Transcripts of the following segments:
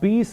20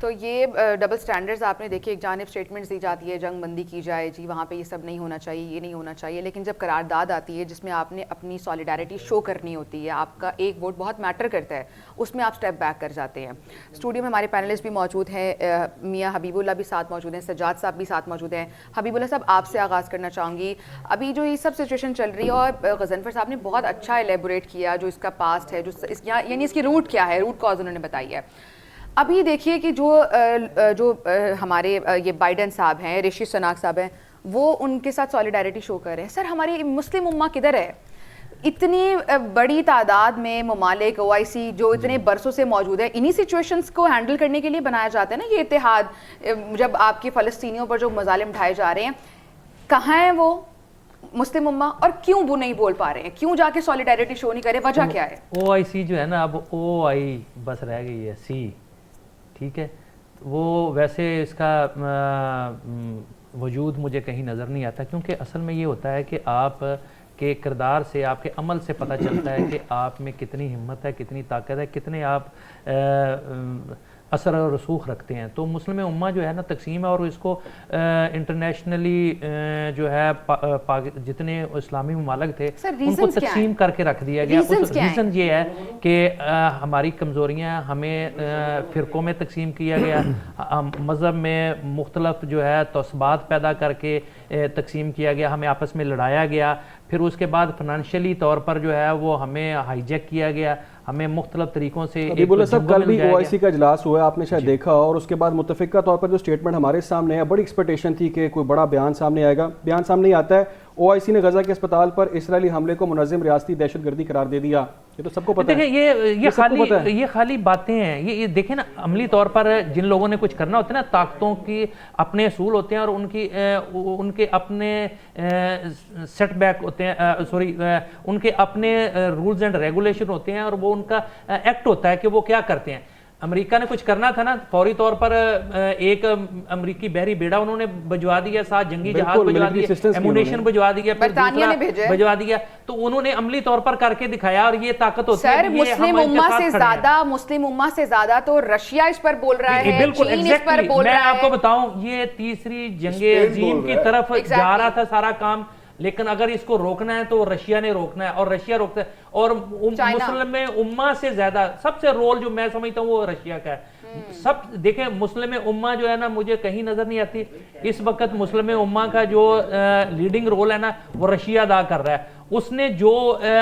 تو یہ double standards آپ نے دیکھے، ایک جانب اسٹیٹمنٹس دی جاتی ہے جنگ بندی کی جائے جی، وہاں پہ یہ سب نہیں ہونا چاہیے، یہ نہیں ہونا چاہیے، لیکن جب قرارداد آتی ہے جس میں آپ نے اپنی سالیڈیرٹی شو کرنی ہوتی ہے، آپ کا ایک ووٹ بہت میٹر کرتا ہے، اس میں آپ اسٹیپ بیک کر جاتے ہیں۔ اسٹوڈیو میں ہمارے پینلسٹ بھی موجود ہیں، میاں حبیب اللہ بھی ساتھ موجود ہیں، سجاد صاحب بھی ساتھ موجود ہیں۔ حبیب اللہ صاحب آپ سے آغاز کرنا چاہوں گی، ابھی جو یہ سب سچویشن چل رہی ہے اور غضنفر صاحب نے بہت اچھا ایلیبوریٹ کیا جو اس کا پاسٹ ہے، جو یعنی اس کی روٹ کیا ہے، روٹ کاز انہوں نے بتائی ہے۔ ابھی دیکھیے کہ جو ہمارے یہ بائیڈن صاحب ہیں، رشی سناک صاحب ہیں، وہ ان کے ساتھ سالیڈیرٹی شو کر رہے ہیں۔ سر ہماری مسلم امہ کدھر ہے؟ اتنی بڑی تعداد میں ممالک OIC جو اتنے برسوں سے موجود ہے، انہی سچویشنز کو ہینڈل کرنے کے لیے بنایا جاتا ہے نا یہ اتحاد، جب آپ کے فلسطینیوں پر جو مظالم اٹھائے جا رہے ہیں، کہاں ہیں وہ مسلم امہ اور کیوں وہ نہیں بول پا رہے ہیں؟ کیوں جا کے سالیڈیرٹی شو نہیں کرے؟ وجہ کیا ہے؟ OIC جو ہے نا اب OI بس رہ گئی ہے C، ٹھیک ہے، وہ ویسے اس کا وجود مجھے کہیں نظر نہیں آتا، کیونکہ اصل میں یہ ہوتا ہے کہ آپ کے کردار سے، آپ کے عمل سے پتہ چلتا ہے کہ آپ میں کتنی ہمت ہے، کتنی طاقت ہے، کتنے آپ اثر و رسوخ رکھتے ہیں۔ تو مسلم امہ جو ہے نا تقسیم ہے، اور اس کو انٹرنیشنلی جو ہے جتنے اسلامی ممالک تھے ان کو تقسیم کر کے رکھ دیا گیا۔ اس ریزن یہ ہے کہ ہماری کمزوریاں، ہمیں فرقوں میں تقسیم کیا گیا، مذہب میں مختلف جو ہے تعصبات پیدا کر کے تقسیم کیا گیا، ہمیں آپس میں لڑایا گیا، پھر اس کے بعد فنانشلی طور پر جو ہے وہ ہمیں ہائی جیک کیا گیا، ہمیں مختلف طریقوں سے۔ حبیب اللہ صاحب کل بھی OIC کا اجلاس ہوا ہے، آپ نے شاید دیکھا، اور اس کے بعد متفقہ طور پر جو اسٹیٹمنٹ ہمارے سامنے ہے، بڑی ایکسپیکٹیشن تھی کہ کوئی بڑا بیان سامنے آئے گا، بیان سامنے آتا ہے۔ OIC نے غزہ کے اسپتال پر اسرائیلی حملے کو منظم ریاستی دہشت گردی قرار دے دیا، یہ تو سب کو پتہ ہے۔ دیکھیں یہ خالی باتیں ہیں، یہ دیکھیں نا عملی طور پر جن لوگوں نے کچھ کرنا ہوتا ہے نا، طاقتوں کی اپنے اصول ہوتے ہیں اور ان کے اپنے سیٹ بیک ہوتے ہیں، ان کے اپنے رولز اینڈ ریگولیشن ہوتے ہیں، اور وہ ان کا ایکٹ ہوتا ہے کہ وہ کیا کرتے ہیں۔ امریکہ نے کچھ کرنا تھا نا، فوری طور پر ایک امریکی بحری بیڑا انہوں نے بھجوا دیا، ساتھ جنگی جہاز بھجوا دیا، ایمونیشن بھجوا دیا، برطانیہ نے بھجوا دیا، تو انہوں نے عملی طور پر کر کے دکھایا، اور یہ طاقت ہوتی ہے۔ سر مسلم امہ سے زیادہ تو رشیا اس پر بول رہا ہے، بالکل ایگزیکٹلی، میں آپ کو بتاؤں یہ تیسری جنگ عظیم کی طرف جا رہا تھا سارا کام، لیکن اگر اس کو روکنا ہے تو رشیا نے روکنا ہے، اور رشیا روکتا ہے، اور مسلم امہ سے زیادہ سب سے رول جو میں سمجھتا ہوں وہ رشیا کا ہے۔ سب دیکھیں مسلم امہ جو ہے نا مجھے کہیں نظر نہیں آتی، اس وقت مسلم امہ کا جو لیڈنگ رول ہے نا وہ رشیا ادا کر رہا ہے۔ اس نے جو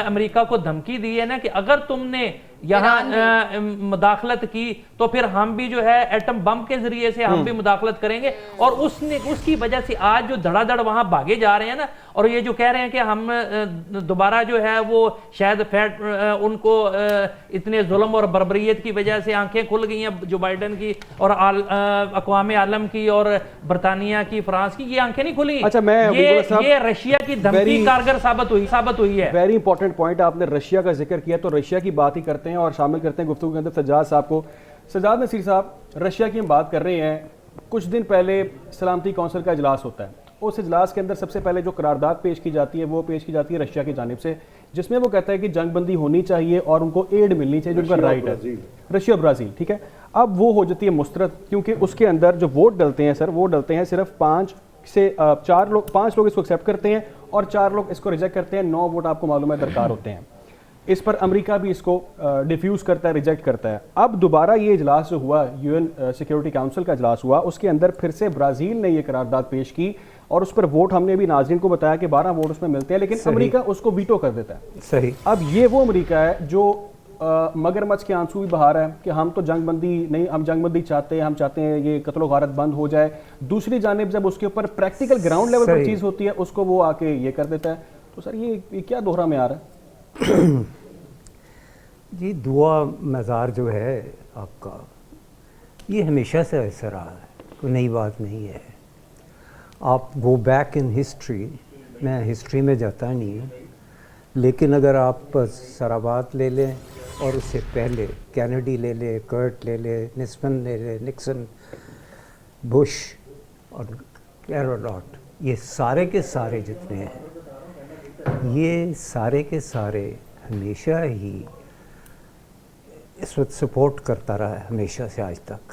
امریکہ کو دھمکی دی ہے نا کہ اگر تم نے یہاں مداخلت کی تو پھر ہم بھی جو ہے ایٹم بم کے ذریعے سے ہم بھی مداخلت کریں گے، اور اس کی وجہ سے آج جو دھڑا دھڑ وہاں بھاگے جا رہے ہیں نا، اور یہ جو کہہ رہے ہیں کہ ہم دوبارہ جو ہے وہ شاید ان کو اتنے ظلم اور بربریت کی وجہ سے آنکھیں کھل گئی ہیں جو بائیڈن کی اور اقوام عالم کی اور برطانیہ کی، فرانس کی، یہ آنکھیں نہیں کھلی، یہ رشیا کی دھمکی کارگر ثابت ہوئی ہے۔ ویری امپورٹنٹ پوائنٹ آپ نے رشیا کا ذکر کیا، تو رشیا کی بات ہی کرتے ہیں اور شامل کرتے ہیں گفتگو کے اندر سجاد صاحب کو۔ سجاد نصیر صاحب، رشیا کی ہم بات کر رہے ہیں، کچھ دن پہلے سلامتی کونسل کا اجلاس ہوتا ہے، اس اجلاس کے اندر سب سے پہلے جو قرارداد پیش کی جاتی ہے وہ پیش کی جاتی ہے رشیا کی جانب سے، جس میں وہ کہتا ہے کہ جنگ بندی ہونی چاہیے اور ان کو ایڈ ملنی چاہیے جو ان کا رائٹ ہے، رشیا برازیل، ٹھیک ہے۔ اب وہ ہو جاتی ہے مسترد، کیونکہ اس کے اندر جو ووٹ ڈلتے ہیں سر، وہ ڈلتے ہیں صرف 5 لوگ اس کو ایکسیپٹ کرتے ہیں اور 4 لوگ اس کو ریجیکٹ کرتے ہیں، 9 ووٹ آپ کو معلوم ہے درکار ہوتے ہیں۔ اس پر امریکہ بھی اس کو ڈیفیوز کرتا ہے، ریجیکٹ کرتا ہے۔ اب دوبارہ یہ اجلاس جو ہوا، UN سیکیورٹی کاؤنسل کا اجلاس ہوا، اس کے اندر پھر سے برازیل نے یہ قرارداد پیش کی اور اس پر ووٹ ہم نے بھی ناظرین کو بتایا کہ 12 ووٹ اس میں ملتے ہیں، لیکن امریکہ اس کو ویٹو کر دیتا ہے۔ صحیح۔ اب یہ وہ امریکہ ہے جو مگرمچھ کے آنسو بھی بہا رہا ہے کہ ہم تو جنگ بندی نہیں، ہم جنگ بندی چاہتے ہیں، ہم چاہتے ہیں یہ قتل و غارت بند ہو جائے، دوسری جانب جب اس کے اوپر پریکٹیکل گراؤنڈ لیول پر چیز ہوتی ہے اس کو وہ آ کے یہ کر دیتا ہے۔ تو سر یہ کیا دوہرا معیار ہے؟ جی دعا مزار جو ہے آپ کا، یہ ہمیشہ سے ایسا رہا ہے، کوئی نئی بات نہیں ہے۔ آپ گو بیک ان ہسٹری، میں ہسٹری میں جاتا نہیں ہوں، لیکن اگر آپ سرابات لے لیں اور اس سے پہلے کینیڈی لے لیں، کرٹ لے لیں، نسمن لے لیں، نکسن، بش اور کیرولاٹ، یہ سارے کے سارے جتنے ہیں، یہ سارے کے سارے ہمیشہ ہی اس وقت سپورٹ کرتا رہا ہے، ہمیشہ سے آج تک،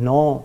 9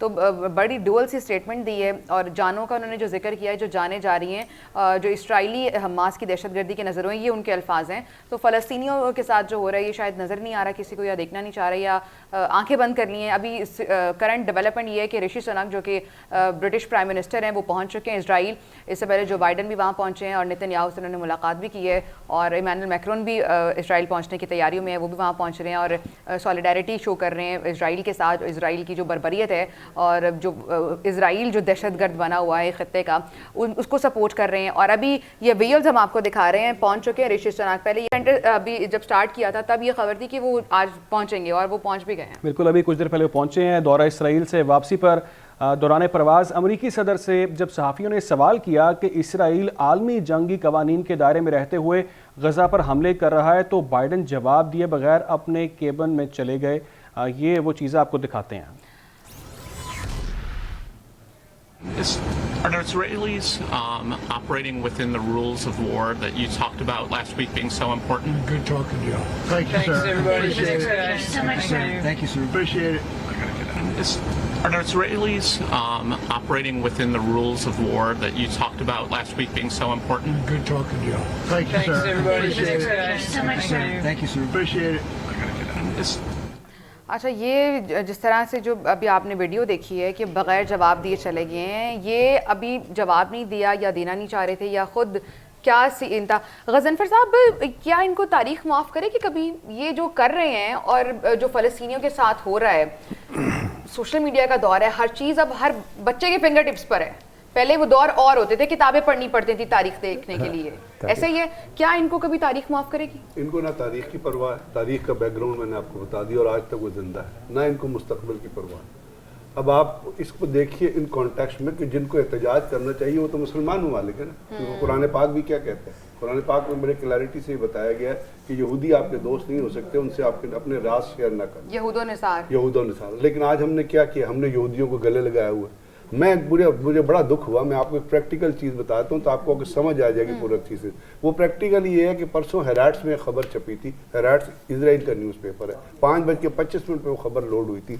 تو بڑی ڈول سی اسٹیٹمنٹ دی ہے اور جانوں کا انہوں نے جو ذکر کیا ہے, جو جانیں جا رہی ہیں جو اسرائیلی حماس کی دہشت گردی کے نظروں ہیں, یہ ان کے الفاظ ہیں. تو فلسطینیوں کے ساتھ جو ہو رہا ہے یہ شاید نظر نہیں آ رہا کسی کو, یا دیکھنا نہیں چاہ رہا, یا آنکھیں بند کر لی ہیں. ابھی کرنٹ ڈیولپمنٹ یہ ہے کہ رشی سناک جو کہ برٹش پرائم منسٹر ہیں وہ پہنچ چکے ہیں اسرائیل. اس سے پہلے جو بائیڈن بھی وہاں پہنچے ہیں اور نیتن یاہو سے انہوں نے ملاقات بھی کی ہے, اور ایمانوئل میکرون بھی اسرائیل پہنچنے کی تیاریوں میں ہے, وہ بھی وہاں پہنچ رہے ہیں اور سالیڈیرٹی شو کر رہے ہیں اسرائیل کے ساتھ. اسرائیل کی جو بربریت ہے اور جو اسرائیل جو دہشت گرد بنا ہوا ہے خطے کا, اس کو سپورٹ کر رہے ہیں. اور ابھی یہ ویڈیوز ہم آپ کو دکھا رہے ہیں, پہنچ چکے ہیں رشی سناک. پہلے یہ سینٹر ابھی جب سٹارٹ کیا تھا تب یہ خبر تھی کہ وہ آج پہنچیں گے, اور وہ پہنچ بھی گئے ہیں. بالکل, ابھی کچھ دیر پہلے وہ پہنچے ہیں. دورہ اسرائیل سے واپسی پر دوران پرواز امریکی صدر سے جب صحافیوں نے سوال کیا کہ اسرائیل عالمی جنگی قوانین کے دائرے میں رہتے ہوئے غزہ پر حملے کر رہا ہے, تو بائیڈن جواب دیے بغیر اپنے کیبن میں چلے گئے. یہ وہ چیزیں آپ کو دکھاتے ہیں. Are the Israelis operating within the rules of war that you talked about last week being so important? Good talking to you. Thank you, sir. Everybody. Thank you so much, sir. Thank you, sir. Appreciate it. Are the Israelis operating within the rules of war that you talked about last week being so important? Good talking to you. Thank you, sir. Everybody. Thank you so much, sir. Thank you, sir. Appreciate it. اچھا, یہ جس طرح سے جو ابھی آپ نے video دیکھی ہے کہ بغیر جواب دیے چلے گئے ہیں, یہ ابھی جواب نہیں دیا یا دینا نہیں چاہ رہے تھے, یا خود کیا سین تھا؟ غضنفر صاحب, کیا ان کو تاریخ معاف کرے کہ کبھی یہ جو کر رہے ہیں اور جو فلسطینیوں کے ساتھ ہو رہا ہے, سوشل میڈیا کا دور ہے, ہر چیز اب ہر بچے کے فنگر ٹپس پر ہے. پہلے وہ دور اور ہوتے تھے, کتابیں پڑھنی پڑتی تھی تاریخ دیکھنے کے لیے, ایسے ہی ہے. کیا ان کو کبھی تاریخ معاف کرے گی؟ ان کو نہ تاریخ کی پرواہ ہے, تاریخ کا بیک گراؤنڈ میں نے آپ کو بتا دیا اور آج تک وہ زندہ ہے, نہ ان کو مستقبل کی پرواہ ہے. اب آپ اس کو دیکھیے ان کانٹیکسٹ میں کہ جن کو احتجاج کرنا چاہیے وہ تو مسلمان ممالک ہیں نا. قرآن پاک بھی کیا کہتے ہیں؟ قرآن پاک میں بڑے کلیئرٹی سے بتایا گیا ہے کہ یہودی آپ کے دوست نہیں ہو سکتے, ان سے آپ اپنے راز شیئر نہ کریں. یہود و نصارہ. لیکن آج ہم نے کیا کیا, ہم نے یہودیوں کو گلے لگایا ہوا ہے. مجھے بڑا دکھ ہوا. میں آپ کو ایک پریکٹیکل چیز بتاتا ہوں تو آپ کو سمجھ آ جائے گی پورا چیز. وہ پریکٹیکل یہ ہے کہ پرسوں ہیراتس میں خبر چھپی تھی. ہیراتس اسرائیل کا نیوز پیپر ہے. 5:25 پہ وہ خبر لوڈ ہوئی تھی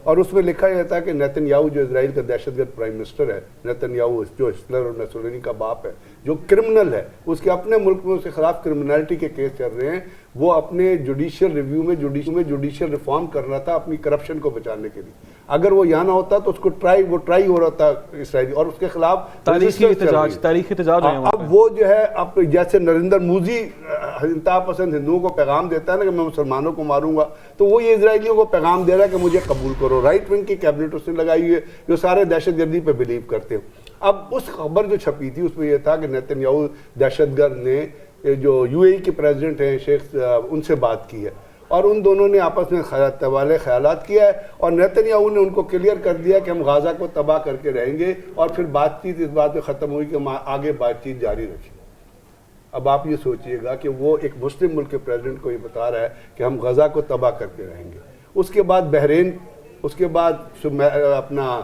اور اس میں لکھا یہ تھا کہ نیتن یاہو جو اسرائیل کا دہشت گرد پرائم منسٹر ہے, نیتن یاہو جو ہٹلر اور مسولینی کا باپ ہے, جو کرمنل ہے, اس کے اپنے ملک میں اس کے خلاف کرمنالٹی کے کیس چل رہے ہیں. وہ اپنے جوڈیشل ریویو میں جوڈیشل ریفارم کرنا تھا اپنی کرپشن کو بچانے کے لیے. اگر وہ یہاں نہ ہوتا تو اس کو ٹرائی ہو رہا تھا اسرائیلی, اور اس کے خلاف تاریخی احتجاج. اب وہ جو ہے اب جیسے نریندر مودی انتہا پسند ہندوؤں کو پیغام دیتا ہے نا کہ میں مسلمانوں کو ماروں گا, تو وہ یہ اسرائیلیوں کو پیغام دے رہا ہے کہ مجھے قبول کرو. رائٹ ونگ کی کیبنٹ اس نے لگائی ہوئی ہے جو سارے دہشت گردی پہ بلیو کرتے ہیں. اب اس خبر جو چھپی تھی اس میں یہ تھا کہ نیتن یاہو دہشت گرد نے جو یو اے ای کے پریزیڈنٹ ہیں شیخ, ان سے بات کی ہے اور ان دونوں نے آپس میں تبادلہ خیالات کیا ہے, اور نیتن یاہو نے ان کو کلیئر کر دیا کہ ہم غزہ کو تباہ کر کے رہیں گے, اور پھر بات چیت اس بات پہ ختم ہوئی کہ ہم آگے بات چیت جاری رکھیں. اب آپ یہ سوچئے گا کہ وہ ایک مسلم ملک کے پریزیڈنٹ کو یہ بتا رہا ہے کہ ہم غزہ کو تباہ کر کے رہیں گے. اس کے بعد بحرین, اس کے بعد اپنا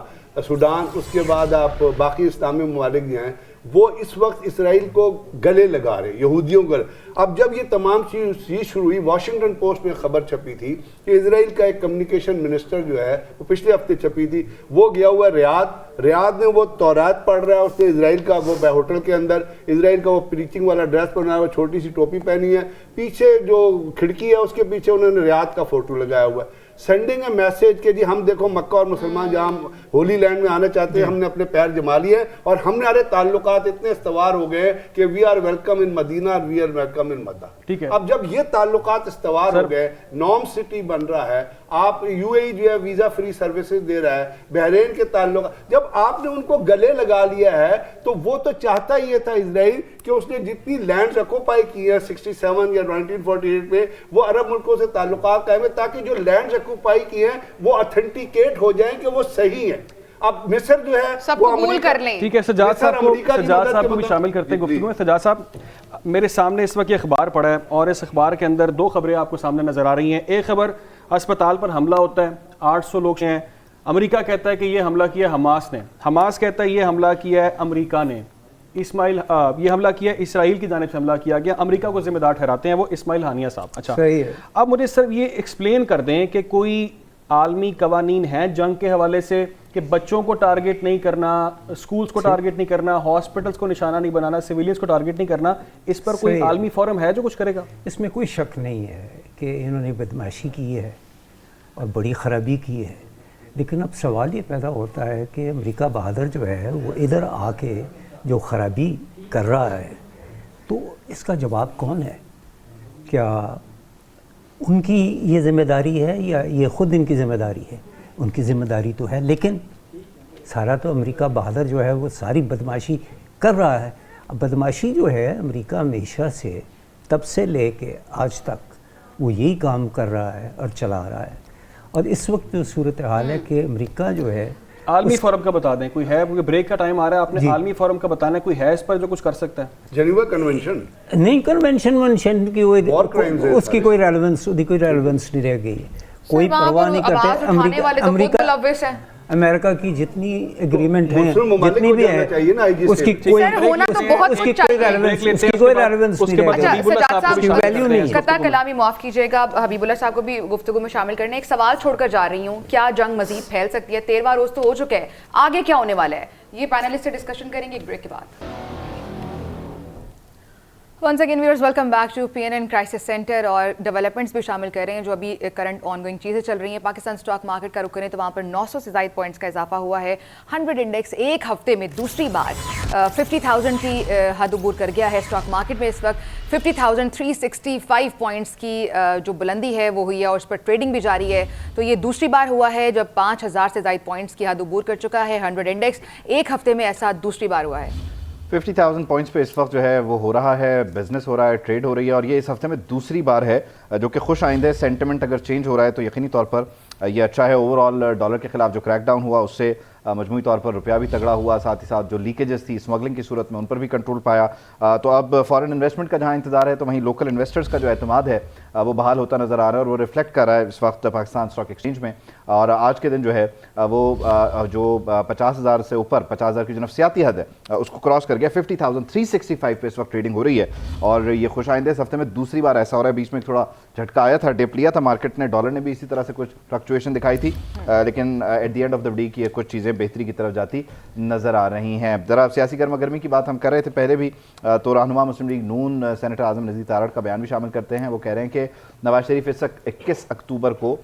سوڈان, اس کے بعد آپ باقی اسلامی ممالک جو ہیں وہ اس وقت اسرائیل کو گلے لگا رہے, یہودیوں کو. اب جب یہ تمام چیز شروع ہوئی, واشنگٹن پوسٹ میں خبر چھپی تھی کہ اسرائیل کا ایک کمیونیکیشن منسٹر جو ہے وہ پچھلے ہفتے چھپی تھی, وہ گیا ہوا ریاض میں, وہ تورات پڑھ رہا ہے. اس نے اسرائیل کا وہ ہوٹل کے اندر اسرائیل کا وہ پریچنگ والا ڈریس پہنا ہوا, چھوٹی سی ٹوپی پہنی ہے, پیچھے جو کھڑکی ہے اس کے پیچھے انہوں نے ریاض کا فوٹو لگایا ہوا ہے. سینڈنگ اے میسیج کہ جی ہم دیکھو مکہ اور مسلمان جہاں ہولی لینڈ میں آنا چاہتے ہیں, ہم نے اپنے پیر جما لیے ہیں اور ہم نے ہمارے تعلقات اتنے استوار ہو گئے کہ وی آر ویلکم ان مدینہ اور وی آر ویلکم ان مدہ. اب جب یہ تعلقات استوار ہو گئے, نام سٹی بن رہا ہے, آپ یو اے ای جو ہے ویزا فری سروسز دے رہا ہے, بحرین کے تعلقات, جب آپ نے ان کو گلے لگا لیا ہے تو وہ تو چاہتا یہ تھا اسرائیل کہ اس نے جتنی لینڈز آکوپائی کی ہے 67 یا 1948 میں, وہ عرب ملکوں سے تعلقات قائم ہے تاکہ جو لینڈز آکوپائی کی ہیں وہ اتھینٹیکیٹ ہو جائیں کہ وہ صحیح ہیں. اب مصر جو ہے سب قبول کر لیں. ٹھیک ہے, سجاد صاحب کو بھی شامل کرتے ہیں گفتگو میں. سجاد صاحب, میرے سامنے اس وقت یہ اخبار پڑا ہے اور اس اخبار کے اندر 2 خبریں آپ کو سامنے نظر آ رہی ہیں. ایک خبر, اسپتال پر حملہ ہوتا ہے, 800 لوگ ہیں. امریکہ کہتا ہے کہ یہ حملہ کیا حماس نے, حماس کہتا ہے یہ حملہ کیا ہے امریکہ نے. یہ حملہ کیا اسرائیل کی جانب سے حملہ کیا گیا, امریکہ کو ذمہ دار ٹھہراتے ہیں وہ اسماعیل ہانیہ صاحب. اچھا, اب مجھے صرف یہ ایکسپلین کر دیں کہ کوئی عالمی قوانین ہیں جنگ کے حوالے سے کہ بچوں کو ٹارگٹ نہیں کرنا, سکولز کو ٹارگٹ نہیں کرنا, ہاسپٹلز کو نشانہ نہیں بنانا, سویلینز کو ٹارگٹ نہیں کرنا, اس پر کوئی عالمی فورم ہے جو کچھ کرے گا؟ اس میں کوئی شک نہیں ہے کہ انہوں نے بدمعاشی کی ہے اور بڑی خرابی کی ہے, لیکن اب سوال یہ پیدا ہوتا ہے کہ امریکہ بہادر جو ہے وہ ادھر آ کے جو خرابی کر رہا ہے تو اس کا جواب کون ہے؟ کیا ان کی یہ ذمہ داری ہے یا یہ خود ان کی ذمہ داری ہے؟ ان کی ذمہ داری تو ہے, لیکن سارا تو امریکہ بہادر جو ہے وہ ساری بدمعاشی کر رہا ہے. اب بدمعاشی جو ہے امریکہ ہمیشہ سے تب سے لے کے آج تک وہ یہی کام کر رہا ہے اور چلا رہا ہے, اور اس وقت جو صورتحال ہے کہ امریکہ جو ہے عالمی فورم کا بتا دیں کوئی ہے, کیونکہ بریک کا ٹائم آ رہا ہے, آپ نے عالمی فورم کا بتانا ہے کوئی ہے اس پر جو کچھ کر سکتا ہے؟ جنیوا کنونشن نہیں, کنونشن کی اس کی کوئی ریلیونس نہیں رہ گئی, کوئی پرواہ نہیں کرتے. امریکہ کی جتنی ایگریمنٹ ہیں جتنی بھی ہیں اس کی کوئی ریلیونس نہیں ہے. قطع کلامی معاف کیجیے گا, حبیب اللہ صاحب کو بھی گفتگو میں شامل کرنے ایک سوال چھوڑ کر جا رہی ہوں, کیا جنگ مزید پھیل سکتی ہے؟ 13واں روز تو ہو چکا ہے, آگے کیا ہونے والا ہے یہ پینلسٹ سے ڈسکشن کریں گے ایک بریک کے بعد. Once again viewers welcome back to PNN crisis centre, اور ڈیولپمنٹس بھی شامل کر رہے ہیں جو ابھی کرنٹ آن گوئنگ چیزیں چل رہی ہیں. پاکستان اسٹاک مارکیٹ کا رخ کریں تو وہاں پر 900 سے زائد پوائنٹس کا اضافہ ہوا ہے. 100 انڈیکس ایک ہفتے میں دوسری بار 50,000 کی حد عبور کر گیا ہے. اسٹاک مارکیٹ میں اس وقت 50,365 پوائنٹس کی جو بلندی ہے وہ ہوئی ہے اور اس پر ٹریڈنگ بھی جاری ہے. تو یہ دوسری بار ہوا ہے جب 5,000 سے زائد پوائنٹس کی حد عبور کر چکا ہے 100 انڈیکس, ایک ہفتے میں ایسا دوسری بار ہوا ہے. 50,000 پوائنٹس پہ اس وقت جو ہے وہ ہو رہا ہے, بزنس ہو رہا ہے, ٹریڈ ہو رہی ہے, اور یہ اس ہفتے میں دوسری بار ہے جو کہ خوش آئند ہے. سینٹیمنٹ اگر چینج ہو رہا ہے تو یقینی طور پر یہ اچھا ہے. اوور آل ڈالر کے خلاف جو کریک ڈاؤن ہوا اس سے مجموعی طور پر روپیہ بھی تگڑا ہوا, ساتھ ہی ساتھ جو لیکیجز تھی اسمگلنگ کی صورت میں ان پر بھی کنٹرول پایا. تو اب فارن انویسٹمنٹ کا جہاں انتظار ہے تو وہیں لوکل انویسٹرز کا جو اعتماد ہے وہ بحال ہوتا نظر آ رہا ہے, اور وہ ریفلیکٹ کر رہا ہے اس وقت پاکستان اسٹاک ایکسچینج میں. اور آج کے دن جو ہے وہ جو 50,000 سے اوپر 50,000 کی جو نفسیاتی حد ہے اس کو کراس کر گیا. 50,365 پہ اس وقت ٹریڈنگ ہو رہی ہے, اور یہ خوش آئند ہے. اس ہفتے میں دوسری بار ایسا ہو رہا ہے. بیچ میں تھوڑا جھٹکا آیا تھا, ڈپ لیا تھا مارکیٹ نے, ڈالر نے بھی اسی طرح سے کچھ فلکچویشن دکھائی تھی, لیکن at the end of the day کی کچھ چیزیں بہتری کی طرف جاتی نظر آ رہی ہیں. ذرا سیاسی گرما گرمی کی بات ہم کر رہے تھے پہلے بھی, تو رہنما مسلم لیگ نون سینیٹر اعظم نذیر تارڑ کا بیان بھی شامل کرتے ہیں. وہ کہہ رہے ہیں کہ نواز شریف اس وقت 21 اکتوبر کو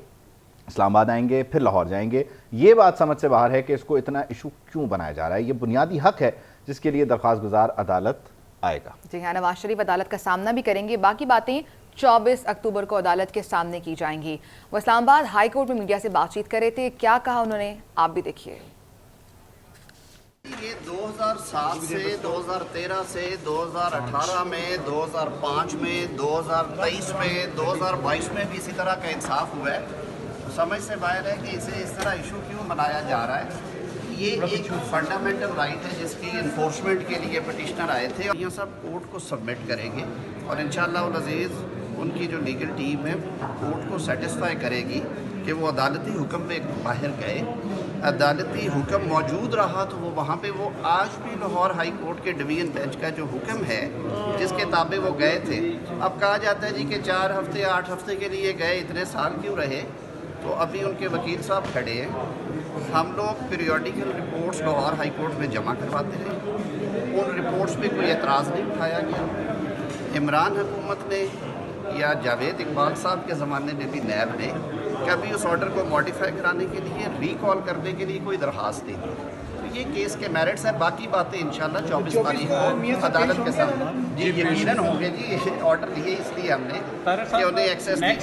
اسلام آباد آئیں گے, پھر لاہور جائیں گے. یہ بات سمجھ سے باہر ہے کہ اس کو اتنا ایشو کیوں بنایا جا رہا ہے. یہ بنیادی حق ہے جس کے لیے درخواست گزار عدالت آئے گا. جی ہاں, نواز شریف عدالت کا سامنا بھی کریں گے. باقی باتیں 24 اکتوبر کو عدالت کے سامنے کی جائیں گی. وہ اسلام آباد ہائی کورٹ میں میڈیا سے بات چیت کر رہے تھے, کیا کہا انہوں نے آپ بھی دیکھیے. یہ 2007 سے 2013 سے 2018 میں 2005 میں 2023 میں 2022 میں بھی اسی طرح کا انصاف ہوا ہے. سمجھ سے باہر ہے کہ اسے اس طرح ایشو کیوں بنایا جا رہا ہے. یہ ایک فنڈامنٹل رائٹ ہے جس کی انفورسمنٹ کے لیے پٹیشنر آئے تھے, اور یہ سب کورٹ کو سبمٹ کریں گے, اور انشاءاللہ العزیز ان کی جو لیگل ٹیم ہے کورٹ کو سیٹسفائی کرے گی کہ وہ عدالتی حکم پہ باہر گئے. عدالتی حکم موجود رہا تو وہ وہاں پہ وہ آج بھی لاہور ہائی کورٹ کے ڈویژن بینچ کا جو حکم ہے جس کے تابع وہ گئے تھے. اب کہا جاتا ہے جی کہ 4 ہفتے 8 ہفتے کے لیے گئے, اتنے سال کیوں رہے؟ تو ابھی ان کے وکیل صاحب کھڑے ہیں. ہم لوگ periodical reports Lahore high court میں جمع کرواتے ہیں, ان رپورٹس پہ کوئی اعتراض نہیں اٹھایا گیا. عمران حکومت نے یا جاوید اقبال صاحب کے زمانے میں بھی نیب نے کبھی اس آرڈر کو ماڈیفائی کرانے کے لیے ریکال کرنے کے لیے کوئی درخواست نہیں دی. تو یہ کیس کے میرٹس ہیں. باقی باتیں انشاءاللہ 24 تاریخ کو عدالت کے سامنے جی یقیناً ہوں گے. جی آرڈر لیے اس لیے ہم نے کہ انہیں ایکسیس دی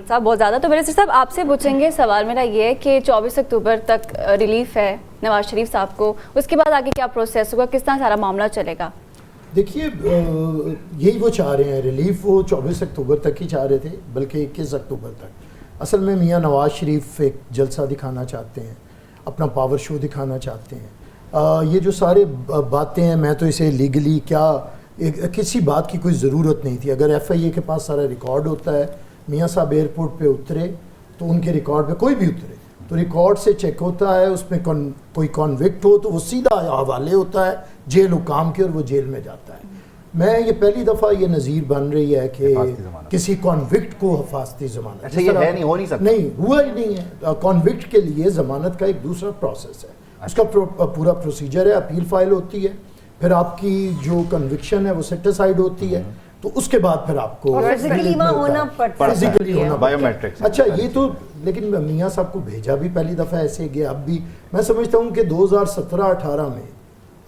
صاحب بہت زیادہ. تو میرے صاحب آپ سے پوچھیں گے, سوال میرا یہ ہے کہ 24 اکتوبر تک ریلیف ہے نواز شریف صاحب کو, اس کے بعد آگے کیا پروسیس ہوگا, کس طرح سارا معاملہ چلے گا؟ دیکھیے یہی وہ چاہ رہے ہیں, ریلیف وہ 24 اکتوبر تک ہی چاہ رہے تھے, بلکہ 21 اکتوبر تک. اصل میں میاں نواز شریف ایک جلسہ دکھانا چاہتے ہیں, اپنا پاور شو دکھانا چاہتے ہیں. یہ جو سارے باتیں ہیں, میں تو اسے لیگلی کیا کسی بات کی کوئی ضرورت نہیں تھی. اگر FIA کے پاس سارا ریکارڈ ہوتا ہے, میاں صاحب ایئرپورٹ پہ اترے تو ان کے ریکارڈ پہ کوئی بھی اترے تو ریکارڈ سے چیک ہوتا ہے, اس میں کوئی کانوکٹ ہو تو وہ سیدھا حوالے ہوتا ہے جیل حکام کے, اور وہ جیل میں جاتا ہے. میں یہ پہلی دفعہ یہ نظیر بن رہی ہے کہ کسی کانوکٹ کو حفاظتی ضمانت. اچھا یہ ہے نہیں، ہو نہیں سکتا. نہیں ہوا ہی نہیں ہے. کانوکٹ کے لیے ضمانت کا ایک دوسرا پروسیس ہے, اس کا پورا پروسیجر ہے. اپیل فائل ہوتی ہے, پھر آپ کی جو کنوکشن ہے وہ سیٹ اسائڈ ہوتی ہے, تو اس کے بعد پھر آپ کو فزیکلی وہاں ہونا پڑتا ہے, فزیکلی ہونا بایو میٹرکس. اچھا یہ تو لیکن میاں صاحب کو بھیجا بھی پہلی دفعہ ایسے گیا. اب بھی میں سمجھتا ہوں کہ 2017-18 میں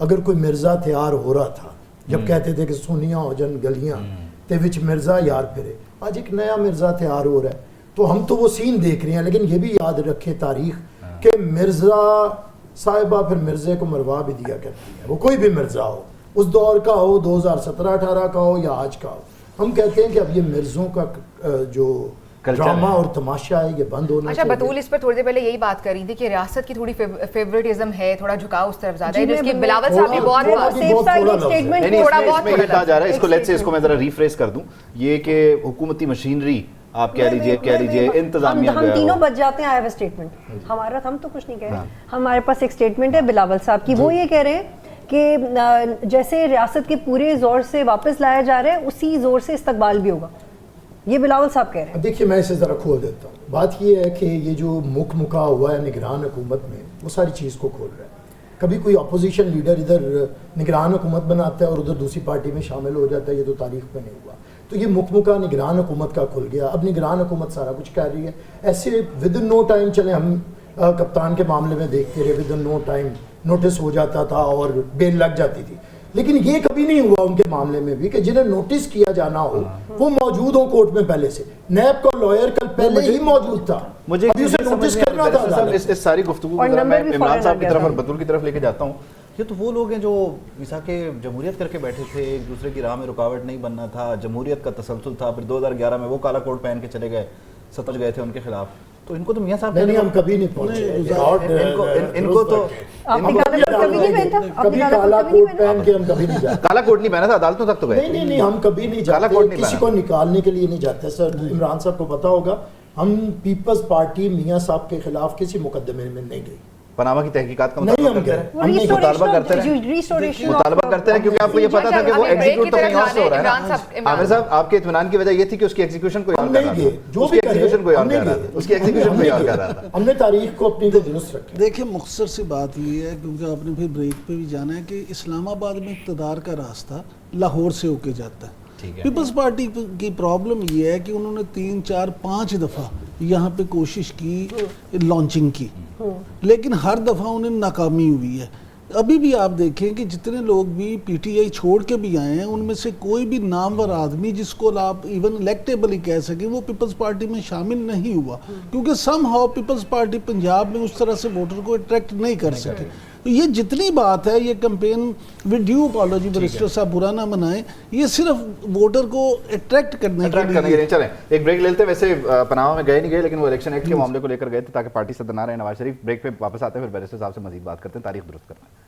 اگر کوئی مرزا تیار ہو رہا تھا, جب کہتے تھے کہ سونیاں ہو جن گلیاں تے وچ مرزا یار پھرے, آج ایک نیا مرزا تیار ہو رہا ہے. تو ہم تو وہ سین دیکھ رہے ہیں, لیکن یہ بھی یاد رکھے تاریخ کہ مرزا صاحبہ پھر مرزے کو مروا بھی دیا کرتی ہے, وہ کوئی بھی مرزا ہو, اس دور کا ہو, 2017-18 کا ہو یا آج کا ہو. ہم کہتے ہیں کہ اب یہ مرزوں کا جو ڈرامہ اور تماشا ہے یہ بند ہونا چاہیے. اچھا بطول اس پر تھوڑی دیر پہلے یہی بات کر رہی تھی کہ ریاست کی تھوڑی فیوریٹزم ہے, تھوڑا جھکاؤ اس طرف زیادہ ہے, جس کی بلاول صاحب نے بہت یہ کہا جا رہا ہے. اس کو لیٹس سے اس کو میں ذرا ریفریز کر دوں, یہ کہ حکومتی مشینری آپ کہہ لیجئے انتظامیہ ہم تینوں بچ جاتے ہیں. آئی ہیو اسٹیٹمنٹ ہمارا, ہم تو کچھ نہیں کہہ رہے, ہمارے پاس ایک اسٹیٹمنٹ ہے بلاول صاحب کی. وہ یہ کہہ رہے ہیں کہ جیسے ریاست کے پورے زور سے واپس لایا جا رہا ہے, اسی زور سے استقبال بھی ہوگا. یہ بلاول صاحب کہہ رہے ہیں. دیکھیے میں اسے ذرا کھول دیتا ہوں. بات یہ ہے کہ یہ جو مکا ہوا ہے نگران حکومت میں, وہ ساری چیز کو کھول رہا ہے. کبھی کوئی اپوزیشن لیڈر ادھر نگران حکومت بناتا ہے اور ادھر دوسری پارٹی میں شامل ہو جاتا ہے, یہ تو تاریخ میں نہیں ہوا. تو یہ مکا نگران حکومت کا کھل گیا. اب نگران حکومت سارا کچھ کر رہی ہے. ایسے ود ان نو ٹائم چلے, ہم کپتان کے معاملے میں دیکھتے رہے, with in no time notice ہو جاتا تھا اور بیل لگ جاتی تھی. لیکن یہ کبھی نہیں ہوا ان کے معاملے میں بھی کہ جنہیں نوٹس کیا جانا ہو وہ موجود ہوں کورٹ میں پہلے سے. نیب کا لائر کل پہلے ہی موجود تھا, مجھے اسے نوٹس کرنا تھا. اس ساری گفتگو کو میں عمران صاحب کی طرف اور بطول کی طرف لے کے جاتا ہوں. یہ تو وہ لوگ ہیں جو میثاق جمہوریت کر کے بیٹھے تھے, ایک دوسرے کی راہ میں رکاوٹ نہیں بننا تھا, جمہوریت کا تسلسل تھا. پھر 2011 میں وہ کالا کوٹ پہن کے چلے گئے, سمجھ گئے تھے ان کے خلاف. تو ان کو تو میاں صاحب نہیں, ہم کبھی نہیں پہنچے. ان کو تو کبھی کالا کوٹ پہن کے ہم کبھی نہیں جاتے. کالا کوٹ نہیں پہنا تھا, عدالتوں تک تو گئے. نہیں ہم کبھی نہیں جاتے, کسی کو نکالنے کے لیے نہیں جاتے. سر عمران صاحب کو پتا ہوگا, ہم پیپلز پارٹی میاں صاحب کے خلاف کسی مقدمے میں نہیں گئی. پناما کی تحقیقات کا مطالبہ کرتے ہیں کیونکہ آپ کو یہ پتا تھا کہ وہ ایگزیکیوٹ تو کہیں اور سے ہو رہا ہے نا. عامر صاحب آپ کے اطمینان کی وجہ یہ تھی کہ اس کی ایگزیکیوشن کوئی اور کر رہا تھا, اس کی ایگزیکیوشن کوئی اور کر رہا تھا, اس کی ایگزیکیوشن کوئی اور کر رہا تھا. ہم نے تاریخ کو اپنی کو درست رکھا. دیکھیں مختصر سی بات یہ ہے, کیونکہ آپ نے پھر بریک پہ بھی جانا ہے, کہ اسلام آباد میں اقتدار کا راستہ لاہور سے ہو کے جاتا ہے. پیپلز پارٹی کی پرابلم یہ ہے کہ انہوں نے 3, 4, 5 دفعہ یہاں پہ کوشش کی لانچنگ کی, لیکن ہر دفعہ انہیں ناکامی ہوئی ہے. ابھی بھی آپ دیکھیں کہ جتنے لوگ بھی پی ٹی آئی چھوڑ کے بھی آئے ہیں, ان میں سے کوئی بھی نامور آدمی جس کو آپ ایون الیکٹیبلی کہہ سکیں وہ پیپلز پارٹی میں شامل نہیں ہوا, کیونکہ سم ہاؤ پیپلز پارٹی پنجاب میں اس طرح سے ووٹر کو اٹریکٹ نہیں کر سکے. تو یہ جتنی بات ہے, یہ کمپین ود ڈیو اپالوجی برسٹر صاحب برا نہ منائیں, یہ صرف ووٹر کو اٹریکٹ کرنے کے لیے. چلیں ایک بریک لیتے ہیں. ویسے پناما میں گئے نہیں گئے, لیکن وہ الیکشن ایکٹ کے معاملے کو لے کر گئے تھے تاکہ پارٹی صدر نہ رہے نواز شریف. بریک پہ واپس آتے ہیں, پھر بیرسٹر صاحب سے مزید بات کرتے ہیں, تاریخ درست کرنا ہے.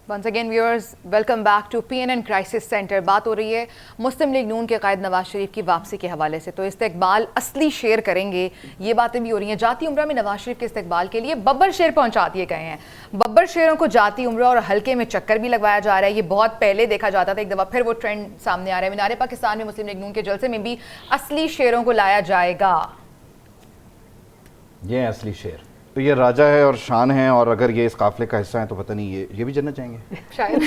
Once again viewers, welcome back to PNN Crisis Center. بات ہو رہی ہے مسلم لیگ نون کے قائد نواز شریف کی واپسی کے حوالے سے. تو استقبال اصلی شیر کریں گے, یہ باتیں بھی ہو رہی ہیں. جاتی عمرہ میں نواز شریف کے استقبال کے لیے ببر شیر پہنچا دیے گئے ہیں. ببر شیروں کو جاتی عمرہ اور حلقے میں چکر بھی لگوایا جا رہا ہے. یہ بہت پہلے دیکھا جاتا تھا, ایک دفعہ پھر وہ ٹرینڈ سامنے آ رہا ہے. مینار پاکستان میں مسلم لیگ نون کے جلسے میں بھی اصلی شیروں کو لایا جائے گا. یہ اصلی شیر تو یہ راجہ ہے اور شان ہے, اور اگر یہ اس قافلے کا حصہ ہیں تو پتہ نہیں یہ بھی جنت چاہیں گے شاید.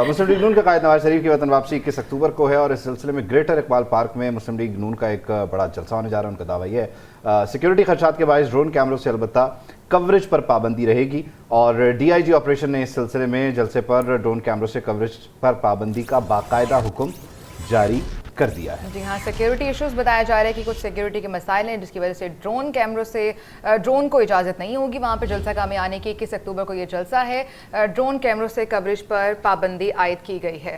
مسلم لیگ نون کے قائد نواز شریف کی وطن واپسی 21 اکتوبر کو ہے, اور اس سلسلے میں گریٹر اقبال پارک میں مسلم لیگ نون کا ایک بڑا جلسہ ہونے جا رہا ہے. ان کا دعویٰ یہ ہے سیکیورٹی خدشات کے باعث ڈرون کیمروں سے البتہ کوریج پر پابندی رہے گی, اور ڈی آئی جی آپریشن نے اس سلسلے میں جلسے پر ڈرون کیمروں سے کوریج پر پابندی کا باقاعدہ حکم جاری کر دیا ہے. جی ہاں, سیکیورٹی ایشوز بتایا جا رہا ہے کہ کچھ سیکیورٹی کے مسائل ہیں جس کی وجہ سے ڈرون کیمروں سے ڈرون کو اجازت نہیں ہوگی وہاں پہ جلسہ گاہ میں آنے کی. 21 اکتوبر کو یہ جلسہ ہے. ڈرون کیمروں سے کوریج پر پابندی عائد کی گئی ہے.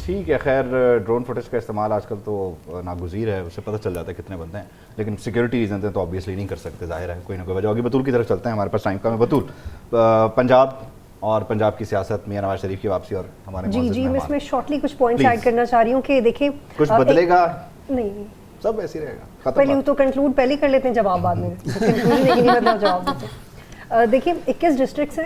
ٹھیک ہے, خیر ڈرون فوٹیج کا استعمال آج کل تو ناگزیر ہے, اس سے پتہ چل جاتا ہے کتنے بندے ہیں, لیکن سیکیورٹی ریزن تو آبویسلی نہیں کر سکتے, ظاہر ہے کوئی نہ کوئی وجہ ہوگی. بطول کی طرف چلتے ہیں, ہمارے پاس ٹائم کم ہے. بطول, پنجاب اور پنجاب کی سیاست, میاں نواز شریف کی واپسی اور ہمارے جی میں اس میں شارٹلی کچھ پوائنٹس ایڈ کرنا چاہ رہی ہوں کہ دیکھیں کچھ بدلے گا نہیں, سب ایسے رہے گا. پہلے تو کنکلوڈ پہلے کر لیتے ہیں, جواب بعد میں. کنکلوژن نہیں بدلا, جواب دیتے. دیکھیں 21 ڈسٹرکٹس ہیں,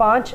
5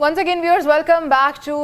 Once again viewers, welcome back to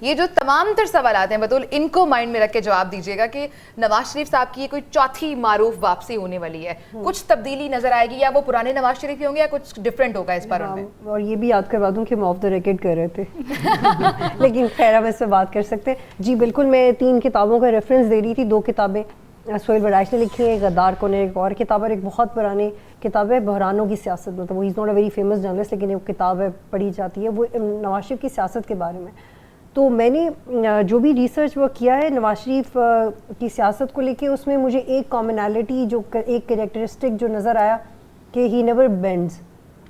یہ جو تمام تر سوالات ہیں بطول, ان کو مائنڈ میں رکھ کے جواب دیجیے گا کہ نواز شریف صاحب کی کوئی چوتھی معروف واپسی ہونے والی ہے, کچھ تبدیلی نظر آئے گی, یا وہ پرانے نواز شریف ہی ہوں گے یا کچھ ڈفرینٹ ہوگا اس پر ان میں؟ اور یہ بھی یاد کروا دوں کہ ہم آف دا ریکارڈ کر رہے تھے لیکن خیر ہم اس پہ بات کر سکتے ہیں. جی بالکل, میں 3 کتابوں کا ریفرنس دے رہی تھی. 2 کتابیں سہیل بڑائش نے لکھی ہے, غدار کون ہے, ایک اور کتاب ہے, ایک بہت پرانی کتاب ہے بحرانوں کی سیاست. مطلب وہ is not a very famous journalist, لیکن ایک کتاب ہے پڑھی جاتی ہے, وہ نواز شریف کی سیاست کے بارے میں. تو میں نے جو بھی ریسرچ ورک کیا ہے نواز شریف کی سیاست کو لے کے, اس میں مجھے ایک کامنالٹی, جو ایک کریکٹرسٹک جو نظر آیا کہ ہی نیور بینڈز.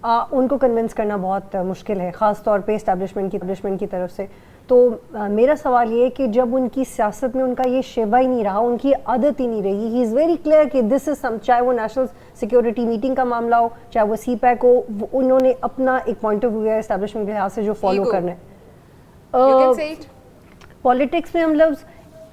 ان کو کنونس کرنا بہت مشکل ہے, خاص طور پہ اسٹیبلشمنٹ کی طرف سے. تو میرا سوال یہ ہے کہ جب ان کی سیاست میں ان کا یہ شیوا ہی نہیں رہا, ان کی عادت ہی نہیں رہی, ہی از ویری کلیئر کہ دس از سم, چاہے وہ نیشنل سیکورٹی میٹنگ کا معاملہ ہو, چاہے وہ سی پیک ہو, انہوں نے اپنا ایک پوائنٹ آف ویو ہے اسٹیبلشمنٹ کے لحاظ سے جو فالو کرنا ہے. پالیٹکس میں ہم لفظ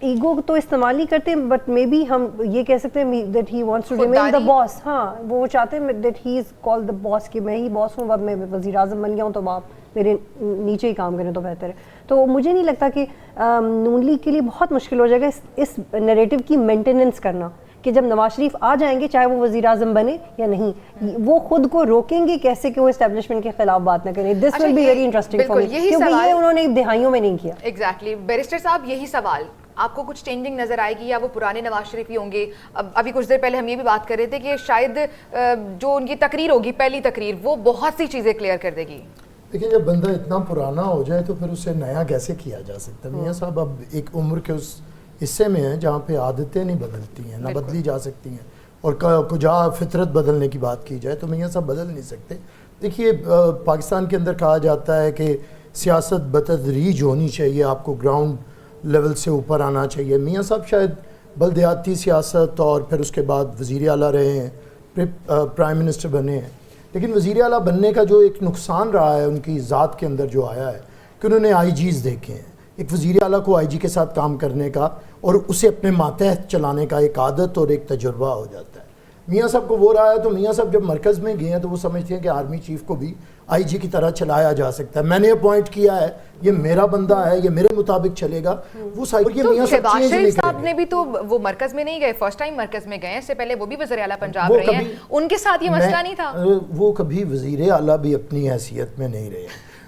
ایگو تو استعمال نہیں کرتے, بٹ مے بی ہم یہ کہہ سکتے ہیں that he wants to remain the boss. ہاں, وہ چاہتے ہیں that he is called the باس, کہ میں ہی باس ہوں, اب میں وزیر اعظم بن گیا ہوں تو آپ میرے نیچے ہی کام کریں تو بہتر ہے. تو مجھے نہیں لگتا کہ نون لیگ کے لیے بہت مشکل ہو جائے گا اس نیریٹو کی مینٹیننس کرنا, کہ جب نواز شریف آ جائیں گے چاہے وہ وزیر اعظم بنے یا نہیں, وہ خود کو روکیں گے کیسے کہ وہ اسٹیبلشمنٹ کے خلاف بات نہ کریں. This will be very interesting for me, کیونکہ یہ انہوں نے دہائیوں میں نہیں کیا. ایگزیکٹلی. بیرسٹر صاحب, یہی سوال آپ کو کچھ چینجنگ نظر آئے گی, یا وہ پرانے نواز شریف ہی ہوں گے؟ ابھی کچھ دیر پہلے ہم یہ بھی بات کر رہے تھے کہ شاید جو ان کی تقریر ہوگی, پہلی تقریر, وہ بہت سی چیزیں کلیئر کر دے گی. لیکن جب بندہ اتنا پرانا ہو جائے تو پھر اسے نیا کیسے کیا جا سکتا ہے؟ میاں صاحب اب ایک عمر کے اس حصے میں ہیں جہاں پہ عادتیں نہیں بدلتی ہیں, نہ بدلی جا سکتی ہیں, اور کجا فطرت بدلنے کی بات کی جائے تو میاں صاحب بدل نہیں سکتے. دیکھیے, پاکستان کے اندر کہا جاتا ہے کہ سیاست بتدریج ہونی چاہیے, آپ کو گراؤنڈ لیول سے اوپر آنا چاہیے. میاں صاحب شاید بلدیاتی سیاست اور پھر اس کے بعد وزیر اعلیٰ رہے ہیں, پھر پرائم منسٹر بنے ہیں, لیکن وزیر اعلیٰ بننے کا جو ایک نقصان رہا ہے ان کی ذات کے اندر جو آیا ہے کہ انہوں نے آئی جیز دیکھے ہیں. ایک وزیر اعلیٰ کو آئی جی کے ساتھ کام کرنے کا اور اسے اپنے ماتحت چلانے کا ایک عادت اور ایک تجربہ ہو جاتا ہے. میاں صاحب کو وہ رہا ہے, تو میاں صاحب جب مرکز میں گئے ہیں تو وہ سمجھتے ہیں کہ آرمی چیف کو بھی آئی جی کی طرح چلایا جا سکتا ہے, میں نے اپوائنٹ کیا ہے, یہ میرا بندہ ہے, یہ میرے مطابق چلے گا. وہ شہباز شریف صاحب نے بھی تو وہ مرکز میں نہیں گئے, فرسٹ ٹائم مرکز میں گئے ہیں, اس سے پہلے وہ بھی وزیر اعلیٰ پنجاب رہے ہیں, ان کے ساتھ یہ مسئلہ نہیں تھا. وہ کبھی وزیر اعلیٰ بھی اپنی حیثیت میں نہیں رہے,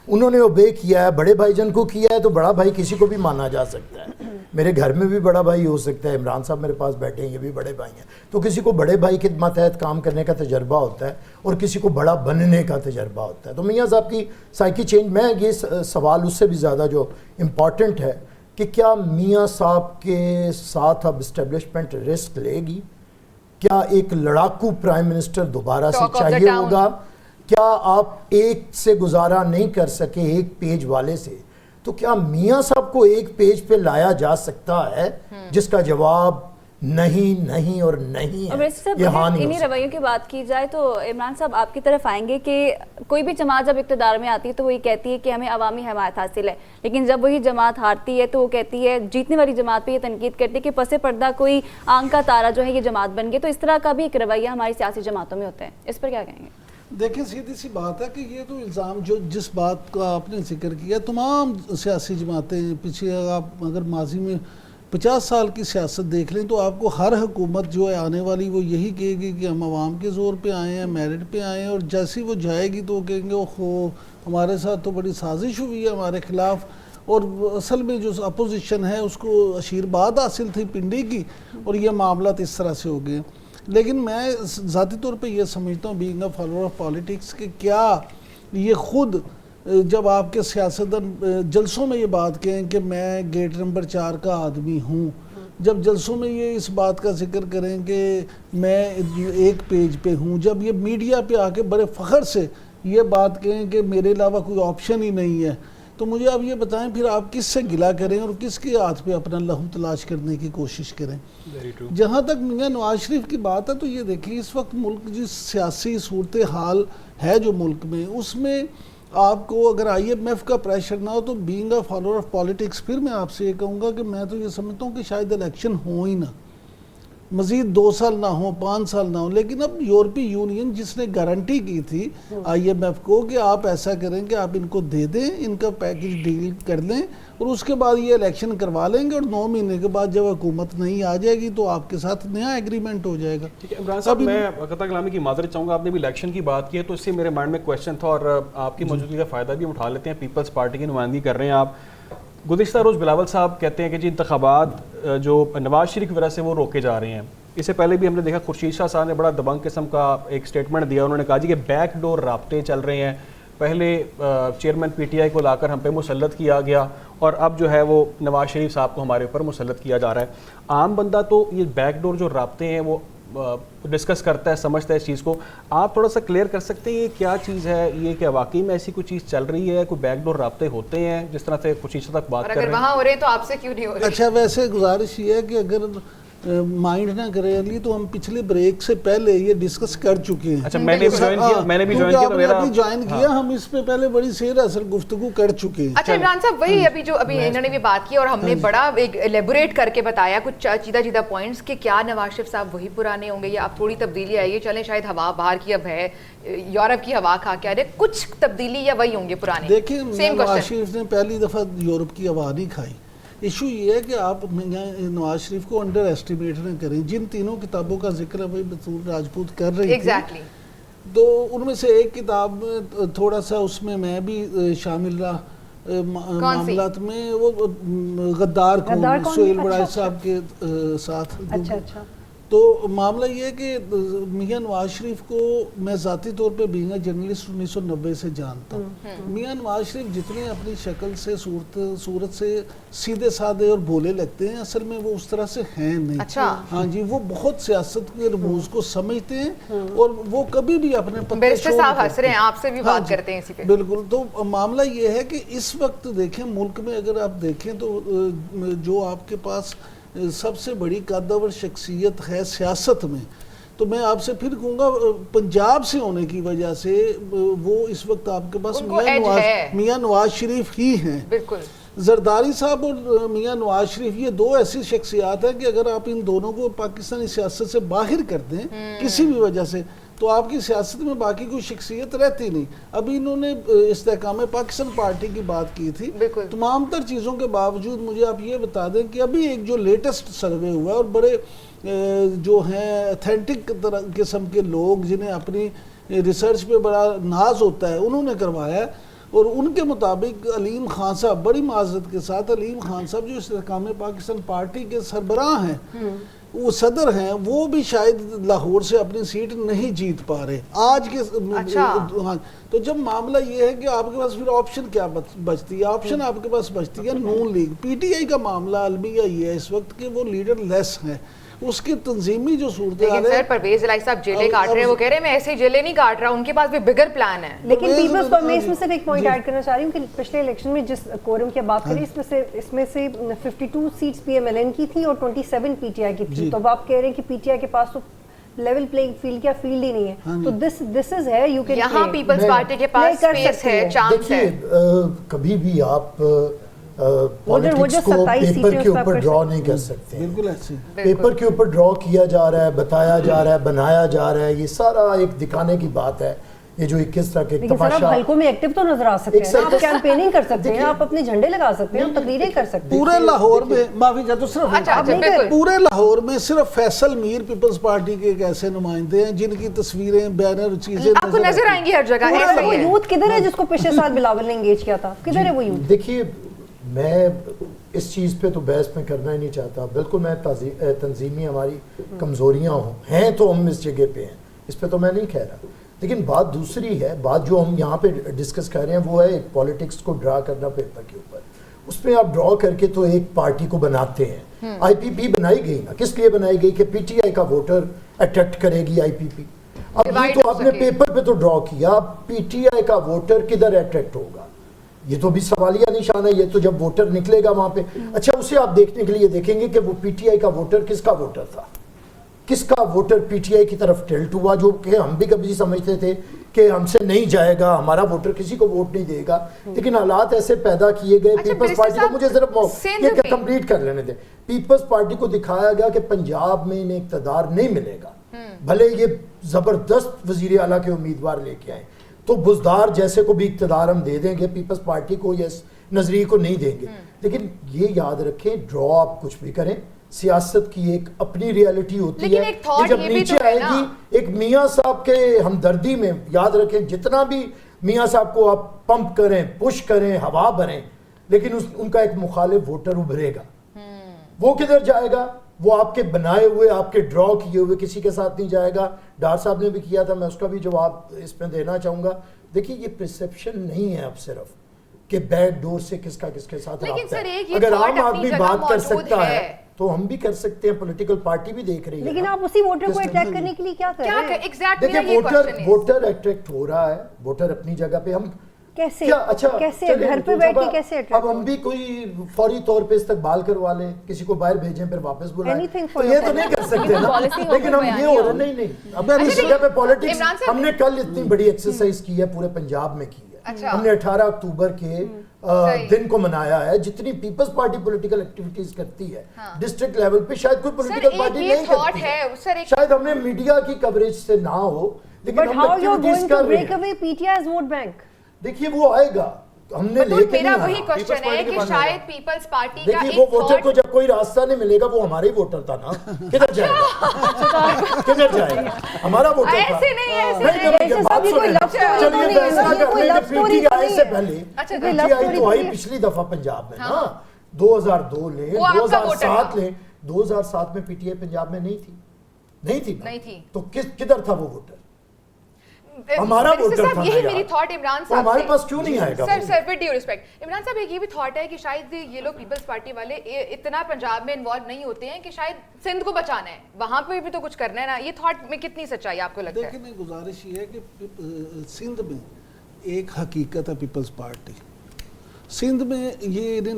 انہوں نے اوبے کیا ہے, بڑے بھائی جن کو کیا ہے, تو بڑا بھائی کسی کو بھی مانا جا سکتا ہے. میرے گھر میں بھی بڑا بھائی ہو سکتا ہے, عمران صاحب میرے پاس بیٹھے ہیں, یہ بھی بڑے بھائی ہیں, تو کسی کو بڑے بھائی کے ماتحت کام کرنے کا تجربہ ہوتا ہے اور کسی کو بڑا بننے کا تجربہ ہوتا ہے. تو میاں صاحب کی سائیکی چینج, میں یہ سوال اس سے بھی زیادہ جو امپورٹنٹ ہے کہ کیا میاں صاحب کے ساتھ اب اسٹیبلشمنٹ رسک لے گی؟ کیا ایک لڑاکو پرائم منسٹر دوبارہ سے چاہیے ہوگا؟ کیا آپ ایک سے گزارا نہیں کر سکے ایک پیج والے سے, تو کیا میاں صاحب کو ایک پیج پہ لایا جا سکتا ہے؟ جس کا جواب نہیں اور نہیں ہے. انہی رویوں کی بات کی جائے تو عمران صاحب آپ کی طرف آئیں گے کہ کوئی بھی جماعت جب اقتدار میں آتی ہے تو وہ یہ کہتی ہے کہ ہمیں عوامی حمایت حاصل ہے, لیکن جب وہی جماعت ہارتی ہے تو وہ کہتی ہے, جیتنے والی جماعت پہ یہ تنقید کرتی ہے کہ پس پردہ کوئی آنکھ کا تارا جو ہے یہ جماعت بن گئی. تو اس طرح کا بھی ایک رویہ ہماری سیاسی جماعتوں میں ہوتا ہے, اس پر کیا کہیں گے؟ دیکھیں, سیدھی سی بات ہے کہ یہ تو الزام جو جس بات کا آپ نے ذکر کیا, تمام سیاسی جماعتیں پیچھے آپ اگر ماضی میں 50 سال کی سیاست دیکھ لیں تو آپ کو ہر حکومت جو ہے آنے والی وہ یہی کہے گی کہ ہم عوام کے زور پہ آئے ہیں, میرٹ پہ آئے ہیں, اور جیسی وہ جائے گی تو وہ کہیں گے اوہ ہمارے ساتھ تو بڑی سازش ہوئی ہے ہمارے خلاف, اور اصل میں جو اپوزیشن ہے اس کو آشیرواد حاصل تھی پنڈی کی, اور یہ معاملات اس طرح سے ہو گئے. لیکن میں ذاتی طور پہ یہ سمجھتا ہوں being a follower of politics کہ کیا یہ خود جب آپ کے سیاستدان جلسوں میں یہ بات کہیں کہ میں گیٹ نمبر 4 کا آدمی ہوں, جب جلسوں میں یہ اس بات کا ذکر کریں کہ میں ایک پیج پہ ہوں, جب یہ میڈیا پہ آ کے بڑے فخر سے یہ بات کہیں کہ میرے علاوہ کوئی آپشن ہی نہیں ہے, تو مجھے آپ یہ بتائیں پھر آپ کس سے گلہ کریں اور کس کے ہاتھ پہ اپنا لہو تلاش کرنے کی کوشش کریں. جہاں تک میاں نواز شریف کی بات ہے تو یہ دیکھیں اس وقت ملک جس سیاسی صورتحال ہے جو ملک میں, اس میں آپ کو اگر آئی ایم ایف کا پریشر نہ ہو تو being a follower of politics پھر میں آپ سے یہ کہوں گا کہ میں تو یہ سمجھتا ہوں کہ شاید الیکشن ہو ہی نہ, مزید 2 سال نہ ہوں 5 سال نہ ہوں، لیکن اب یورپی یونین جس نے گارنٹی کی تھی IMF کو کہ آپ ایسا کریں کہ آپ ان کو دے دیں، ان کا پیکج ڈیل کر لیں اور اس کے بعد یہ الیکشن کروا لیں گے اور 9 مہینے کے بعد جب حکومت نہیں آ جائے گی تو آپ کے ساتھ نیا ایگریمنٹ ہو جائے گا. عمران صاحب میں قطع کلامی کی معذرت چاہوں گا، آپ نے بھی الیکشن کی بات کی ہے تو اس سے میرے مائنڈ میں کویشچن تھا اور آپ کی موجودگی کا فائدہ بھی اٹھا لیتے ہیں. پیپلز پارٹی کی نمائندگی کر رہے ہیں آپ. گزشتہ روز بلاول صاحب کہتے ہیں کہ جی انتخابات جو نواز شریف کی وجہ سے وہ روکے جا رہے ہیں. اس سے پہلے بھی ہم نے دیکھا خورشید شاہ صاحب نے بڑا دبنگ قسم کا ایک سٹیٹمنٹ دیا. انہوں نے کہا جی کہ بیک ڈور رابطے چل رہے ہیں. پہلے چیئرمین PTI کو لا کر ہم پہ مسلط کیا گیا اور اب جو ہے وہ نواز شریف صاحب کو ہمارے اوپر مسلط کیا جا رہا ہے. عام بندہ تو یہ بیک ڈور جو رابطے ہیں وہ ڈسکس کرتا ہے، سمجھتا ہے اس چیز کو. آپ تھوڑا سا کلیئر کر سکتے ہیں یہ کیا چیز ہے؟ یہ کہ واقعی میں ایسی کوئی چیز چل رہی ہے؟ کوئی بیک ڈور رابطے ہوتے ہیں جس طرح سے خورشید شاہ تک بات کر رہے ہیں؟ اگر وہاں ہو رہے ہیں تو آپ سے کیوں نہیں ہو رہے؟ اچھا ویسے گزارش یہ ہے کہ اگر مائنڈ نہ کرے علی تو ہم پچھلے بریک سے پہلے یہ ڈسکس کر چکے ہیں. اچھا میں نے بھی جوائن کیا، ہم اس پہ پہلے بڑی سیر اثر گفتگو کر چکے ہیں. اچھا عمران صاحب وہی ابھی انہوں نے بھی بات کی اور ہم نے بڑا ایک ایلیبوریٹ کر کے بتایا کچھ چیدہ پوائنٹس کہ کیا نواز شریف صاحب وہی پرانے ہوں گے یا اب تھوڑی تبدیلی آئی ہے. چلیں شاید ہوا باہر کی اب ہے، یورپ کی ہوا کھا کے آ رہے، کچھ تبدیلی یا وہی ہوں گے پرانے؟ دیکھیں نواز شریف نے پہلی دفعہ یورپ کی ہوا نہیں کھائی. ایشو یہ ہے کہ آپ نواز شریف کو انڈر ایسٹیمیٹ نہ کریں. جن تینوں کتابوں کا ذکر ہے بطور راجپوت کر رہی تھی تو ان میں سے ایک کتاب میں تھوڑا سا اس میں بھی شامل رہا معاملات میں، وہ غدار کون سہیل بڑائی صاحب کے ساتھ. تو معاملہ یہ ہے کہ میاں نواز شریف کو میں ذاتی طور پہ بینگ اے جرنلسٹ 1990 سے جانتا ہوں. میاں نواز شریف جتنے اپنی شکل سے صورت سے سیدھے سادھے اور بھولے لگتے ہیں، اصل میں وہ اس طرح سے ہیں نہیں. ہاں جی، وہ بہت سیاست کے رموز کو سمجھتے ہیں اور وہ کبھی بھی اپنے پتے صاحب ہنس رہے ہیں، آپ سے بھی بات کرتے ہیں اسی پہ. بالکل. تو معاملہ یہ ہے کہ اس وقت دیکھیں ملک میں اگر آپ دیکھیں تو جو آپ کے پاس سب سے بڑی قدور شخصیت ہے سیاست میں، تو میں آپ سے پھر کہوں گا پنجاب سے ہونے کی وجہ سے وہ اس وقت آپ کے پاس میاں نواز شریف ہی ہیں. بالکل. زرداری صاحب اور میاں نواز شریف یہ دو ایسی شخصیات ہیں کہ اگر آپ ان دونوں کو پاکستانی سیاست سے باہر کر دیں کسی بھی وجہ سے تو آپ کی سیاست میں باقی کوئی شخصیت رہتی نہیں. ابھی انہوں نے استحکام پاکستان پارٹی کی بات کی تھی. تمام تر چیزوں کے باوجود مجھے آپ یہ بتا دیں کہ ابھی ایک جو لیٹسٹ سروے ہوا ہے اور بڑے جو ہیں ایتھینٹک قسم کے لوگ جنہیں اپنی ریسرچ پہ بڑا ناز ہوتا ہے انہوں نے کروایا ہے، اور ان کے مطابق علیم خان صاحب، بڑی معذرت کے ساتھ علیم خان صاحب جو استحکام پاکستان پارٹی کے سربراہ ہیں، وہ صدر ہیں، وہ بھی شاید لاہور سے اپنی سیٹ نہیں جیت پا رہے آج کے. تو جب معاملہ یہ ہے کہ آپ کے پاس پھر آپشن کیا بچتی ہے؟ آپشن آپ کے پاس بچتی ہے نون لیگ. PTI کا معاملہ المیہ یہ ہے اس وقت کہ وہ لیڈر لیس ہیں. اس کی تنظیمی جو صورتحال ہے، لیکن سر پرویز الہی صاحب جیلیں کاٹ رہے ہیں، وہ کہہ رہے ہیں میں ایسے ہی جیلیں نہیں کاٹ رہا، ان کے پاس بھی بگر پلان ہے. لیکن پیپلز کو میں اس میں صرف ایک پوائنٹ ایڈ کرنا چاہ رہی ہوں کہ پچھلے الیکشن میں جس کورم کی بات کری اس میں سے 52 سیٹس PMLN کی تھی اور 27 PTI کی تھی. تو اب آپ کہہ رہے ہیں کہ PTI کے پاس تو لیول پلینگ فیلڈ کیا فیلڈ ہی نہیں ہے. تو دس از ہے یو کین یہاں پیپلز پارٹی کے پاس سپیس ہے، چانس ہے. کبھی بھی آپ پالیٹکس کو پیپر کے اوپر ڈرا نہیں کر سکتے. پیپر کے اوپر ڈرا کیا جا رہا ہے، بتایا جا رہا ہے، بنایا جا رہا ہے، یہ سارا ایک دکھانے کی بات ہے. یہ جو 21 طرح کے تماشا حلقوں میں ایکٹیو تو نظر آ سکتے ہیں، آپ کیمپیننگ کر سکتے ہیں، آپ اپنے جھنڈے لگا سکتے ہیں، آپ تقریریں کر سکتے ہیں. پورے لاہور میں معافی چاہتا ہوں صرف پورے لاہور میں صرف فیصل میر پیپلز پارٹی کے ایک ایسے نمائندے ہیں جن کی تصویریں بینر چیزیں آپ کو نظر آئیں گی ہر جگہ. وہ یوتھ کدھر ہے جس کو پچھلے سال بلاول نے انگیج کیا تھا؟ کدھر ہے وہ یوتھ؟ دیکھیے میں اس چیز پہ تو بحث میں کرنا ہی نہیں چاہتا. بالکل میں تنظیمی ہماری کمزوریاں ہیں تو ہم اس جگہ پہ ہیں، اس پہ تو میں نہیں کہہ رہا. لیکن بات دوسری ہے، بات جو ہم یہاں پہ ڈسکس کر رہے ہیں وہ ہے ایک پولیٹکس کو ڈرا کرنا پیپر کے اوپر. اس میں آپ ڈرا کر کے تو ایک پارٹی کو بناتے ہیں. IPP بنائی گئی نا، کس لیے بنائی گئی؟ کہ PTI کا ووٹر اٹریکٹ کرے گی IPP. اب یہ تو آپ نے پیپر پہ تو ڈرا کیا، PTI کا ووٹر کدھر اٹریکٹ ہوگا؟ یہ تو بھی سوالیہ نشان ہے. یہ تو جب ووٹر نکلے گا وہاں پہ، اچھا اسے آپ دیکھنے کے لیے دیکھیں گے کہ وہ PTI کا ووٹر کس کا ووٹر تھا. کس کا ووٹر پی ٹی آئی کی طرف ٹلٹ ہوا, جو کہ ہم بھی کبھی سمجھتے تھے کہ ہم سے نہیں جائے گا, ہمارا ووٹر کسی کو ووٹ نہیں دے گا, لیکن حالات ایسے پیدا کیے گئے. پیپلز پارٹی کو مجھے صرف یہ کمپلیٹ کر لینے دیں. پیپلز پارٹی کو دکھایا گیا کہ پنجاب میں انہیں اقتدار نہیں ملے گا, بھلے یہ زبردست وزیر اعلیٰ کے امیدوار لے کے آئیں, تو بزدار جیسے کو بھی اقتدار ہم دے دیں گے, پیپلز پارٹی کو یا نظریے کو نہیں دیں گے. لیکن یہ یاد رکھیں, ڈرا آپ کچھ بھی کریں, سیاست کی ایک اپنی ریالٹی ہوتی ہے کہ جب نیچے آئے گی ایک میاں صاحب کے ہمدردی میں, یاد رکھیں جتنا بھی میاں صاحب کو آپ پمپ کریں, پش کریں, ہوا بھریں, لیکن ان کا ایک مخالف ووٹر ابھرے گا. وہ کدھر جائے گا؟ وہ آپ کے بنائے ہوئے, آپ کے ڈرا کیے ہوئے کسی کے ساتھ نہیں جائے گا. ڈار صاحب نے بھی کیا تھا, میں اس کا بھی جواب اس میں دینا چاہوں گا. دیکھیے یہ پرسیپشن نہیں ہے اب صرف کہ بیک ڈور سے کس کا کس کے ساتھ رابطہ ہے. اگر عام آدمی بات کر سکتا ہے تو ہم بھی کر سکتے ہیں, پولیٹیکل پارٹی بھی دیکھ رہی ہے. لیکن آپ اسی ووٹر کو اٹریکٹ کرنے کے لیے کیا کر رہے ہیں؟ دیکھیں ووٹر اٹریکٹ ہو رہا ہے, ووٹر اپنی جگہ پہ. ہم کیسے گھر پہ بیٹھ کے کیسے اٹریکٹ؟ اب ہم بھی کوئی فوری طور پہ استقبال کروا لیں, کسی کو باہر بھیجیں پھر واپس بلائیں, یہ تو نہیں کر سکتے نا. لیکن ہم یہ ہو رہا نہیں, اب اس جگہ پہ پالیٹکس, ہم نے کل اتنی بڑی ایکسرسائز کی ہے پورے پنجاب میں کی ہے. ہم نے 18 اکتوبر کے دن کو منایا ہے. جتنی پیپلز پارٹی پولیٹیکل ایکٹیویٹیز کرتی ہے ڈسٹرکٹ لیول پہ, شاید کوئی پولیٹیکل پارٹی نہیں کرتی ہے. شاید ہم نے میڈیا کی کوریج سے نہ ہو, لیکن ہم ایکٹیویٹیز کر رہے ہیں. دیکھیے وہ آئے گا, ہم نے لے کے میرا وہی کوشچن ہے کہ شاید پیپلز پارٹی کا دیکھیے وہ ووٹر کو جب کوئی راستہ نہیں ملے گا, وہ ہمارا ہی ووٹر تھا نا, کدھر جائے گا, کدھر جائے گا, ہمارا ووٹر تھا. ایسے نہیں, بات سنیں, چلیے فیصلہ کر لیں کہ پی ٹی آئی سے پہلے, پی ٹی آئی تو آئی پچھلی دفعہ پنجاب میں نا, 2002 لیں, 2007 لیں, 2007 میں پی ٹی آئی پنجاب میں نہیں تھی, تو کدھر تھا وہ ووٹر؟ ہمارا ووٹر تھا. یہی میری تھاٹ عمران صاحب ہمارے پاس کیوں نہیں آئے گا سر ود ڈیو ریسپیکٹ. عمران صاحب ایک یہ بھی تھاٹ ہے کہ شاید یہ لوگ پیپلز پارٹی والے اتنا پنجاب میں انوالو نہیں ہوتے ہیں کہ شاید سندھ کو بچانا ہے, وہاں پہ بھی تو کچھ کرنا ہے نا. یہ تھاٹ میں کتنی سچائی آپ کو لگتا ہے؟ دیکھیں گزارش یہ ہے کہ سندھ میں ایک حقیقت ہے, پیپلز پارٹی سندھ میں یہ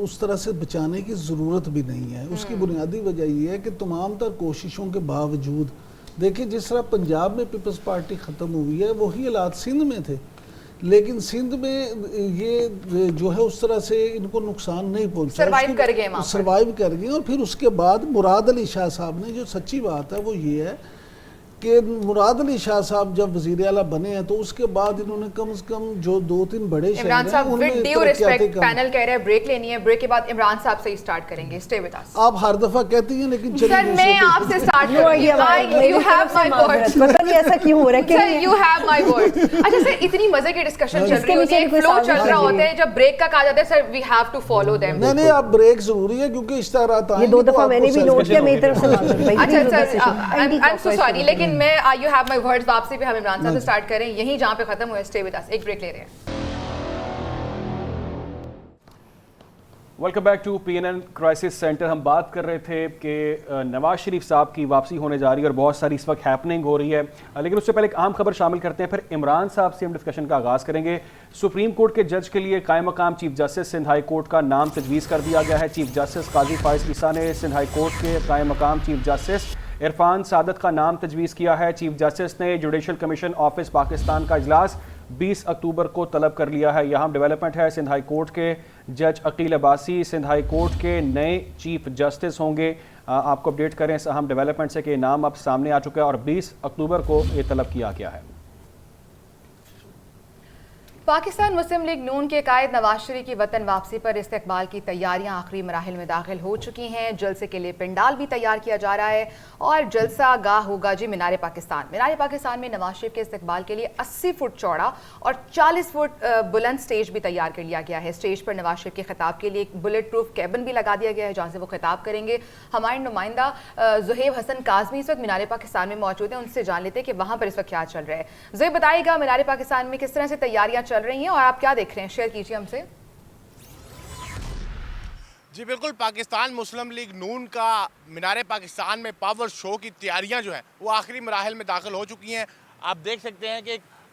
اس طرح سے بچانے کی ضرورت بھی نہیں ہے. اس کی بنیادی وجہ یہ ہے کہ تمام تر کوششوں کے باوجود دیکھیں جس طرح پنجاب میں پیپلز پارٹی ختم ہوئی ہے وہی حالات سندھ میں تھے, لیکن سندھ میں یہ جو ہے اس طرح سے ان کو نقصان نہیں پہنچا, سروائیو کر گئے. اور پھر اس کے بعد مراد علی شاہ صاحب نے, جو سچی بات ہے وہ یہ ہے کہ مراد علی شاہ صاحب جب وزیر اعلیٰ بنے ہیں تو اس کے بعد انہوں نے کم از کم جو 2-3 بڑے شہر ہیں ان میں ترقیاتی کام. پینل کہہ رہا ہے بریک لینی ہے, بریک کے بعد عمران صاحب سے ہی سٹارٹ کریں گے. Stay with us. آپ ہر دفعہ کہتی ہیں لیکن چلیے سر میں آپ سے سٹارٹ کروں گی. You have my word. پتہ نہیں ایسا کیوں ہو رہا ہے سر, یو ہیو مائی ورڈ. اچھا سر, اتنی مزے کی ڈسکشن چل رہی ہوتی ہے, فلو چل رہا ہوتا ہے, جب بریک کا کہا جاتا ہے sir we have to follow them. نہیں اب بریک ضروری ہے کیونکہ اشتہارات آئیں. یہ 2 دفعہ میں نے بھی نوٹ کیا میری طرف سے. اچھا سر, آئی ایم سو سوری, لیکن میں یو ہیو مائی ورڈز واپسی پہ ہم عمران صاحب سے سٹارٹ کریں یہیں جہاں پہ ختم ہوئے. اسٹے ود اس, ایک بریک لے رہے ہیں. Welcome back to P N N crisis centre. ہم بات کر رہے تھے کہ نواز شریف صاحب کی واپسی ہونے جا رہی ہے اور بہت ساری اس وقت ہیپننگ ہو رہی ہے, لیکن اس سے پہلے ایک اہم خبر شامل کرتے ہیں, پھر عمران صاحب سے ہم ڈسکشن کا آغاز کریں گے. سپریم کورٹ کے جج کے لیے قائم مقام chief justice Sindh high court کا نام تجویز کر دیا گیا ہے. چیف جسٹس قاضی فائز عیسیٰ نے سندھ ہائی کورٹ کے قائم مقام چیف جسٹس عرفان سعادت کا نام تجویز کیا ہے. چیف جسٹس نے جوڈیشل کمیشن آفس پاکستان کا اجلاس 20 اکتوبر کو طلب کر لیا ہے. یہاں ڈیولپمنٹ ہے, سندھ ہائی کورٹ کے جج عقیل عباسی سندھ ہائی کورٹ کے نئے چیف جسٹس ہوں گے. آپ کو اپڈیٹ کریں اس اہم ڈیولپمنٹ سے کہ نام اب سامنے آ چکا ہے اور 20 اکتوبر کو یہ طلب کیا گیا ہے. پاکستان مسلم لیگ نون کے قائد نواز شریف کی وطن واپسی پر استقبال کی تیاریاں آخری مراحل میں داخل ہو چکی ہیں. جلسے کے لیے پنڈال بھی تیار کیا جا رہا ہے اور جلسہ گاہ ہوگا جی مینار پاکستان. مینار پاکستان میں نواز شریف کے استقبال کے لیے 80 فٹ چوڑا اور 40 فٹ بلند سٹیج بھی تیار کر لیا گیا ہے. سٹیج پر نواز شریف کے خطاب کے لیے ایک بلٹ پروف کیبن بھی لگا دیا گیا ہے جہاں سے وہ خطاب کریں گے. ہمارے نمائندہ زہیب حسن کاظمی اس وقت مینار پاکستان میں موجود ہیں, ان سے جان لیتے ہیں کہ وہاں پر اس وقت کیا چل رہا ہے. زہیب بتائیے گا مینار پاکستان میں کس طرح سے تیاریاں چل رہی ہیں اور آپ کیا دیکھ رہے ہیں, شیئر کیجیے ہم سے. جی بالکل, پاکستان مسلم لیگ نون کا مینار پاکستان میں پاور شو کی تیاریاں جو ہیں وہ آخری مراحل میں داخل ہو چکی ہیں. آپ دیکھ سکتے ہیں کہ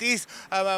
30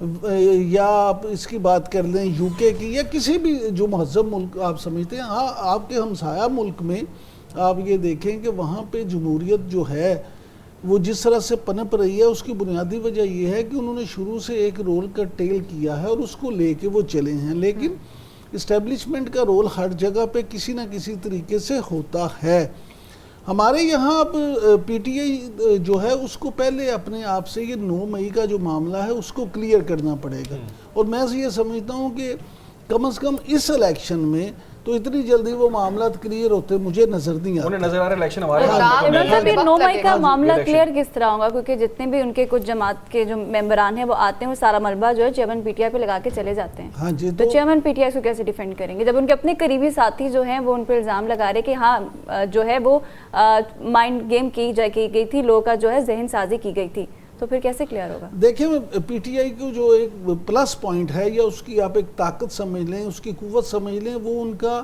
یا آپ اس کی بات کر لیں یو کے کی یا کسی بھی جو مہذب ملک آپ سمجھتے ہیں. ہاں آپ کے ہمسایہ ملک میں آپ یہ دیکھیں کہ وہاں پہ جمہوریت جو ہے وہ جس طرح سے پنپ رہی ہے اس کی بنیادی وجہ یہ ہے کہ انہوں نے شروع سے ایک رول کا ٹیل کیا ہے اور اس کو لے کے وہ چلے ہیں. لیکن اسٹیبلشمنٹ کا رول ہر جگہ پہ کسی نہ کسی طریقے سے ہوتا ہے. ہمارے یہاں اب پی ٹی آئی جو ہے اس کو پہلے اپنے آپ سے یہ 9 مئی کا جو معاملہ ہے اس کو کلیئر کرنا پڑے گا. اور میں یہ سمجھتا ہوں کہ کم از کم اس الیکشن میں تو اتنی جلدی وہ معاملات کلیئر ہوتے مجھے نظر نہیں آتے. انہیں نظر آ رہا ہے الیکشن ہمارے یہ 9 مئی کا معاملہ کلیئر کس طرح ہوگا؟ کیونکہ جتنے بھی ان کے کچھ جماعت کے جو ممبران ہیں وہ آتے ہیں وہ سارا ملبہ جو ہے چیئرمین پی ٹی آئی پہ لگا کے چلے جاتے ہیں. ہاں جی. تو چیئرمین پی ٹی آئی کو کیسے ڈیفینڈ کریں گے جب ان کے اپنے قریبی ساتھی جو ہیں وہ ان پہ الزام لگا رہے کہ ہاں جو ہے وہ مائنڈ گیم کی گئی تھی, لوگوں کا جو ہے ذہن سازی کی گئی تھی, تو پھر کیسے کلیئر ہوگا؟ دیکھیں پی ٹی آئی کو جو ایک پلس پوائنٹ ہے یا اس کی آپ ایک طاقت سمجھ لیں, اس کی قوت سمجھ لیں, وہ ان کا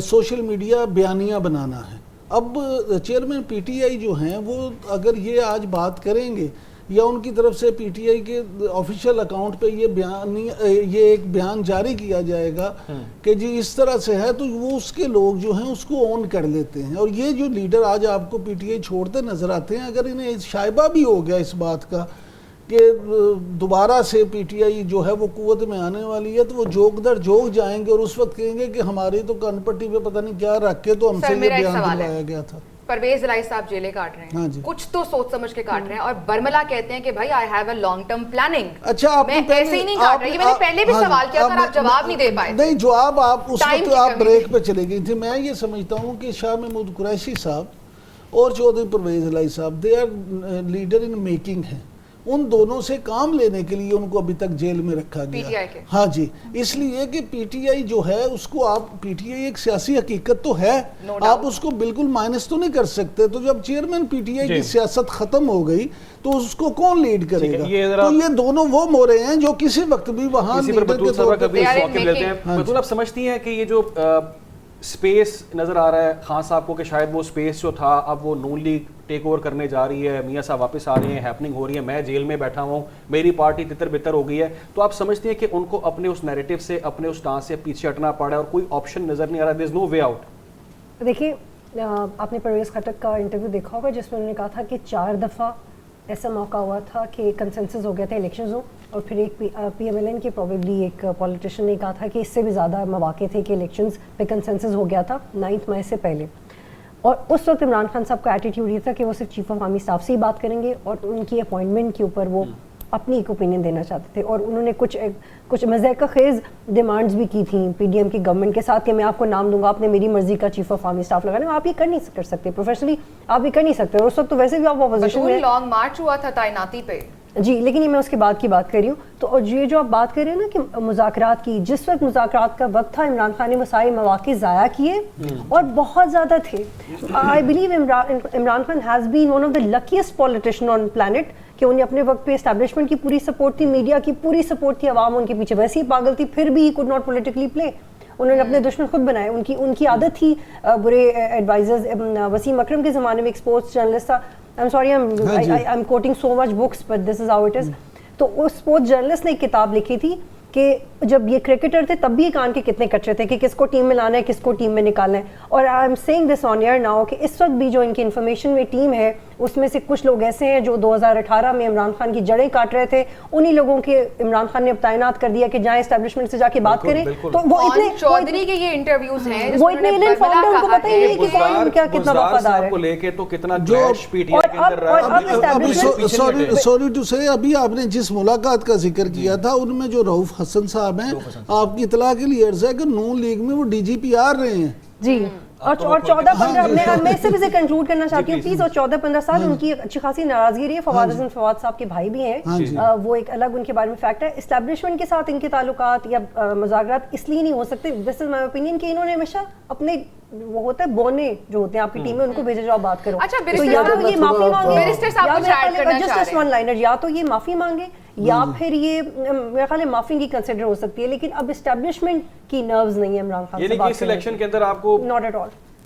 سوشل میڈیا بیانیہ بنانا ہے. اب چیئرمین پی ٹی آئی جو ہیں وہ اگر یہ آج بات کریں گے یا ان کی طرف سے پی ٹی آئی کے آفیشیل اکاؤنٹ پہ یہ ایک بیان جاری کیا جائے گا کہ جی اس طرح سے ہے, تو وہ اس کے لوگ جو ہیں اس کو اون کر لیتے ہیں. اور یہ جو لیڈر آج آپ کو پی ٹی آئی چھوڑتے نظر آتے ہیں, اگر انہیں شائبہ بھی ہو گیا اس بات کا کہ دوبارہ سے پی ٹی آئی جو ہے وہ قوت میں آنے والی ہے, تو وہ جوگ در جوگ جائیں گے اور اس وقت کہیں گے کہ ہماری تو کن پٹی پہ پتہ نہیں کیا رکھ کے تو ہم سے یہ بیان دلوایا گیا تھا. پرویز الہی صاحب جیلیں کاٹ رہے ہیں, کچھ تو سوچ سمجھ کے کاٹ رہے ہیں, اور برملا کہتے ہیں کہ بھائی I have a long term planning. اچھا میں ایسے ہی نہیں کاٹ رہی, میں نے پہلے بھی سوال کیا تھا, آپ جواب نہیں دے پائے. نہیں جواب آپ اس وقت آپ بریک پہ چلے گئی تھی. میں یہ سمجھتا ہوں کہ شاہ محمود قریشی صاحب اور Chaudhry Pervaiz Elahi sahib they are leader in making ہیں. ان دونوں سے کام لینے کے لیے ان کو ابھی تک جیل میں رکھا گیا. ہاں جی, اس لیے کہ پی ٹی آئی جو ہے اس کو آپ, پی ٹی آئی ایک سیاسی حقیقت تو ہے, آپ اس کو بالکل مائنس تو نہیں کر سکتے. تو جب چیئرمین پی ٹی آئی کی سیاست ختم ہو گئی تو اس کو کون لیڈ کرے گا؟ تو یہ دونوں وہ مورے ہیں جو کسی وقت بھی وہاں لیڈر کے طور پر. آپ سمجھتی ہیں کہ یہ جو سپیس نظر آ رہا ہے خان صاحب کو کہ شاید وہ سپیس جو تھا اب وہ نون لیگ ٹیک اوور کرنے جا رہی ہے, میاں صاحب واپس آ رہے ہیں, ہیپننگ ہو رہی ہے, میں جیل میں بیٹھا ہوں, میری پارٹی تتر بتر ہو گئی ہے, تو آپ سمجھتے ہیں کہ ان کو اپنے اس نیریٹو سے, اپنے اس ٹانس سے پیچھے ہٹنا پڑا ہے اور کوئی آپشن نظر نہیں آ رہا, دیر از نو وے آؤٹ؟ دیکھیے آپ نے پرویز خٹک کا انٹرویو دیکھا ہوگا جس میں انہوں نے کہا تھا کہ 4 دفعہ ایسا موقع ہوا تھا کہ کنسنسس ہو گیا تھا الیکشنز ہوں, اور پھر ایک پی ایم ایل این کے پروبیبلی ایک پولیٹیشین نے کہا تھا کہ اس سے بھی زیادہ مواقع تھے کہ الیکشنز پہ کنسنسس ہو گیا تھا 9 مئی سے پہلے. اور اس وقت عمران خان صاحب کا ایٹیٹیوڈ یہ تھا کہ وہ صرف چیف آف آرمی اسٹاف سے ہی بات کریں گے, اور ان کی اپوائنٹمنٹ کے اوپر وہ اپنی ایک اوپینین دینا چاہتے تھے. اور انہوں نے کچھ مذاق خیز ڈیمانڈز بھی کی تھیں پی ڈی ایم کی گورنمنٹ کے ساتھ کہ میں آپ کو نام دوں گا, آپ نے میری مرضی کا چیف آف آرمی اسٹاف لگانا. آپ یہ کر نہیں کر سکتے, پروفیشنلی آپ یہ کر نہیں سکتے. اور اس وقت تو ویسے بھی آپ اپوزیشن میں, لانگ مارچ ہوا تھا تعیناتی پہ جی, لیکن یہ میں اس کے بعد کی بات کر رہی ہوں. تو یہ جو آپ بات کر رہے ہیں نا کہ مذاکرات کی, جس وقت مذاکرات کا وقت تھا عمران خان نے وہ سارے مواقع ضائع کیے اور بہت زیادہ تھے. I believe Imran Khan has been one of the luckiest politician on planet کہ انہیں اپنے وقت پہ اسٹیبلشمنٹ کی پوری سپورٹ تھی, میڈیا کی پوری سپورٹ تھی, عوام ان کے پیچھے ویسے ہی پاگل تھی, پھر بھی ہی کوڈ ناٹ پولیٹیکلی پلے. انہوں نے اپنے دشمن خود بنائے. ان کی عادت تھی برے ایڈوائزرز. وسیم اکرم کے زمانے میں ایک اسپورٹس جرنلسٹ تھا, I'm sorry, I'm quoting so much books, but this is how it is. تو اس اسپورٹس جرنلسٹ نے ایک کتاب لکھی تھی کہ جب یہ کرکٹر تھے تب بھی کان کے کتنے کچرے تھے کہ کس کو ٹیم میں لانا ہے, کس کو ٹیم میں نکالنا ہے. اور I am seeing this on air now کہ اس وقت بھی جو ان کی انفارمیشن میں ٹیم ہے اس میں سے کچھ لوگ ایسے ہیں جو 2018 میں عمران خان کی جڑیں کاٹ رہے تھے. انہی لوگوں کے عمران خان نے اب تعینات کر دیا کہ جائیں اسٹیبلشمنٹ سے جا کے بات کریں. تو وہ اتنے چودھری کے یہ انٹرویوز ہیں, وہ اتنے انفارمڈ ہیں, ان کو پتہ ہی نہیں کہ کون کیا کتنا وفادار ہے. کو لے کے تو کتنا کلیش پی ٹی آئی کے اندر رہا ہے. سوری ٹو سے, ابھی آپ نے جس ملاقات کا ذکر کیا تھا ان میں جو رؤوف حسن صاحب ہیں, آپ کی اطلاع کے لیے عرض ہے کہ نون لیگ میں وہ ڈی جی پی آر رہے ہیں. جی, اور 14-15 میں سے بھی کنکلوڈ کرنا چاہتی ہوں پلیز. اور 14-15 سال ان کی اچھی خاصی ناراضگی رہی ہے. فواد حسن فواد صاحب کے بھائی بھی ہیں, وہ ایک الگ ان کے بارے میں فیکٹ ہے. اسٹیبلشمنٹ کے ساتھ ان کے تعلقات یا مذاکرات اس لیے نہیں ہو سکتے, دس از مائی اوپینین, کہ انہوں نے ہمیشہ اپنے وہ ہوتا ہے بونے جو ہوتے ہیں آپ کی ٹیم میں, ان کو بھیجے جو آپ بات کرو. تو یا تو یہ معافی مانگے, یا تو یہ معافی مانگے یا پھر یہ میرا خیال ہے معافی کی کنسیڈر ہو سکتی ہے, لیکن اب اسٹیبلشمنٹ کی نروز نہیں ہے عمران خان سے بات کرنے. یعنی کہ اس الیکشن کے اندر آپ کو ناٹ ایٹ آل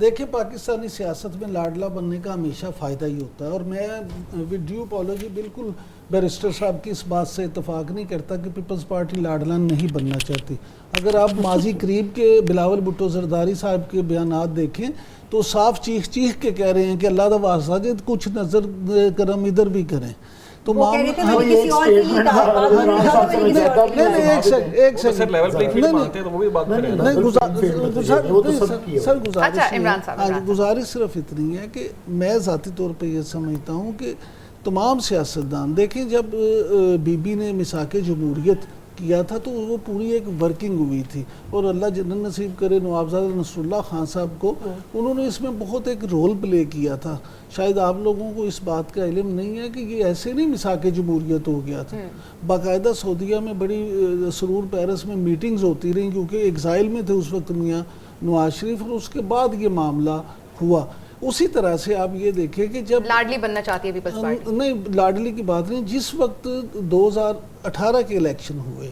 دیکھیں پاکستانی سیاست میں لاڈلا بننے کا ہمیشہ فائدہ ہی ہوتا ہے، اور میں ود ڈیو اپالوجی بالکل بیرسٹر صاحب کی اس بات سے اتفاق نہیں کرتا کہ پیپلز پارٹی لاڈلا نہیں بننا چاہتی. اگر آپ ماضی قریب کے بلاول بھٹو زرداری صاحب کے بیانات دیکھیں تو صاف چیخ چیخ کے کہہ رہے ہیں کہ اللہ دا واسطہ جے کچھ نظر کرم ادھر بھی کریں. تو گزارش صرف اتنی ہے کہ میں ذاتی طور پہ یہ سمجھتا ہوں کہ تمام سیاستدان دیکھیں، جب بی بی نے میثاق جمہوریت کیا تھا تو وہ پوری ایک ورکنگ ہوئی تھی، اور اللہ جنت نصیب کرے نوابزادہ نصر اللہ خان صاحب کو، انہوں نے اس میں بہت ایک رول پلے کیا تھا. شاید آپ لوگوں کو اس بات کا علم نہیں ہے کہ یہ ایسے نہیں میثاق جمہوریت ہو گیا تھا. باقاعدہ سعودیہ میں بڑی سرور پیرس میں میٹنگز ہوتی رہیں، کیونکہ ایگزائل میں تھے اس وقت میاں نواز شریف، اور اس کے بعد یہ معاملہ ہوا. اسی طرح سے آپ یہ دیکھیں کہ جب لاڈلی بننا چاہتی ہے پیپلز پارٹی، نہیں لاڈلی کی بات نہیں، جس وقت 2018 کے الیکشن ہوئے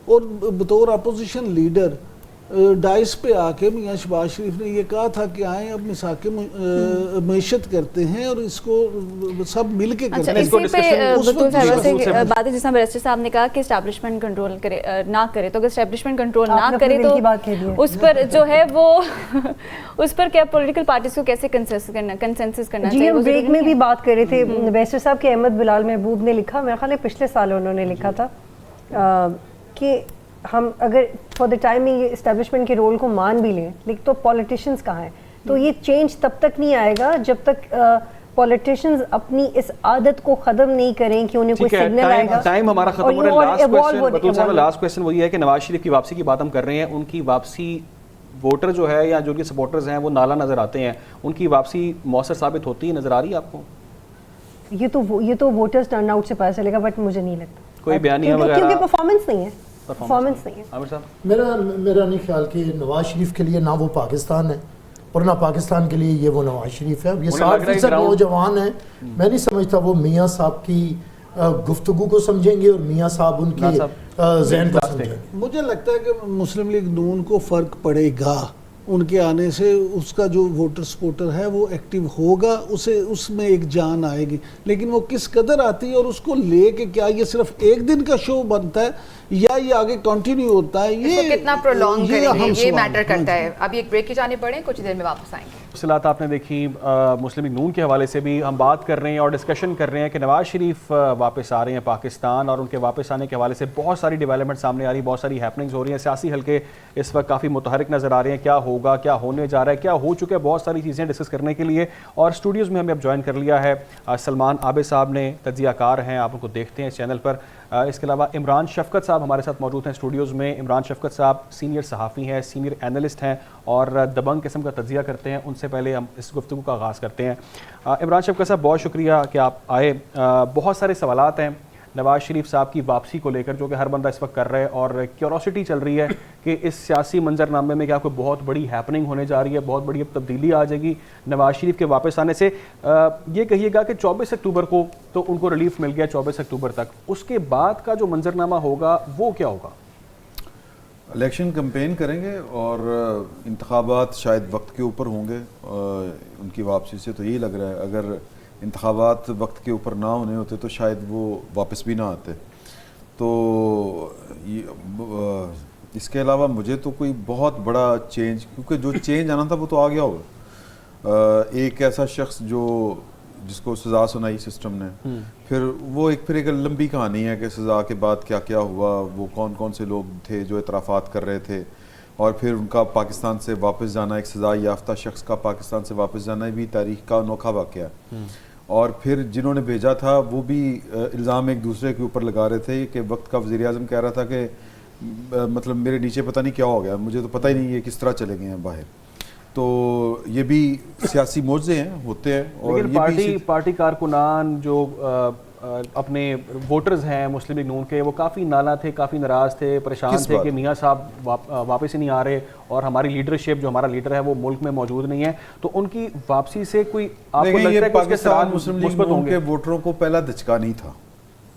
اور بطور اپوزیشن لیڈر ڈائس پہ آ کے میاں شہباز شریف نے یہ کہا تھا کہ آئیں اب میثاق معیشت کرتے ہیں اور اس کو سب مل کے کرتے ہیں. اسی پہ بطور سے بات ہے جس طرح بیرسٹر صاحب نے کہا کہ اسٹیبلشمنٹ کنٹرول کرے نہ کرے، تو اگر اسٹیبلشمنٹ کنٹرول نہ کرے تو اس پر جو ہے وہ اس پر کیا پولیٹیکل پارٹیز کو کیسے کنسنسس کرنا چاہیے؟ ہم بریک میں بھی بات کر رہے تھے، بیرسٹر صاحب کے احمد بلال محبوب نے لکھا، میرے خیال ہے پچھلے سال انہوں نے لکھا تھا کہ ہم اگر فار دا ٹائم یہ اسٹیبلشمنٹ کے رول کو مان بھی لیں، لیکن تو پولیٹیشنز کہاں ہیں؟ تو یہ چینج تب تک نہیں آئے گا جب تک پولیٹیشنز اپنی اس عادت کو ختم نہیں کریں کہ انہیں کوئی سگنل آئے گا. ٹائم ہمارا ختم ہو رہا ہے. لاسٹ کویسچن وہی ہے کہ نواز شریف کی واپسی کی بات ہم کر رہے ہیں، ان کی واپسی ووٹر جو ہے یا جو ان کے سپورٹرز ہیں وہ نالا نظر آتے ہیں، ان کی واپسی مؤثر ثابت ہوتی ہے، نظر آ رہی ہے آپ کو؟ یہ تو ووٹرز ٹرن آؤٹ سے پتہ چلے گا، بٹ مجھے نہیں لگتا کوئی بیانیہ وغیرہ، کیونکہ پرفارمنس نہیں ہے. میرا نہیں خیال کہ نواز شریف کے لیے نہ وہ پاکستان ہے اور نہ پاکستان کے لیے یہ وہ نواز شریف ہے. یہ 60% نوجوان ہیں، میں نہیں سمجھتا وہ میاں صاحب کی گفتگو کو سمجھیں گے اور میاں صاحب ان کے ذہن کو سمجھیں گے. مجھے لگتا ہے کہ مسلم لیگ نون کو فرق پڑے گا ان کے آنے سے، اس کا جو ووٹر سپورٹر ہے وہ ایکٹیو ہوگا، اسے اس میں ایک جان آئے گی، لیکن وہ کس قدر آتی ہے اور اس کو لے کے کیا یہ صرف ایک دن کا شو بنتا ہے یا یہ آگے کنٹینیو ہوتا ہے، یہ کتنا پرولونگ کریں گے یہ میٹر کرتا ہے. ابھی ایک بریک کی جانے پڑے، کچھ دیر میں واپس آئیں گے. اصلاحات آپ نے دیکھی، مسلم لیگ نون کے حوالے سے بھی ہم بات کر رہے ہیں اور ڈسکشن کر رہے ہیں کہ نواز شریف واپس آ رہے ہیں پاکستان، اور ان کے واپس آنے کے حوالے سے بہت ساری ڈیولپمنٹ سامنے آ رہی، بہت ساری ہیپننگز ہو رہی ہیں. سیاسی حلقے اس وقت کافی متحرک نظر آ رہے ہیں، کیا ہوگا، کیا ہونے جا رہا ہے، کیا ہو چکا ہے، بہت ساری چیزیں ڈسکس کرنے کے لیے. اور اسٹوڈیوز میں ہمیں اب جوائن کر لیا ہے سلمان عابد صاحب نے، تجزیہ کار ہیں، آپ ان کو دیکھتے ہیں اس چینل پر. اس کے علاوہ عمران شفقت صاحب ہمارے ساتھ موجود ہیں اسٹوڈیوز میں. عمران شفقت صاحب سینئر صحافی ہیں، سینئر اینالسٹ ہیں اور دبنگ قسم کا تجزیہ کرتے ہیں. ان سے پہلے ہم اس گفتگو کا آغاز کرتے ہیں. عمران شفقت صاحب بہت شکریہ کہ آپ آئے. بہت سارے سوالات ہیں نواز شریف صاحب کی واپسی کو لے کر جو کہ ہر بندہ اس وقت کر رہا ہے، اور کیوروسٹی چل رہی ہے کہ اس سیاسی منظرنامے میں کیا کوئی بہت بڑی ہیپننگ ہونے جا رہی ہے، بہت بڑی تبدیلی آ جائے گی نواز شریف کے واپس آنے سے. یہ کہیے گا کہ 24 اکتوبر کو تو ان کو ریلیف مل گیا 24 اکتوبر تک، اس کے بعد کا جو منظرنامہ ہوگا وہ کیا ہوگا؟ الیکشن کمپین کریں گے اور انتخابات شاید وقت کے اوپر ہوں گے. ان کی واپسی سے تو یہی لگ رہا ہے، اگر انتخابات وقت کے اوپر نہ ہونے ہوتے تو شاید وہ واپس بھی نہ آتے. تو اس کے علاوہ مجھے تو کوئی بہت بڑا چینج، کیونکہ جو چینج آنا تھا وہ تو آ گیا ہوگا. ایک ایسا شخص جس کو سزا سنائی سسٹم نے، پھر ایک لمبی کہانی ہے کہ سزا کے بعد کیا کیا ہوا، وہ کون کون سے لوگ تھے جو اعترافات کر رہے تھے، اور پھر ان کا پاکستان سے واپس جانا، ایک سزا یافتہ شخص کا پاکستان سے واپس جانا بھی تاریخ کا انوکھا واقعہ ہے. اور پھر جنہوں نے بھیجا تھا وہ بھی الزام ایک دوسرے کے اوپر لگا رہے تھے کہ وقت کا وزیر اعظم کہہ رہا تھا کہ مطلب میرے نیچے پتہ نہیں کیا ہو گیا، مجھے تو پتہ ہی نہیں یہ کس طرح چلے گئے ہیں باہر. تو یہ بھی سیاسی معجزے ہیں، ہوتے ہیں. اور پارٹی کارکنان جو اپنے ووٹرز ہیں مسلم لیگ نون کے، وہ کافی نالا تھے، کافی ناراض تھے، پریشان تھے کہ میاں صاحب واپس ہی نہیں آ رہے اور ہماری لیڈرشپ جو ہمارا لیڈر ہے وہ ملک میں موجود نہیں ہے. تو ان کی واپسی سے کوئی آپ کو لگتا ہے کہ پاکستان مسلم لیگ نون کے ووٹروں کو پہلا دھچکا نہیں تھا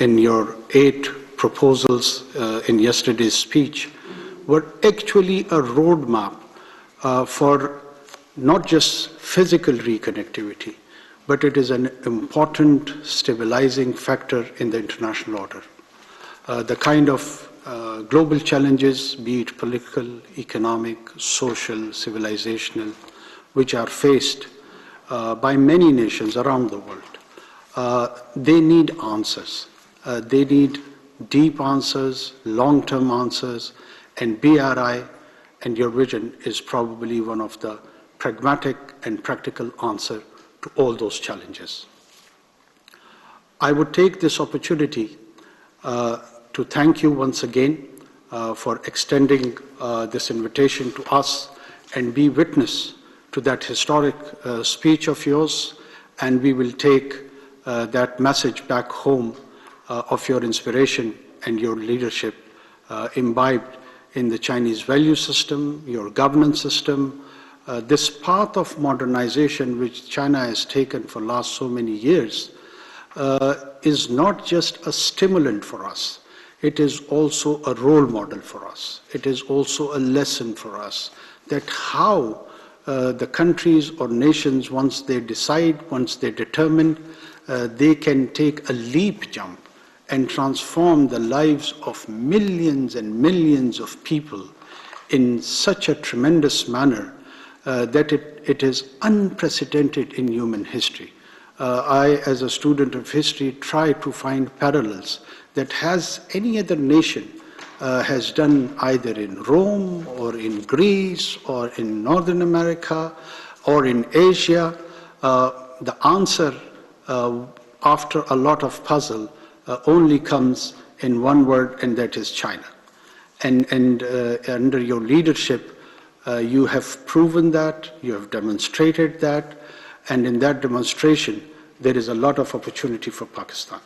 In your 8 proposals in yesterday's speech were actually a roadmap for not just physical reconnectivity, but it is an important stabilizing factor in the international order. The kind of global challenges, be it political, economic, social, civilizational, which are faced by many nations around the world, they need answers. They need deep answers, long-term answers, and BRI and your vision is probably one of the pragmatic and practical answer to all those challenges. I would take this opportunity to thank you once again for extending this invitation to us and be witness to that historic speech of yours, and we will take that message back home of your inspiration and your leadership imbibed in the Chinese value system, your governance system. This path of modernization which China has taken for last so many years is not just a stimulant for us. It is also a role model for us. It is also a lesson for us that how the countries or nations, once they decide, once they determine, they can take a leap jump and transform the lives of millions and millions of people in such a tremendous manner that it is unprecedented in human history. I, as a student of history, try to find parallels that has any other nation has done either in Rome or in Greece or in Northern America or in Asia. The answer after a lot of puzzle only comes in one word, and that is China. And under your leadership, you have proven that, you have demonstrated that, and in that demonstration, there is a lot of opportunity for Pakistan.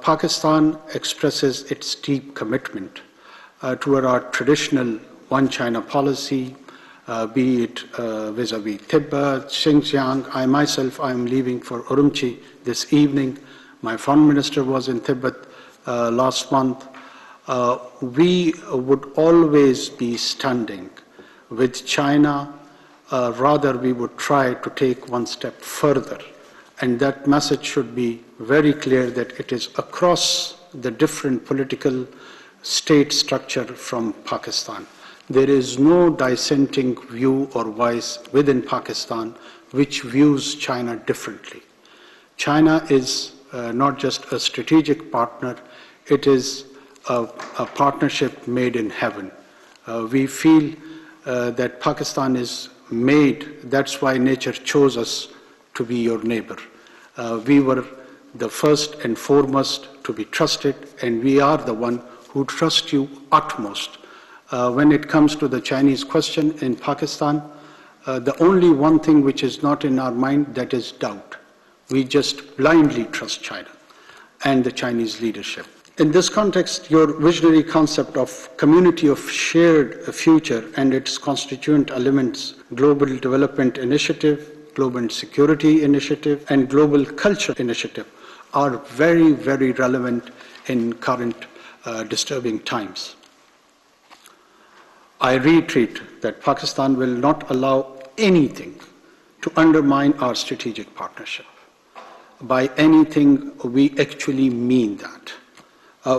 Pakistan expresses its deep commitment toward our traditional one China policy, be it vis-a-vis Tibet, Xinjiang. I myself, I am leaving for Urumqi this evening. My foreign minister was in Tibet last month. We would always be standing with China. Rather, we would try to take one step further. And that message should be very clear that it is across the different political state structure from Pakistan. There is no dissenting view or voice within Pakistan which views China differently. China is not just a strategic partner, it is a partnership made in heaven. We feel that Pakistan is made, that's why nature chose us to be your neighbor. We were the first and foremost to be trusted, and we are the one who trust you utmost. When it comes to the Chinese question in Pakistan, the only one thing which is not in our mind, that is doubt. We just blindly trust China and the Chinese leadership. In this context, your visionary concept of community of shared future and its constituent elements, Global Development Initiative, Global Security Initiative, and Global Culture Initiative are very, very relevant in current disturbing times. I reiterate that Pakistan will not allow anything to undermine our strategic partnership. by anything, we actually mean that.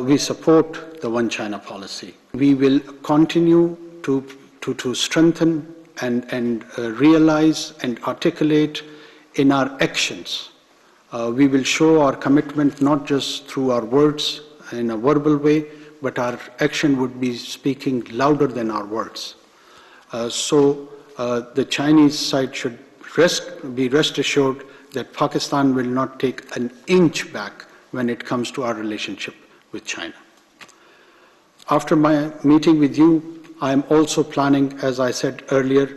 We support the One China policy. We will continue to strengthen and realize and articulate in our actions. We will show our commitment not just through our words in a verbal way, but our action would be speaking louder than our words. So the Chinese side should be rest assured that Pakistan will not take an inch back when it comes to our relationship with China. After my meeting with you, I am also planning, as I said earlier,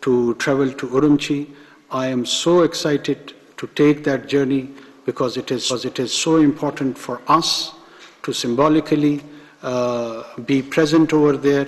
to travel to Urumqi. I am so excited to take that journey because it is so important for us to symbolically be present over there.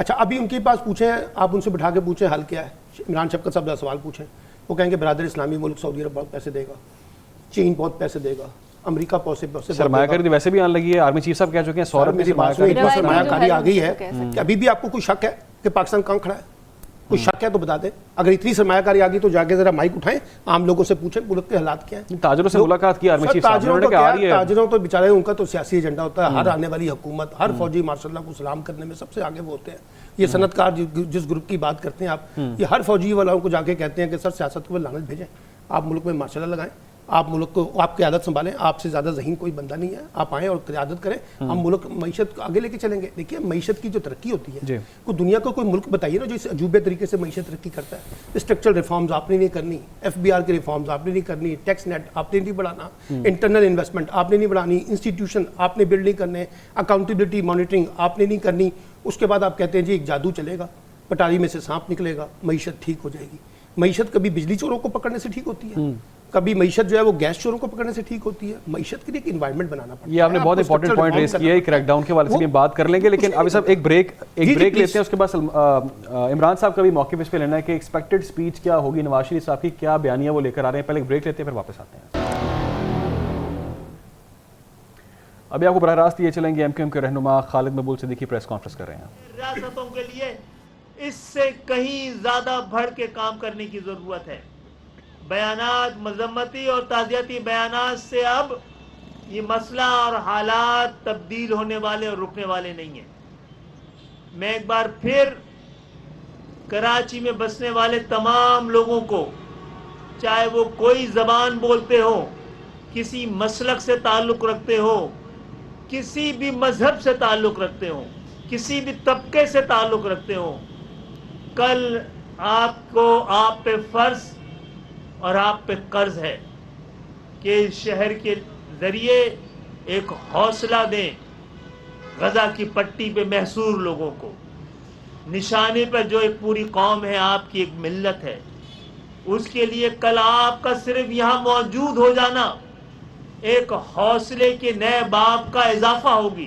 اچھا ابھی ان کے پاس پوچھیں, آپ ان سے بٹھا کے پوچھیں حل کیا ہے, عمران شفقت صاحب سوال پوچھیں, وہ کہیں گے برادر اسلامی ملک سعودی عرب بہت پیسے دے گا, چین بہت پیسے دے گا, امریکہ سرمایہ کاری ویسے بھی آنے لگی ہے. آرمی چیف صاحب کہہ چکے ہیں سورب میں سرمایہ کاری آ گئی ہے کہ ابھی بھی آپ کو کوئی شک ہے کہ پاکستان کہاں کھڑا ہے؟ کوئی شک ہے تو بتا دیں. اگر اتنی سرمایہ کاری آ گئی تو جا کے ذرا مائک اٹھائیں, عام لوگوں سے پوچھیں ملک کے حالات کیا ہیں. تاجروں سے ملاقات کی آرمی چیف صاحب نے, تاجروں تو بیچارے ان کا تو سیاسی ایجنڈا ہوتا ہے. ہر آنے والی حکومت, ہر فوجی ماشاء اللہ کو سلام کرنے میں سب سے آگے وہ ہوتے ہیں. یہ صنعت کار جس گروپ کی بات کرتے ہیں آپ, یہ ہر فوجی والوں کو جا کے کہتے ہیں کہ سر سیاست کو لعنت بھیجیں, آپ ملک میں ماشاء اللہ لگائیں, آپ ملک کو آپ قیادت سنبھالیں, آپ سے زیادہ ذہین کوئی بندہ نہیں ہے, آپ آئیں اور قیادت کریں, ہم ملک معیشت کو آگے لے کے چلیں گے. دیکھیے معیشت کی جو ترقی ہوتی ہے, کوئی دنیا کو کوئی ملک بتائیے نا جو اس عجوبے طریقے سے معیشت ترقی کرتا ہے. اسٹرکچرل ریفارمز آپ نے نہیں کرنی, FBR کے ریفارمز آپ نے نہیں کرنی, ٹیکس نیٹ آپ نے نہیں بڑھانا, انٹرنل انویسٹمنٹ آپ نے نہیں بڑھانی, انسٹیٹیوشن آپ نے بلڈ نہیں کرنے, اکاؤنٹیبلٹی مانیٹرنگ آپ نے نہیں کرنی. اس کے بعد آپ کہتے ہیں جی ایک جادو چلے گا, پٹاری میں سے سانپ نکلے گا, معیشت ٹھیک ہو جائے گی. معیشت کبھی بجلی چوروں کو پکڑنے سے ٹھیک ہوتی ہے, کبھی معیشت جو ہے وہ گیس چوروں کو پکڑنے سے ٹھیک ہوتی ہے. معیشت کے لیے ایک انوائرمنٹ بنانا پڑتا ہے. یہ آپ نے بہت امپورٹنٹ پوائنٹ ریز کیا ہے, کریک ڈاؤن کے حوالے سے بھی بات کر لیں گے, لیکن ابھی صاحب ایک بریک لیتے ہیں. اس کے بعد عمران صاحب کا بھی موقف اس پہ لینا ہے کہ ایکسپیکٹڈ سپیچ کیا ہوگی نواز شریف صاحب کی, کیا بیانیہ وہ لے کر آ رہے ہیں. پہلے ایک بریک لیتے ہیں پھر واپس آتے ہیں. ابھی آپ کو براہ راست یہ چلیں گے MQM کے رہنما خالد مقبول صدیقی پریس کانفرنس کر رہے ہیں. ریاستوں کے لیے اس سے کہیں زیادہ بڑھ کے کام کرنے کی ضرورت ہے. بیانات مذمتی اور تعزیتی بیانات سے اب یہ مسئلہ اور حالات تبدیل ہونے والے اور رکنے والے نہیں ہیں. میں ایک بار پھر کراچی میں بسنے والے تمام لوگوں کو, چاہے وہ کوئی زبان بولتے ہو, کسی مسلک سے تعلق رکھتے ہو, کسی بھی مذہب سے تعلق رکھتے ہو, کسی بھی طبقے سے تعلق رکھتے ہو, کل آپ کو آپ پہ فرض اور آپ پہ قرض ہے کہ شہر کے ذریعے ایک حوصلہ دیں غزہ کی پٹی پہ محصور لوگوں کو. نشانے پر جو ایک پوری قوم ہے, آپ کی ایک ملت ہے, اس کے لیے کل آپ کا صرف یہاں موجود ہو جانا ایک حوصلے کے نئے باب کا اضافہ ہوگی.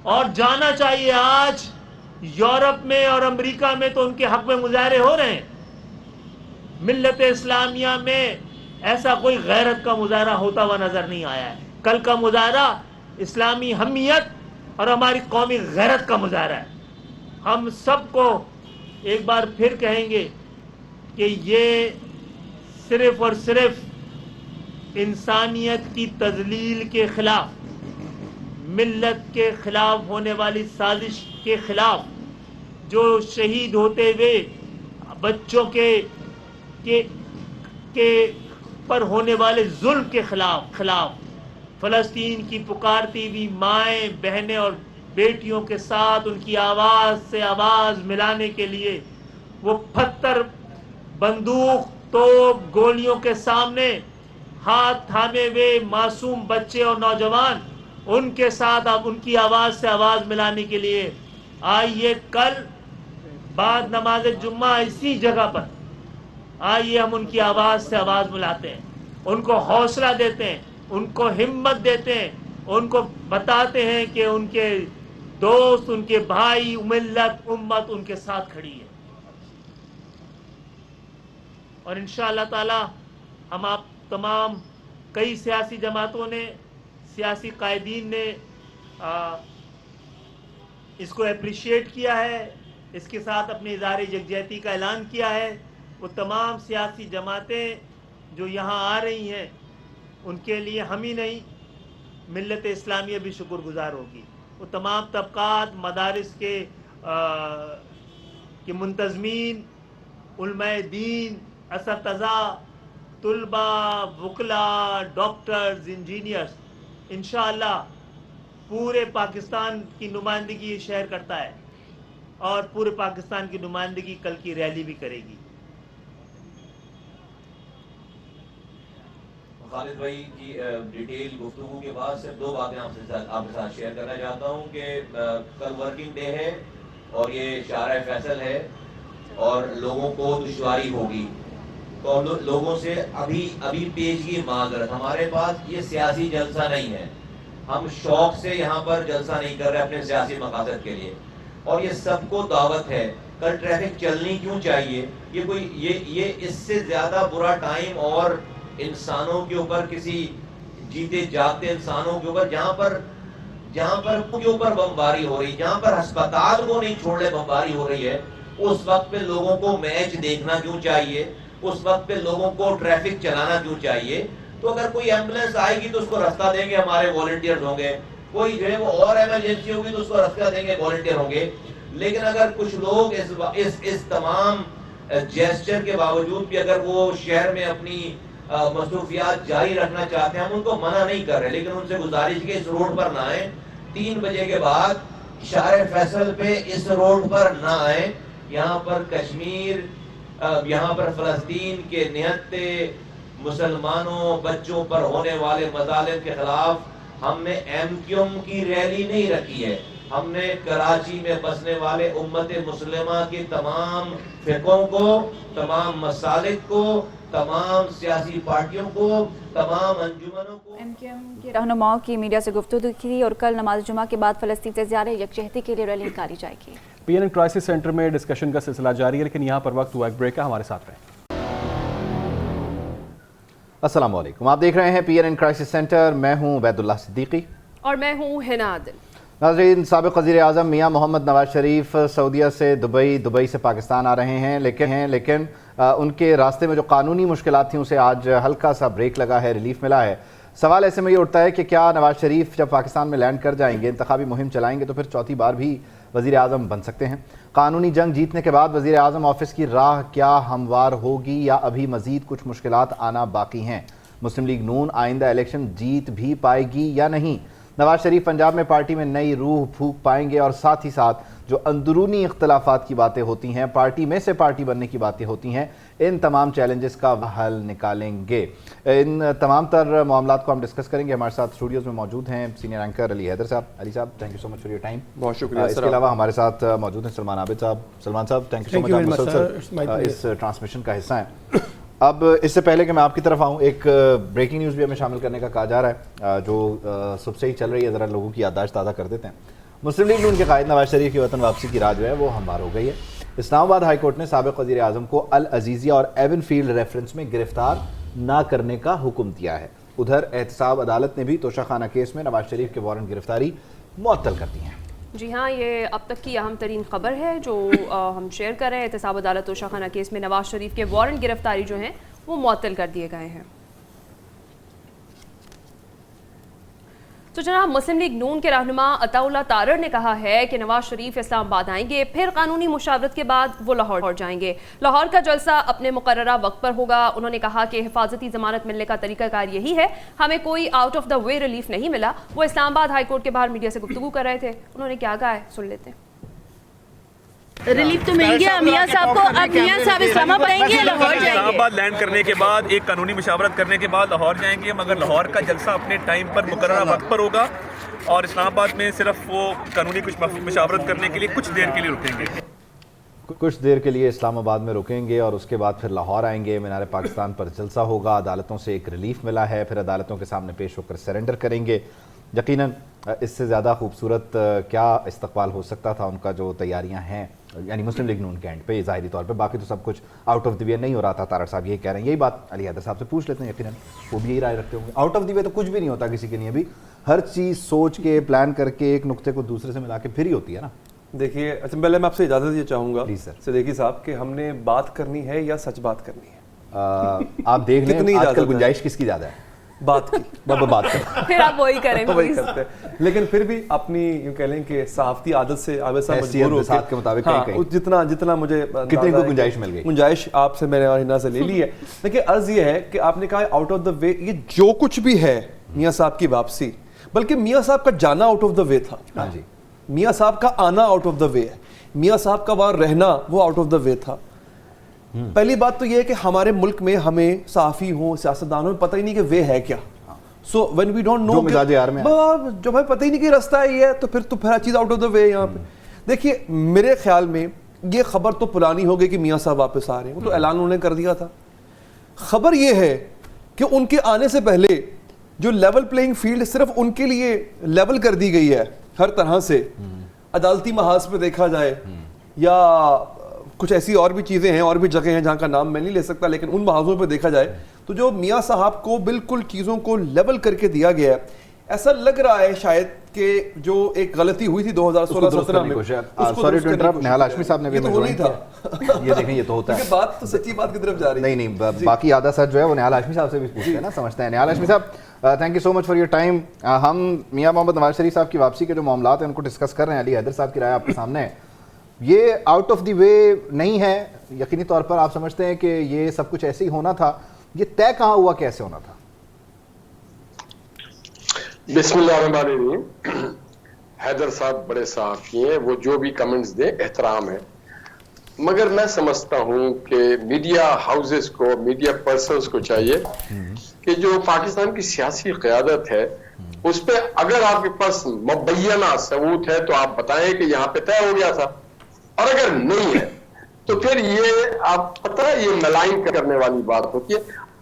اور جانا چاہیے, آج یورپ میں اور امریکہ میں تو ان کے حق میں مظاہرے ہو رہے ہیں, ملت اسلامیہ میں ایسا کوئی غیرت کا مظاہرہ ہوتا ہوا نظر نہیں آیا ہے. کل کا مظاہرہ اسلامی حمیت اور ہماری قومی غیرت کا مظاہرہ ہے. ہم سب کو ایک بار پھر کہیں گے کہ یہ صرف اور صرف انسانیت کی تذلیل کے خلاف, ملت کے خلاف ہونے والی سازش کے خلاف, جو شہید ہوتے ہوئے بچوں کے پر ہونے والے ظلم کے خلاف, فلسطین کی پکارتی ہوئی مائیں بہنیں اور بیٹیوں کے ساتھ ان کی آواز سے آواز ملانے کے لیے وہ پتھر, بندوق, توپ, گولیوں کے سامنے ہاتھ تھامے ہوئے معصوم بچے اور نوجوان, ان کے ساتھ اب ان کی آواز سے آواز ملانے کے لیے آئیے کل بعد نماز جمعہ اسی جگہ پر آئیے ہم ان کی آواز سے آواز ملاتے ہیں, ان کو حوصلہ دیتے ہیں, ان کو ہمت دیتے ہیں, ان کو بتاتے ہیں کہ ان کے دوست, ان کے بھائی, ملت, امت ان کے ساتھ کھڑی ہے. اور انشاءاللہ تعالی ہم آپ تمام, کئی سیاسی جماعتوں نے, سیاسی قائدین نے اس کو اپریشیٹ کیا ہے, اس کے ساتھ اپنے اظہار یکجہتی کا اعلان کیا ہے. وہ تمام سیاسی جماعتیں جو یہاں آ رہی ہیں ان کے لیے ہم ہی نہیں ملت اسلامیہ بھی شکر گزار ہوگی. وہ تمام طبقات, مدارس کے منتظمین, علماء دین, اساتذہ, طلباء, وکلاء, ڈاکٹرز, انجینئرز, انشاءاللہ پورے پاکستان کی نمائندگی یہ شہر کرتا ہے اور پورے پاکستان کی نمائندگی کل کی ریلی بھی کرے گی. خالد بھائی کی ڈیٹیل گفتگو کے بعد صرف دو باتیں آپ کے ساتھ شیئر کرنا چاہتا ہوں کہ کل ورکنگ ڈے ہے اور یہ شارع فیصل ہے اور لوگوں کو دشواری ہوگی, تو ہم لوگوں سے ابھی پیشگی معذرت, ہمارے پاس یہ سیاسی جلسہ نہیں ہے, ہم شوق سے یہاں پر جلسہ نہیں کر رہے اپنے سیاسی مقاصد کے لیے. اور یہ سب کو دعوت ہے. کل ٹریفک چلنی کیوں چاہیے؟ یہ کوئی یہ اس سے زیادہ برا ٹائم اور انسانوں کے اوپر, کسی جیتے جاگتے انسانوں کے اوپر, جہاں پر کے اوپر بمباری ہو رہی, جہاں پر ہسپتال کو نہیں چھوڑنے بمباری ہو رہی ہے, اس وقت پہ لوگوں کو میچ دیکھنا کیوں چاہیے؟ اس وقت پہ لوگوں کو ٹریفک چلانا کیوں چاہیے؟ تو اگر کوئی ایمبولینس آئے گی تو اس کو رستہ دیں گے ہمارے والنٹیئرز ہوں گے, کوئی جو ہے وہ اور ایمرجنسی ہوگی تو اس کو رستہ دیں گے والنٹیئر ہوں گے. لیکن اگر کچھ لوگ اس تمام جیسچر کے باوجود بھی اگر وہ شہر میں اپنی مصروفیات جاری رکھنا چاہتے ہیں, ہم ان کو منع نہیں کر رہے, لیکن ان سے گزارش کی اس روڈ پر نہ آئیں. 3 بجے کے بعد شارع فیصل پہ اس روڈ پر نہ آئیں. یہاں پر کشمیر, یہاں پر فلسطین کے نہتے مسلمانوں بچوں پر ہونے والے مظالم کے خلاف ہم نے MQM کی ریلی نہیں رکھی ہے, ہم نے کراچی میں بسنے والے امت مسلمہ کی تمام فرقوں کو, تمام مسالک کو, تمام سیاسی پارٹیوں کو, تمام انجمنوں کو, MQM کے رہنماؤں کی میڈیا سے گفتگو کی. اور کل نماز جمعہ کے بعد فلسطین سے زیادہ یکجہتی کے لیے ریلی نکالی جائے گی. PNN کرائسس سینٹر میں ڈسکشن کا سلسلہ جاری ہے, لیکن یہاں پر وقت ہوا ایک بریک کا, ہمارے ساتھ رہیں. السلام علیکم, آپ دیکھ رہے ہیں PNN کرائسس سینٹر. میں ہوں عبید اللہ صدیقی اور میں ہوں ہنا عادل. ناظرین, سابق وزیر اعظم میاں محمد نواز شریف سعودیہ سے دبئی سے پاکستان آ رہے ہیں, لیکن ان کے راستے میں جو قانونی مشکلات تھیں اسے آج ہلکا سا بریک لگا ہے, ریلیف ملا ہے. سوال ایسے میں یہ اٹھتا ہے کہ کیا نواز شریف جب پاکستان میں لینڈ کر جائیں گے, انتخابی مہم چلائیں گے, تو پھر چوتھی بار بھی وزیر اعظم بن سکتے ہیں؟ قانونی جنگ جیتنے کے بعد وزیر اعظم آفس کی راہ کیا ہموار ہوگی یا ابھی مزید کچھ مشکلات آنا باقی ہیں؟ مسلم لیگ نون آئندہ الیکشن جیت بھی پائے گی یا نہیں؟ نواز شریف پنجاب میں پارٹی میں نئی روح پھونک پائیں گے؟ اور ساتھ ہی ساتھ جو اندرونی اختلافات کی باتیں ہوتی ہیں, پارٹی میں سے پارٹی بننے کی باتیں ہوتی ہیں, ان تمام چیلنجز کا حل نکالیں گے. ان تمام تر معاملات کو ہم ڈسکس کریں گے. ہمارے ساتھ اسٹوڈیوز میں موجود ہیں سینئر اینکر علی حیدر صاحب. علی صاحب, thank you so much for your time. بہت شکریہ. اس کے علاوہ ہمارے ساتھ موجود ہیں سلمان عابد صاحب. سلمان صاحب, تھینک یو سو مچ, آپ مسلسل اس ٹرانسمیشن کا حصہ ہیں. اب اس سے پہلے کہ میں آپ کی طرف آؤں, ایک بریکنگ نیوز بھی ہمیں شامل کرنے کا کہا جا رہا ہے جو صبح سے ہی چل رہی ہے, ذرا لوگوں کی یادداشت تازہ کر دیتے ہیں. مسلم لیگ نون کے قائد نواز شریف کی وطن واپسی کی راہ جو ہے وہ ہموار ہو گئی ہے. اسلام آباد ہائی کورٹ نے سابق وزیر اعظم کو العزیزیہ اور ایون فیلڈ ریفرنس میں گرفتار نہ کرنے کا حکم دیا ہے. ادھر احتساب عدالت نے بھی توشہ خانہ کیس میں نواز شریف کے وارنٹ گرفتاری معطل کر دی ہیں. جی ہاں, یہ اب تک کی اہم ترین خبر ہے جو ہم شیئر کر رہے ہیں. احتساب عدالت توشہ خانہ کیس میں نواز شریف کے وارنٹ گرفتاری جو ہیں وہ معطل کر دیے گئے ہیں. تو جناب, مسلم لیگ نون کے رہنما عطا اللہ تارڑ نے کہا ہے کہ نواز شریف اسلام آباد آئیں گے, پھر قانونی مشاورت کے بعد وہ لاہور جائیں گے. لاہور کا جلسہ اپنے مقررہ وقت پر ہوگا. انہوں نے کہا کہ حفاظتی ضمانت ملنے کا طریقہ کار یہی ہے, ہمیں کوئی out of the way relief نہیں ملا. وہ اسلام آباد ہائی کورٹ کے باہر میڈیا سے گفتگو کر رہے تھے. انہوں نے کیا کہا ہے, سن لیتے ہیں. ریلیف تو مل گیا میاں صاحب کو, اب میاں صاحب اسلام آباد آئیں گے, لاہور جائیں گے. اسلام آباد لینڈ کرنے کے بعد ایک قانونی مشاورت کرنے کے بعد لاہور جائیں گے, مگر لاہور کا جلسہ اپنے ٹائم پر مقررہ وقت پر ہوگا, اور اسلام آباد میں صرف وہ قانونی کچھ مشاورت کرنے کے لیے کچھ دیر کے لیے رکیں گے. کچھ دیر کے لیے اسلام آباد میں رکیں گے اور اس کے بعد پھر لاہور آئیں گے. مینار پاکستان پر جلسہ ہوگا. عدالتوں سے ایک ریلیف ملا ہے, پھر عدالتوں کے سامنے پیش ہو کر سرنڈر کریں گے. یقیناً اس سے زیادہ خوبصورت کیا استقبال ہو سکتا تھا ان کا جو تیاریاں ہیں, یعنی مسلم لیگ نون کے اینڈ پہ ظاہری طور پہ. باقی تو سب کچھ آؤٹ آف دی وے نہیں ہو رہا تھا. تارڑ صاحب یہی کہہ رہے ہیں. یہی بات علی حیدر صاحب سے پوچھ لیتے ہیں, یقیناً وہ بھی یہی رائے رکھتے ہوں گے. آؤٹ آف دی وے تو کچھ بھی نہیں ہوتا کسی کے لیے بھی, ہر چیز سوچ کے پلان کر کے ایک نقطے کو دوسرے سے ملا کے پھر ہی ہوتی ہے نا. دیکھیے, پہلے میں آپ سے اجازت یہ چاہوں گا صدیقی صاحب کہ ہم نے بات کرنی ہے یا سچ بات کرنی ہے. آپ دیکھ لیں آج کل گنجائش کس کی زیادہ ہے بات کی, بات کریں, پھر آپ وہی کریں, وہی کرتے ہیں. لیکن پھر بھی اپنی یوں کہہ لیں کہ صحافتی عادت سے عابد صاحب مجبور ہو کے مطابق جتنا مجھے کتنے کو گنجائش مل گئی, گنجائش آپ سے میں نے ہنا سے لے لی ہے. دیکھیے, عرض یہ ہے کہ آپ نے کہا آؤٹ آف دا وے, یہ جو کچھ بھی ہے میاں صاحب کی واپسی, بلکہ میاں صاحب کا جانا آؤٹ آف دا وے تھا. ہاں جی, میاں صاحب کا آنا آؤٹ آف دا وے ہے, میاں صاحب کا وہاں رہنا وہ آؤٹ آف دا وے تھا. پہلی بات تو یہ ہے کہ ہمارے ملک میں ہمیں صحافی ہوں, سیاستدانوں میں پتہ ہی نہیں کہ وے ہے کیا. So when we don't know, جب ہمیں پتہ ہی نہیں کہ راستہ یہ ہے, تو پھر ہر چیز آؤٹ آف دا وے. یہاں پہ دیکھیے, میرے خیال میں یہ خبر تو پرانی ہو گئی کہ میاں صاحب واپس آ رہے ہیں, وہ تو اعلان انہوں نے کر دیا تھا. خبر یہ ہے کہ ان کے آنے سے پہلے جو لیول پلینگ فیلڈ صرف ان کے لیے لیول کر دی گئی ہے ہر طرح سے, عدالتی محاذ پہ دیکھا جائے یا کچھ ایسی اور بھی چیزیں ہیں اور بھی جگہیں ہیں جہاں کا نام میں نہیں لے سکتا, لیکن ان محاذوں پہ دیکھا جائے تو جو میاں صاحب کو بالکل چیزوں کو لیول کر کے دیا گیا ہے, ایسا لگ رہا ہے شاید کہ جو ایک غلطی ہوئی تھی 2016-17 میں, sorry to interrupt, Nihal Hashmi صاحب نے بھی نہیں تھا. یہ دیکھیں یہ تو ہوتا ہے, بات تو سچی بات کی طرف جا رہی ہے. نہیں باقی آدھا سچ جو ہے وہ نہال ہاشمی صاحب سے بھی پوچھتے ہیں نا, سمجھتے ہیں. نہال ہاشمی صاحب thank you so much for your time. ہم میاں محمد نواز شریف صاحب کی واپسی کے جو معاملات ہیں ان کو ڈسکس کر رہے ہیں. علی حیدر صاحب کی رائے آپ کے سامنے ہے. یہ آؤٹ آف دی وے نہیں ہے یقینی طور پر, آپ سمجھتے ہیں کہ یہ سب کچھ ایسے ہی ہونا تھا, یہ طے کہاں ہوا کہ ایسے ہونا تھا؟ بسم اللہ الرحمن الرحیم. حیدر صاحب بڑے صحافی ہیں, وہ جو بھی کمنٹس دیں احترام ہے, مگر میں سمجھتا ہوں کہ میڈیا ہاؤسز کو, میڈیا پرسنز کو چاہیے کہ جو پاکستان کی سیاسی قیادت ہے اس پہ اگر آپ کے پاس مبینہ ثبوت ہے تو آپ بتائیں کہ یہاں پہ طے ہو گیا تھا, اور اگر نہیں ہے تو پھر یہ آپ پتہ ہے یہ ملائن کرنے والی بات ہوتی ہے.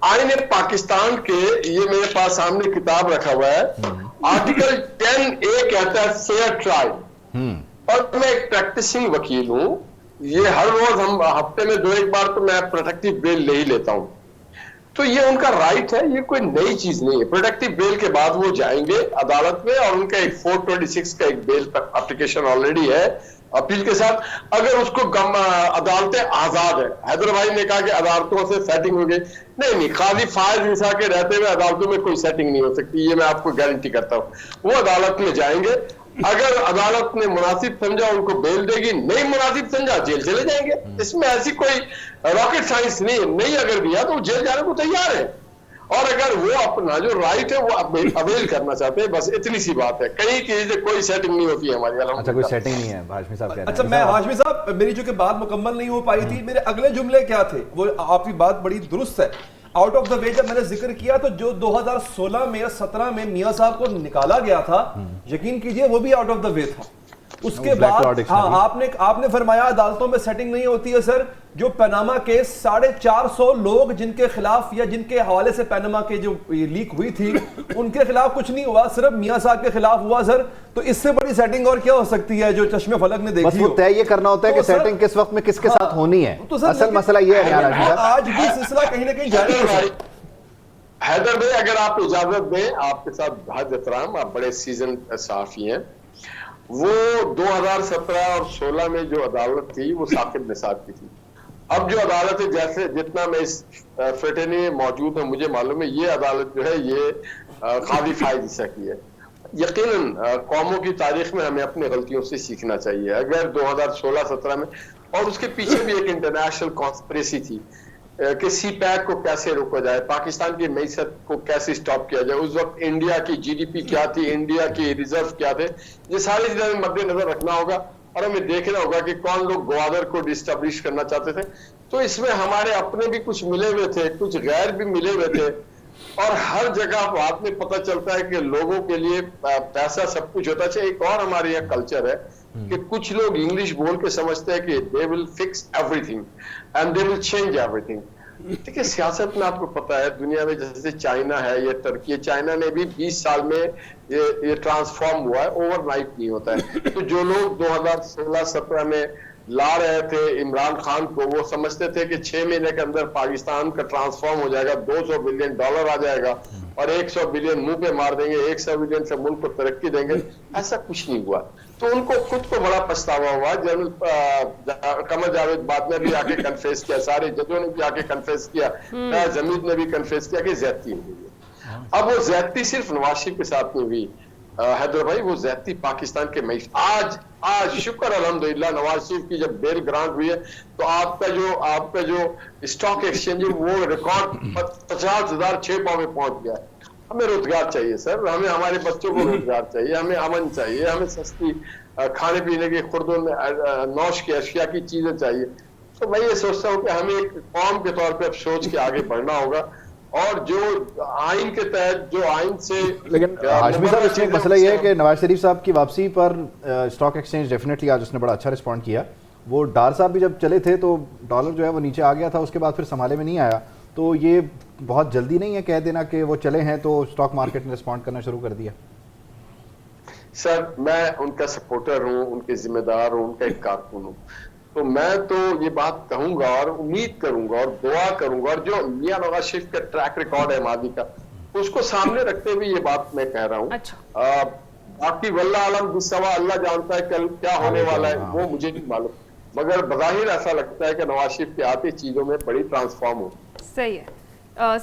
آئین پاکستان کے, یہ میرے پاس سامنے کتاب رکھا ہوا ہے, آرٹیکل 10A کہتا ہے فیئر ٹرائل, اور میں ایک پریکٹسنگ وکیل ہوں, یہ ہر روز ہم ہفتے میں 2-1 بار تو میں پروٹیکٹیو بیل لے ہی لیتا ہوں, تو یہ ان کا رائٹ ہے, یہ کوئی نئی چیز نہیں ہے. پروٹیکٹیو بیل کے بعد وہ جائیں گے عدالت میں, اور ان کا ایک 426 کا ایک بیل اپلیکیشن آلریڈی ہے اپیل کے ساتھ. اگر اس کو عدالتیں آزاد ہے, حیدر بھائی نے کہا کہ عدالتوں سے سیٹنگ ہو گئی, نہیں, قاضی فائز عیسیٰ کے رہتے ہوئے عدالتوں میں کوئی سیٹنگ نہیں ہو سکتی, یہ میں آپ کو گارنٹی کرتا ہوں. وہ عدالت میں جائیں گے, اگر عدالت نے مناسب سمجھا ان کو بیل دے گی, نہیں مناسب سمجھا جیل چلے جائیں گے. اس میں ایسی کوئی راکٹ سائنس نہیں ہے, نہیں اگر دیا تو جیل جانے کو تیار ہے, اور اگر وہ اپنا جو رائٹ ہے وہ اویل کرنا چاہتے ہیں, بس اتنی سی بات ہے. کہیں کی کوئی سیٹنگ نہیں ہوتی ہے ہماری. اچھا کوئی سیٹنگ نہیں ہے ہاشمی صاحب کہہ رہے ہیں. اچھا میں ہاشمی صاحب, میری جو کہ بات مکمل نہیں ہو پائی تھی, میرے اگلے جملے کیا تھے, وہ آپ کی بات بڑی درست ہے. آؤٹ آف دا وے جب میں نے ذکر کیا تو جو 2016 میں یا 17 میں میاں صاحب کو نکالا گیا تھا, یقین کیجئے وہ بھی آؤٹ آف دا وے تھا. اس کے بعد ہاں آپ نے فرمایا عدالتوں میں سیٹنگ نہیں ہوتی ہے. سر جو پیناما کیس 450 لوگ جن کے خلاف یا جن کے حوالے سے پیناما کے جو لیک ہوئی تھی ان کے خلاف کچھ نہیں ہوا, صرف میاں صاحب کے خلاف ہوا. سر تو اس سے بڑی سیٹنگ اور کیا ہو سکتی ہے جو چشمے فلک نے دیکھی ہو؟ بس وہ طے یہ کرنا ہوتا ہے کہ سیٹنگ کس وقت میں کس کے ساتھ ہونی ہے. اصل مسئلہ یہ ہے آج بھی سلسلہ کہیں نہ کہیں جاری ہے. حیدر بھائی اگر آپ اجازت دیں, آپ کے ساتھ بہت احترام, آپ بڑے سیزن صحافی ہیں. وہ 2017 اور 16 میں جو عدالت تھی وہ ثاقب نثار کی تھی. اب جو عدالت ہے, جیسے جتنا میں اس فریٹرنی میں موجود ہوں مجھے معلوم ہے, یہ عدالت جو ہے یہ قاضی فائز عیسیٰ کی ہے. یقیناً قوموں کی تاریخ میں ہمیں اپنی غلطیوں سے سیکھنا چاہیے. اگر 2016-17 میں, اور اس کے پیچھے بھی ایک انٹرنیشنل کانسپریسی تھی کہ سی پیک کو کیسے روکا جائے, پاکستان کی معیشت کو کیسے سٹاپ کیا جائے. اس وقت انڈیا کی جی ڈی پی کیا تھی, انڈیا کی ریزرو کیا تھے, یہ ساری چیزیں مد نظر رکھنا ہوگا, اور ہمیں دیکھنا ہوگا کہ کون لوگ گوادر کو ڈسٹیبلش کرنا چاہتے تھے. تو اس میں ہمارے اپنے بھی کچھ ملے ہوئے تھے, کچھ غیر بھی ملے ہوئے تھے, اور ہر جگہ بات میں پتہ چلتا ہے کہ لوگوں کے لیے پیسہ سب کچھ ہوتا ہے. ایک اور ہمارے یہاں کلچر ہے کہ کچھ لوگ انگلش بول کے سمجھتے ہیں کہ they will fix everything and they will change everything. دیکھیں سیاست میں آپ کو پتہ ہے دنیا میں جیسے چائنا ہے یا ترکی, چائنا نے بھی 20 سال میں یہ ٹرانسفارم ہوا ہے, اوور نائٹ نہیں ہوتا ہے. تو جو لوگ 2016-17 میں لا رہے تھے عمران خان کو, وہ سمجھتے تھے کہ 6 مہینے کے اندر پاکستان کا ٹرانسفارم ہو جائے گا, $200 بلین آ جائے گا, اور 100 بلین منہ پہ مار دیں گے, 100 بلین سے ملک کو ترقی دیں گے. ایسا کچھ نہیں ہوا. تو ان کو خود کو بڑا پچھتاوا ہوا. جنرل قمر جاوید بعد میں بھی آ کے کنفیس کیا, سارے ججوں نے بھی آ کے کنفیس کیا, زمید نے بھی کنفیس کیا کہ زیادتی ہوئی ہے. اب وہ زیادتی صرف نواز شریف کے ساتھ نہیں ہوئی حیدر بھائی, وہ زیادتی پاکستان کے معیشت. آج شکر الحمدللہ نواز شریف کی جب بیل گرانٹ ہوئی ہے تو آپ کا جو اسٹاک ایکسچینج وہ ریکارڈ 50,006 پاؤں میں پہنچ گیا ہے. ہمیں روزگار چاہیے سر, ہمیں ہمارے بچوں کو روزگار چاہیے, ہمیں امن چاہیے, ہمیں سستی کھانے پینے کے خوردوں میں نوش کی اشیاء کی چیزیں چاہیے. تو میں یہ سوچتا ہوں کہ ہمیں ایک قوم کے طور پہ اب سوچ کے آگے بڑھنا ہوگا, اور جو آئین کے تحت جو آئین سے. لیکن ہاشمی صاحب اس میں مسئلہ یہ ہے کہ نواز شریف صاحب کی واپسی پر اسٹاک ایکسچینج ڈیفینیٹلی آج اس نے بڑا اچھا رسپونڈ کیا. وہ ڈار صاحب بھی جب چلے تھے تو ڈالر جو ہے وہ نیچے آ گیا تھا, اس کے بعد پھر سنبھالے میں نہیں آیا. تو یہ بہت جلدی نہیں ہے کہہ دینا کہ وہ چلے ہیں تو اسٹاک مارکیٹ نے رسپونڈ کرنا شروع کر دیا. سر میں ان کا سپورٹر ہوں, ان کے ذمہ دار ہوں, ان کا ایک کارکن ہوں, تو میں تو یہ بات کہوں گا اور امید کروں گا اور دعا کروں گا, اور جو میاں نواز شریف کا ٹریک ریکارڈ ہے ماضی کا اس کو سامنے رکھتے ہوئے یہ بات میں کہہ رہا ہوں. باقی واللہ عالم بالسوا, اللہ جانتا ہے کل کیا ہونے والا ہے, وہ مجھے نہیں معلوم, مگر بظاہر ایسا لگتا ہے کہ نواز شریف کے آتی چیزوں میں بڑی ٹرانسفارم ہو. صحیح ہے.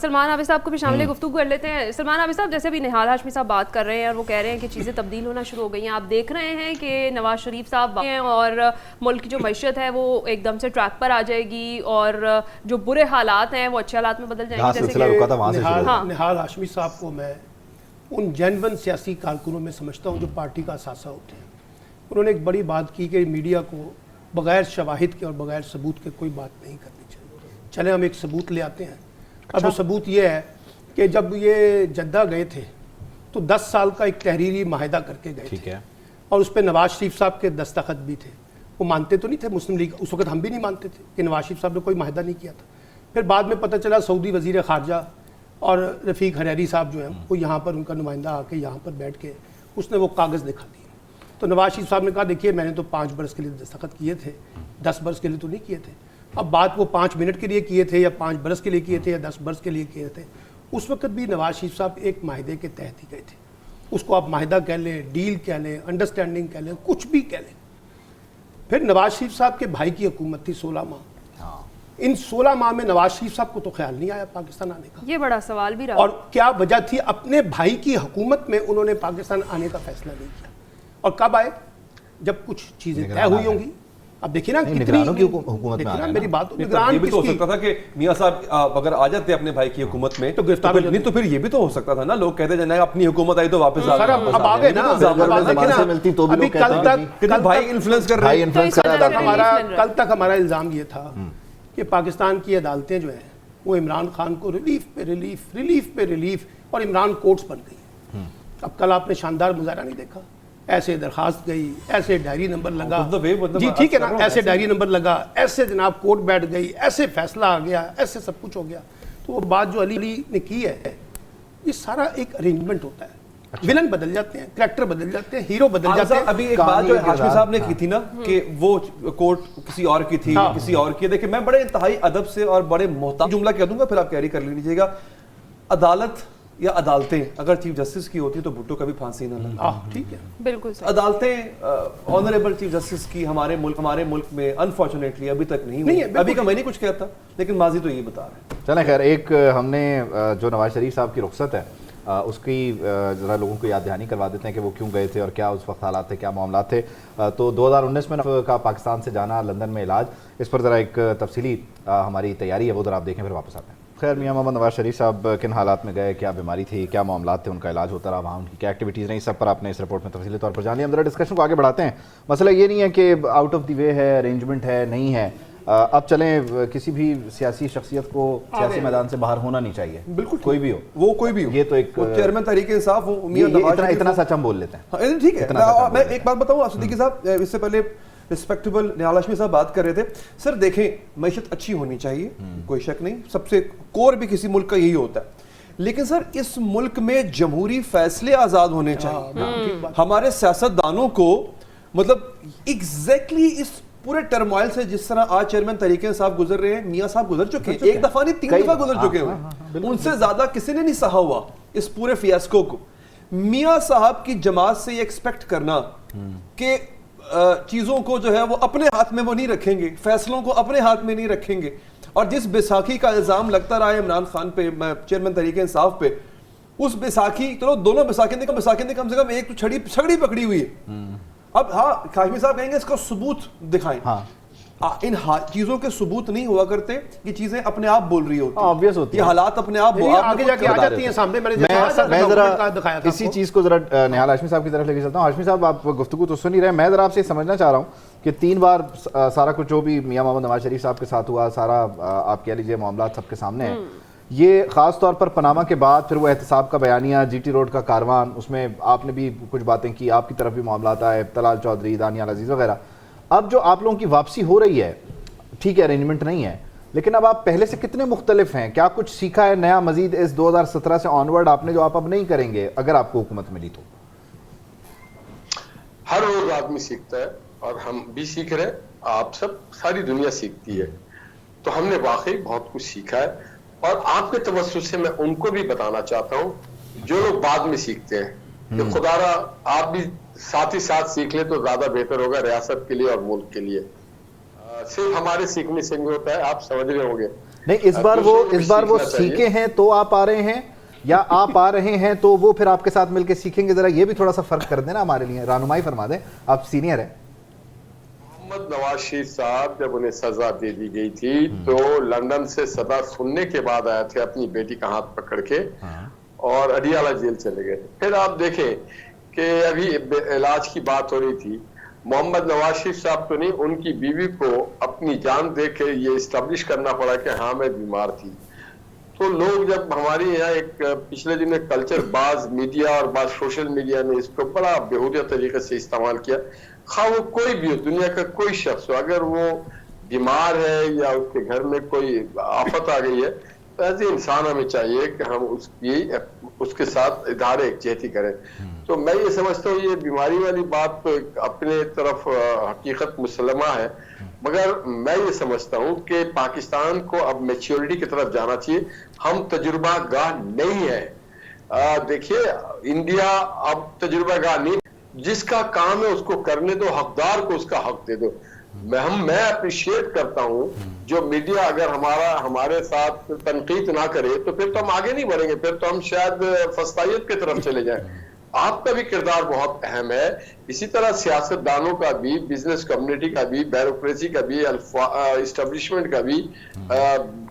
سلمان عابد صاحب کو بھی شامل گفتگو کر لیتے ہیں. سلمان عابد صاحب, جیسے ابھی نہال ہاشمی صاحب بات کر رہے ہیں اور وہ کہہ رہے ہیں کہ چیزیں تبدیل ہونا شروع ہو گئی ہیں, آپ دیکھ رہے ہیں کہ نواز شریف صاحب ہیں اور ملک کی جو معیشت ہے وہ ایک دم سے ٹریک پر آ جائے گی اور جو برے حالات ہیں وہ اچھے حالات میں بدل جائیں گے. جیسے نہال ہاشمی صاحب کو میں ان جینون سیاسی کارکنوں میں سمجھتا ہوں جو پارٹی کا اثاثہ ہوتے ہیں. انہوں نے ایک بڑی بات کی کہ میڈیا کو بغیر شواہد کے اور بغیر ثبوت کے کوئی بات نہیں کرنی چاہیے. چلیں ہم ایک ثبوت لے آتے ہیں. اب وہ ثبوت یہ ہے کہ جب یہ جدہ گئے تھے تو 10 سال کا ایک تحریری معاہدہ کر کے گئے تھے, اور اس پہ نواز شریف صاحب کے دستخط بھی تھے. وہ مانتے تو نہیں تھے مسلم لیگ, اس وقت ہم بھی نہیں مانتے تھے کہ نواز شریف صاحب نے کوئی معاہدہ نہیں کیا تھا. پھر بعد میں پتہ چلا سعودی وزیر خارجہ اور رفیق حریری صاحب جو ہیں وہ یہاں پر ان کا نمائندہ آ کے یہاں پر بیٹھ کے اس نے وہ کاغذ دکھا دیے. تو نواز شریف صاحب نے کہا دیکھیے میں نے تو 5 برس کے لیے دستخط کیے تھے, 10 برس کے لیے تو نہیں کیے تھے. اب بات وہ 5 منٹ کے لیے کیے تھے یا 5 برس کے لیے کیے تھے یا 10 برس کے لیے کیے تھے, اس وقت بھی نواز شریف صاحب ایک معاہدے کے تحت ہی گئے تھے. اس کو آپ معاہدہ کہہ لیں, ڈیل کہہ لیں, انڈرسٹینڈنگ کہہ لیں, کچھ بھی کہہ لیں. پھر نواز شریف صاحب کے بھائی کی حکومت تھی 16 ماہ. ان 16 ماہ میں نواز شریف صاحب کو تو خیال نہیں آیا پاکستان آنے کا. یہ بڑا سوال بھی رہا. اور کیا وجہ تھی؟ اپنے بھائی کی حکومت میں انہوں نے پاکستان آنے کا فیصلہ نہیں کیا. اور کب آئے؟ جب کچھ چیزیں طے ہوئی ہوں گی. اب دیکھیں نا کتنی حکومت میں میری بات یہ بھی تو ہو سکتا تھا کہ میاں صاحب اگر آ جاتے اپنے بھائی کی حکومت میں تو گرفتار نہیں, تو پھر یہ بھی تو ہو سکتا تھا نا, لوگ کہتے جانا اپنی حکومت آئی تو واپس آ گئے. اب آ گئے نا, ابھی کل بھائی انفلوئنس کر رہے ہیں. کل تک ہمارا الزام یہ تھا کہ پاکستان کی عدالتیں جو ہیں وہ عمران خان کو ریلیف پہ ریلیف, ریلیف پہ ریلیف, اور عمران کورٹس بن گئی. اب کل آپ نے شاندار مظاہرہ نہیں دیکھا, ایسے درخواست گئی, ایسے ڈائری نمبر لگا, جی ٹھیک ہے نا, ایسے ڈائری نمبر لگا, ایسے جناب کورٹ بیٹھ گئی, ایسے فیصلہ آ گیا, ایسے سب کچھ ہو گیا. تو وہ بات جو علی نے کی ہے یہ سارا ایک ارینجمنٹ ہوتا ہے. ولن بدل جاتے ہیں, کریکٹر بدل جاتے ہیں, ہیرو بدل جاتے ہیں. ابھی ایک بات جو ہاشمی صاحب نے کی تھی نا کہ وہ کورٹ کسی اور کی تھی, کسی اور کی. دیکھیں میں بڑے انتہائی ادب سے اور بڑے محتاط جملہ کہہ دوں گا, پھر آپ کیری کر لیجیے گا. عدالت یا عدالتیں اگر چیف جسٹس کی ہوتی تو بھٹو کا بھی پھانسی نہ لگتا. ٹھیک ہے, بالکل. عدالتیں آنریبل چیف جسٹس کی ہمارے ملک میں انفارچونیٹلی ابھی تک نہیں ہوئی. ابھی کا میں نہیں کچھ کہتا, لیکن ماضی تو یہ بتا رہے ہیں. چلیں خیر, ایک ہم نے جو نواز شریف صاحب کی رخصت ہے اس کی ذرا لوگوں کو یاد دہانی کروا دیتے ہیں کہ وہ کیوں گئے تھے اور کیا اس وقت حالات تھے, کیا معاملات تھے. تو 2019 میں کا پاکستان سے جانا, لندن میں علاج, اس پر ذرا ایک تفصیلی ہماری تیاری ہے, وہ ذرا آپ دیکھیں پھر واپس آتے ہیں. خیر, میاں محمد نواز شریف صاحب کن حالات میں گئے, کیا بیماری تھی, کیا معاملات تھے, ان کا علاج ہوتا رہا, وہاں ان کی کیا ایکٹیویٹیز رہیں, سب پر آپ نے اس رپورٹ میں تفصیلی طور پر جان لیا. ہم ذرا ڈسکشن کو آگے بڑھاتے ہیں. مسئلہ یہ نہیں ہے کہ آؤٹ آف دی وے ہے, ارینجمنٹ ہے, نہیں ہے. اب چلیں, کسی بھی سیاسی شخصیت کو سیاسی میدان سے باہر ہونا نہیں چاہیے, بالکل کوئی بھی ہو, وہ کوئی بھی ہو. یہ تو ایک چیئرمین تحریک انصاف, وہ میاں نواز شریف, اتنا سچ ہم بول لیتے ہیں. ٹھیک ہے. میں ایک بات بتاؤں صدیقی صاحب, اس سے پہلے رسپیکٹیبل نہال ہاشمی صاحب بات کر رہے تھے. سر دیکھیں, معیشت اچھی ہونی چاہیے, کوئی شک نہیں, سب سے کور بھی کسی ملک کا یہی ہوتا ہے. لیکن سر اس ملک میں جمہوری فیصلے آزاد ہونے چاہیے. ہمارے سیاستدانوں کو مطلب ایگزیکٹلی اس پورے ٹرموائل سے جس طرح آج چیئرمین تحریک انصاف گزر رہے ہیں, میاں صاحب گزر چکے ہیں, ایک دفعہ نہیں 3 دفعہ گزر چکے ہیں, ان سے زیادہ کسی نے نہیں سہا ہوا اس پورے فیاسکو کو. میاں صاحب کی جماعت سے یہ ایکسپیکٹ کرنا کہ چیزوں کو جو ہے وہ اپنے ہاتھ میں وہ نہیں رکھیں گے, فیصلوں کو اپنے ہاتھ میں نہیں رکھیں گے, اور جس بیساکھی کا الزام لگتا رہا ہے عمران خان پہ, چیئرمین تحریک انصاف پہ, اس بیساکھی, چلو دونوں بیساکھی نے کم سے کم ایک تو چھڑی پکڑی ہوئی ہے. اب ہاں ہاشمی صاحب کہیں گے اس کا ثبوت دکھائیں. ان چیزوں کے ثبوت نہیں ہوا کرتے, یہ چیزیں اپنے آپ بول رہی ہوتی, یہ حالات اپنے آپ آگے جا کے آ جاتی ہیں سامنے. میں ذرا اسی چیز کو ذرا نہال ہاشمی صاحب کی طرف لے کے چلتا ہوں. ہاشمی صاحب آپ گفتگو تو سن ہی رہے ہیں, میں ذرا آپ سے سمجھنا چاہ رہا ہوں کہ 3 بار سارا کچھ جو بھی میاں محمد نواز شریف صاحب کے ساتھ ہوا, سارا آپ کہہ لیجیے معاملات سب کے سامنے ہیں. یہ خاص طور پر پاناما کے بعد پھر وہ احتساب کا بیانیہ, جی ٹی روڈ کا کاروان, اس میں آپ نے بھی کچھ باتیں کی, آپ کی طرف بھی معاملات آئے, طلال چودھری, دانیال عزیز وغیرہ. اب جو آپ لوگوں کی واپسی ہو رہی ہے, ٹھیک ہے ارینجمنٹ نہیں ہے, لیکن اب آپ پہلے سے کتنے مختلف ہیں, کیا کچھ سیکھا ہے نیا مزید اس 2017 سے آنورڈ آپ نے جو آپ اب نہیں کریں گے اگر آپ کو حکومت ملی تو؟ ہر روز آدمی سیکھتا ہے اور ہم بھی سیکھ رہے ہیں, آپ سب, ساری دنیا سیکھتی ہے. تو ہم نے واقعی بہت کچھ سیکھا ہے, اور آپ کے توسط سے میں ان کو بھی بتانا چاہتا ہوں جو لوگ بعد میں سیکھتے ہیں کہ خدا را آپ بھی ساتھ ہی ساتھ سیکھ لیں تو زیادہ بہتر ہوگا ریاست کے لیے اور ملک کے لیے. صرف ہمارے سیکھنے سے نہیں ہوتا ہے, آپ سمجھ رہے ہوں گے. نہیں, اس بار وہ سیکھے ہیں تو آپ آ رہے ہیں, یا آپ آ رہے ہیں تو وہ پھر آپ کے ساتھ مل کے سیکھیں گے؟ ذرا یہ بھی تھوڑا سا فرق کر دینا ہمارے لیے, رہنمائی فرما دیں, آپ سینئر ہیں. محمد نواز شریف صاحب جب انہیں سزا دے دی گئی تھی تو لندن سے سزا سننے کے بعد آئے تھے اپنی بیٹی کا ہاتھ پکڑ کے, اور اڈیالہ جیل چلے گئے. پھر آپ دیکھیں کہ ابھی علاج کی بات ہو رہی تھی, محمد نواز شریف صاحب تو نہیں, ان کی بیوی کو اپنی جان دے کے یہ اسٹیبلش کرنا پڑا کہ ہاں میں بیمار تھی. تو لوگ جب ہماری یہاں ایک پچھلے دن میں کلچر باز میڈیا اور باز سوشل میڈیا نے اس کو بڑا بےہودہ طریقے سے استعمال کیا, خواہ وہ کوئی بھی ہو, دنیا کا کوئی شخص ہو, اگر وہ بیمار ہے یا اس کے گھر میں کوئی آفت آ گئی ہے تو ایز اے انسان ہمیں چاہیے کہ ہم اس کے ساتھ اظہار یکجہتی کریں. تو میں یہ سمجھتا ہوں یہ بیماری والی بات تو اپنے طرف حقیقت مسلمہ ہے, مگر میں یہ سمجھتا ہوں کہ پاکستان کو اب میچیورٹی کی طرف جانا چاہیے. ہم تجربہ گاہ نہیں ہے. دیکھیے انڈیا اب تجربہ گاہ نہیں, جس کا کام ہے اس کو کرنے دو, حقدار کو اس کا حق دے دو. میں اپریشیٹ کرتا ہوں جو میڈیا اگر ہمارے ساتھ تنقید نہ کرے تو پھر تو ہم آگے نہیں بڑھیں گے, پھر تو ہم شاید فسطائیت کی طرف چلے جائیں. آپ کا بھی کردار بہت اہم ہے, اسی طرح سیاست دانوں کا بھی, بزنس کمیونٹی کا بھی, بیوروکریسی کا بھی, اسٹیبلشمنٹ کا بھی,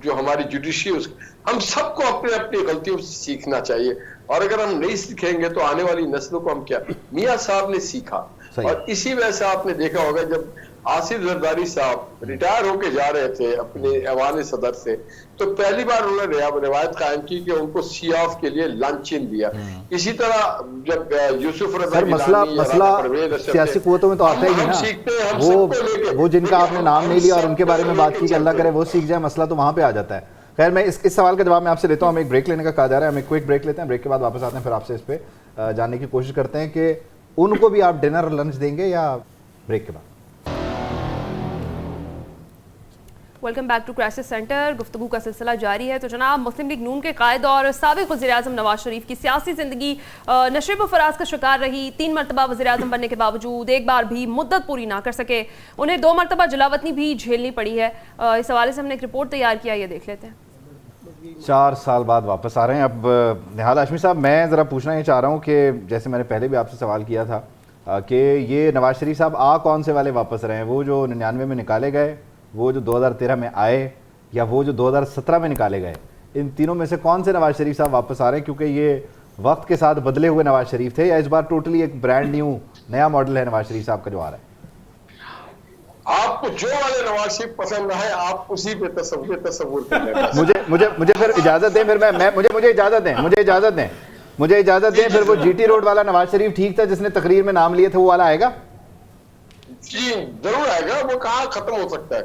جو ہماری جوڈیشری, ہم سب کو اپنے اپنی غلطیوں سے سیکھنا چاہیے. اور اگر ہم نہیں سیکھیں گے تو آنے والی نسلوں کو ہم کیا. میاں صاحب نے سیکھا, اور اسی وجہ سے آپ نے دیکھا ہوگا جب آصف زرداری صاحب ریٹائر ہو کے جا رہے تھے اپنے ایوان صدر سے, تو پہلی بار انہوں نے روایت قائم کی کہ ان کو سی آف کے لیے لانچن دیا. اسی طرح جب یوسف رضا مسئلہ سیاسی قوتوں میں تو آتا ہی ہے نا, وہ جن کا آپ نے نام نہیں لیا اور ان کے بارے میں بات کی کہ اللہ کرے وہ سیکھ جائے, مسئلہ تو وہاں پہ آ جاتا ہے. خیر میں اس سوال کا جواب میں آپ سے لیتا ہوں, ہمیں ایک بریک لینے کا کہا جا رہا ہے, ہم ایک کوئک بریک لیتے ہیں, بریک کے بعد واپس آتے ہیں, پھر آپ سے اس پہ جاننے کی کوشش کرتے ہیں کہ ان کو بھی آپ ڈنر لنچ دیں گے یا بریک کے بعد. Welcome back to crisis centre. گفتگو کا سلسلہ جاری ہے. تو جناب, مسلم لیگ نون کے قائد اور سابق وزیر اعظم نواز شریف کی سیاسی زندگی نشیب و فراز کا شکار رہی. 3 مرتبہ وزیر اعظم بننے کے باوجود ایک بار بھی مدت پوری نہ کر سکے. انہیں 2 مرتبہ جلاوطنی بھی جھیلنی پڑی ہے. اس حوالے سے ہم نے ایک رپورٹ تیار کیا, یہ دیکھ لیتے ہیں. 4 سال بعد واپس آ رہے ہیں. اب نہاد ہاشمی صاحب, میں ذرا پوچھنا یہ چاہ رہا ہوں کہ جیسے میں نے پہلے بھی آپ سے سوال کیا تھا کہ یہ نواز شریف صاحب کون سے والے واپس رہے ہیں, وہ جو 99 میں نکالے گئے, وہ جو 2013 میں آئے, یا وہ جو 2017 میں نکالے گئے, ان تینوں میں سے کون سے نواز شریف صاحب واپس آ رہے ہیں؟ کیونکہ یہ وقت کے ساتھ بدلے ہوئے نواز شریف تھے, یا اس بار ٹوٹلی ایک برانڈ نیو نیا ماڈل ہے نواز شریف صاحب کا جو آ رہا ہے؟ آپ کو جو والے نواز شریف پسند ہے آپ اسی پہ تصور کریں. مجھے پھر اجازت دیں, پھر مجھے اجازت دیں, پھر وہ جی ٹی روڈ والا نواز شریف ٹھیک تھا جس نے تقریر میں نام لیے تھے, وہ والا آئے گا؟ جی ضرور آئے گا. وہ کہاں ختم ہو سکتا ہے؟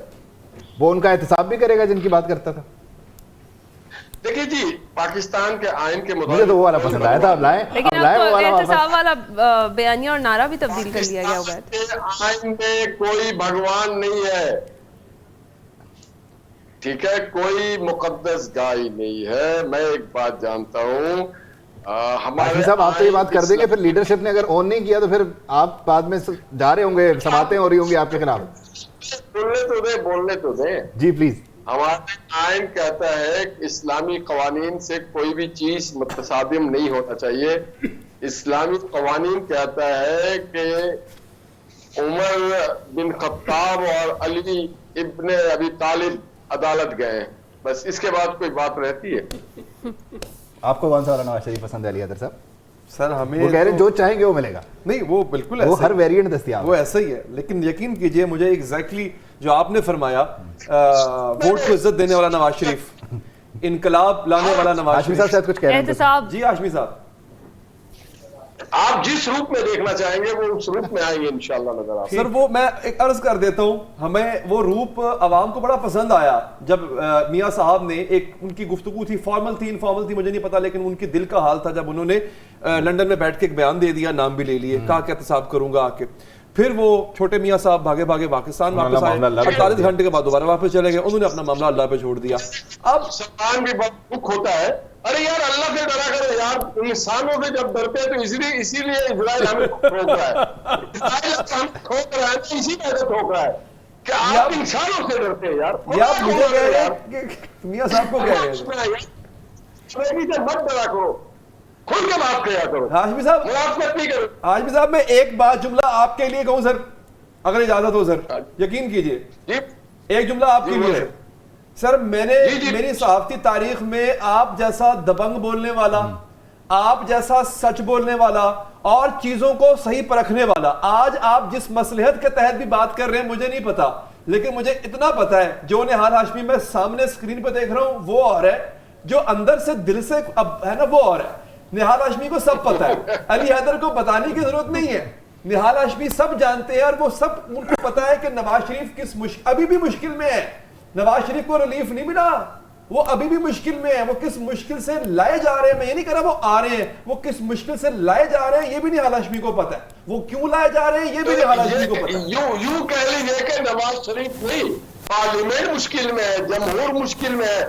وہ ان کا احتساب بھی کرے گا جن کی بات کرتا تھا. دیکھیں جی, پاکستان کے آئین کے مجھے تو وہ والا پسند آیا تھا, اب لائیں. لیکن اب تو احتساب والا بیانیہ اور نعرہ بھی تبدیل کر لیا گیا ہوگا. آئین میں کوئی بھگوان نہیں ہے, ٹھیک ہے, کوئی مقدس گائے نہیں ہے. میں ایک بات جانتا ہوں, ہمارے صاحب آپ تو یہ بات کر دیں گے, پھر لیڈرشپ نے اگر آن نہیں کیا تو پھر آپ بعد میں جا رہے ہوں گے, سماعتیں ہو رہی ہوں گی آپ کے خلاف. بولنے تو دیں جی پلیز. ہمارا آئین کہتا ہے کہ اسلامی قوانین سے کوئی بھی چیز متصادم نہیں ہونا چاہیے. اسلامی قوانین کہتا ہے کہ عمر بن خطاب اور علی ابن ابی طالب عدالت گئے, بس اس کے بعد کوئی بات رہتی ہے؟ آپ کو کون سا والا نواز شریف پسند ہے علی حیدر صاحب؟ سر ہمیں وہ کہہ رہے ہیں جو چاہیں گے وہ ملے گا. نہیں, وہ بالکل وہ ہر ویریئنٹ دستیاب, وہ ایسا ہی ہے. لیکن یقین کیجئے, مجھے ایگزیکٹلی جو آپ نے فرمایا, ووٹ کو عزت دینے والا نواز شریف, انقلاب لانے والا نواز شریف. صاحب کچھ کہہ رہے ہیں. احتساب. جی ہاشمی صاحب. آپ جس روپ میں دیکھنا چاہیں گے وہ اس روپ میں آئیں گے انشاءاللہ نظر آپ. سر وہ میں ایک عرض کر دیتا ہوں, ہمیں وہ روپ عوام کو بڑا پسند آیا جب میاں صاحب نے ایک ان کی گفتگو تھی, فارمل تھی انفارمل تھی مجھے نہیں پتا, لیکن ان کے دل کا حال تھا جب انہوں نے لنڈن میں بیٹھ کے ایک بیان دے دیا, نام بھی لے لیے, کہا کہ احتساب کروں گا آ کے. پھر وہ چھوٹے میاں صاحب بھاگے بھاگے پاکستان واپس آئے, 48 گھنٹے کے بعد دوبارہ واپس چلے گئے, انہوں نے اپنا معاملہ اللہ پہ چھوڑ دیا. اب سلمان بھی بہت دکھ ہوتا ہے, ارے یار اللہ سے ڈرا کرو یار, انسانوں سے جب ڈرتے ہیں تو اسی لیے اسرائیل ہمیں ٹھوک رہا ہے, اسرائیل ہمیں ٹھوک رہا ہے, اسی وجہ سے ٹھوک رہا ہے کہ آپ انسانوں سے ڈرتے ہیں یار. آپ مجھے کہہ رہے ہیں میاں صاحب کو کہہ رہے ہیں مت ڈرا کرو, کھل کے بات کیا کرو. ہاشمی صاحب ملازمت نہیں کرو. ہاشمی صاحب میں ایک بات جملہ آپ کے لیے کہوں سر, اگر اجازت ہو سر, یقین کیجئے ایک جملہ آپ کے لیے سر. میں نے میری صحافتی تاریخ میں آپ جیسا دبنگ بولنے والا, آپ جیسا سچ بولنے والا اور چیزوں کو صحیح پرکھنے والا, آج آپ جس مصلحت کے تحت بھی بات کر رہے ہیں مجھے نہیں پتا, لیکن مجھے اتنا پتا ہے جو نہال ہاشمی میں سامنے اسکرین پہ دیکھ رہا ہوں وہ اور ہے, جو اندر سے دل سے اب ہے نا وہ اور ہے. نہال ہاشمی کو سب پتا ہے, علی حیدر کو بتانے کی ضرورت نہیں ہے, نہال ہاشمی سب جانتے ہیں, اور وہ سب ان کو پتا ہے کہ نواز شریف کس ابھی بھی مشکل میں ہے. نواز شریف کو ریلیف نہیں ملا, وہ ابھی بھی مشکل میں ہے, وہ کس مشکل سے لائے جا رہے ہیں, میں یہ نہیں کہہ رہا وہ آ رہے ہیں, وہ کس مشکل سے لائے جا رہے ہیں یہ بھی نہال ہاشمی کو پتا ہے, وہ کیوں لائے جا رہے ہیں یہ بھی نہال ہاشمی کو پتا ہے. یوں کہہ لیجیے کہ نواز شریف نہیں, پارلیمنٹ مشکل میں ہے, جمہور مشکل میں ہے,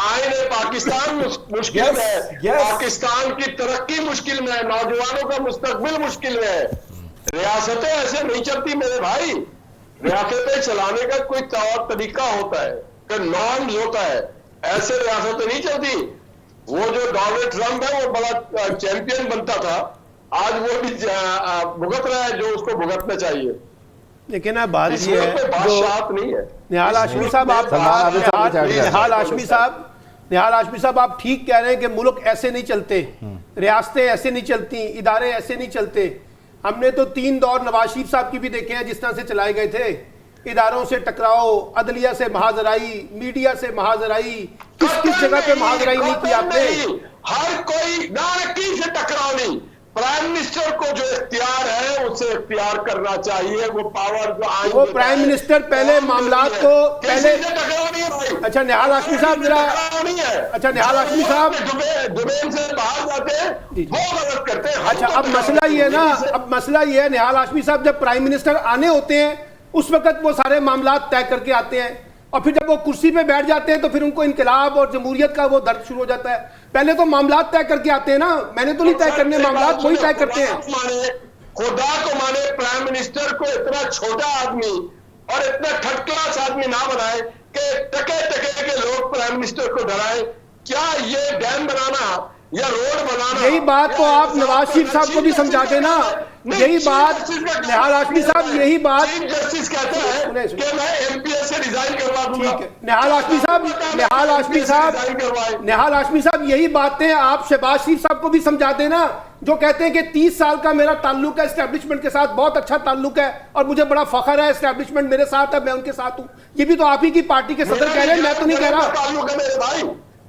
آئین پاکستان مشکل میں ہے, پاکستان کی ترقی مشکل میں ہے, نوجوانوں کا مستقبل مشکل میں ہے. ریاستیں ایسے نہیں چلتی میرے بھائی, ریاستیں چلانے کا کوئی طور طریقہ ہوتا ہے, کہ نارمز ہوتا ہے, ایسے ریاستیں نہیں چلتی. وہ جو ڈونلڈ ٹرمپ ہے وہ بڑا چیمپئن بنتا تھا, آج وہ بھی بھگت رہا ہے جو اس کو بھگتنا چاہیے. لیکن بات یہ ہے بادشاہت نہیں ہے. نہال ہاشمی صاحب آپ نہال ہاشمی صاحب آپ ٹھیک کہہ رہے ہیں کہ ملک ایسے نہیں چلتے, ریاستیں ایسے نہیں چلتی, ادارے ایسے نہیں چلتے. ہم نے تو 3 دور نواز شریف صاحب کی بھی دیکھے ہیں جس طرح سے چلائے گئے تھے, اداروں سے ٹکراؤ, عدلیہ سے محاذرائی, میڈیا سے محاذرائی, کس جگہ پہ محاذرائی نہیں کی آپ نے. ہر کوئی نارکی سے ٹکراؤ نہیں, پرائم منسٹر کو جو اختیار ہے اسے اختیار کرنا چاہیے, وہ پاور جو آئیں وہ پرائم منسٹر پہلے معاملات کو پہلے. اچھا نہال ہاشمی صاحب ذرا, اچھا نہال ہاشمی صاحب ڈومین سے باہر جاتے ہیں وہ غلط کرتے ہیں. اچھا اب مسئلہ یہ ہے نا, اب مسئلہ یہ ہے نہال ہاشمی صاحب جب پرائم منسٹر آنے ہوتے ہیں اس وقت وہ سارے معاملات طے کر کے آتے ہیں, اور پھر جب وہ کرسی پہ بیٹھ جاتے ہیں تو پھر ان کو انقلاب اور جمہوریت کا وہ درد شروع ہو جاتا ہے. پہلے تو معاملات طے کر کے آتے ہیں نا, میں نے تو نہیں طے کرنے, معاملات وہی طے کرتے ہیں. خدا کو مانے پرائم منسٹر کو اتنا چھوٹا آدمی اور اتنا تھرڈ کلاس آدمی نہ بنائے کہ ٹکے ٹکے کے لوگ پرائم منسٹر کو ڈرائیں. کیا یہ ڈیم بنانا یا روڈ بنانا, یہی بات تو آپ نواز شریف صاحب کو بھی سمجھاتے نا, یہی بات نہال ہاشمی صاحب, یہی بات چیف جسٹس کہتا ہے کہ میں ایم پی ایس سے ریزائن کروا دوں گا. نہال ہاشمی صاحب یہی باتیں آپ شہباز شریف صاحب کو بھی سمجھاتے نا, جو کہتے ہیں کہ 30 سال کا میرا تعلق ہے اسٹیبلشمنٹ کے ساتھ, بہت اچھا تعلق ہے اور مجھے بڑا فخر ہے, اسٹیبلشمنٹ میرے ساتھ ہے, میں ان کے ساتھ ہوں. یہ بھی تو آپ ہی کی پارٹی کے صدر کہہ رہے ہیں, میں تو نہیں کہہ رہا. تعلق ہے میرے بھائی,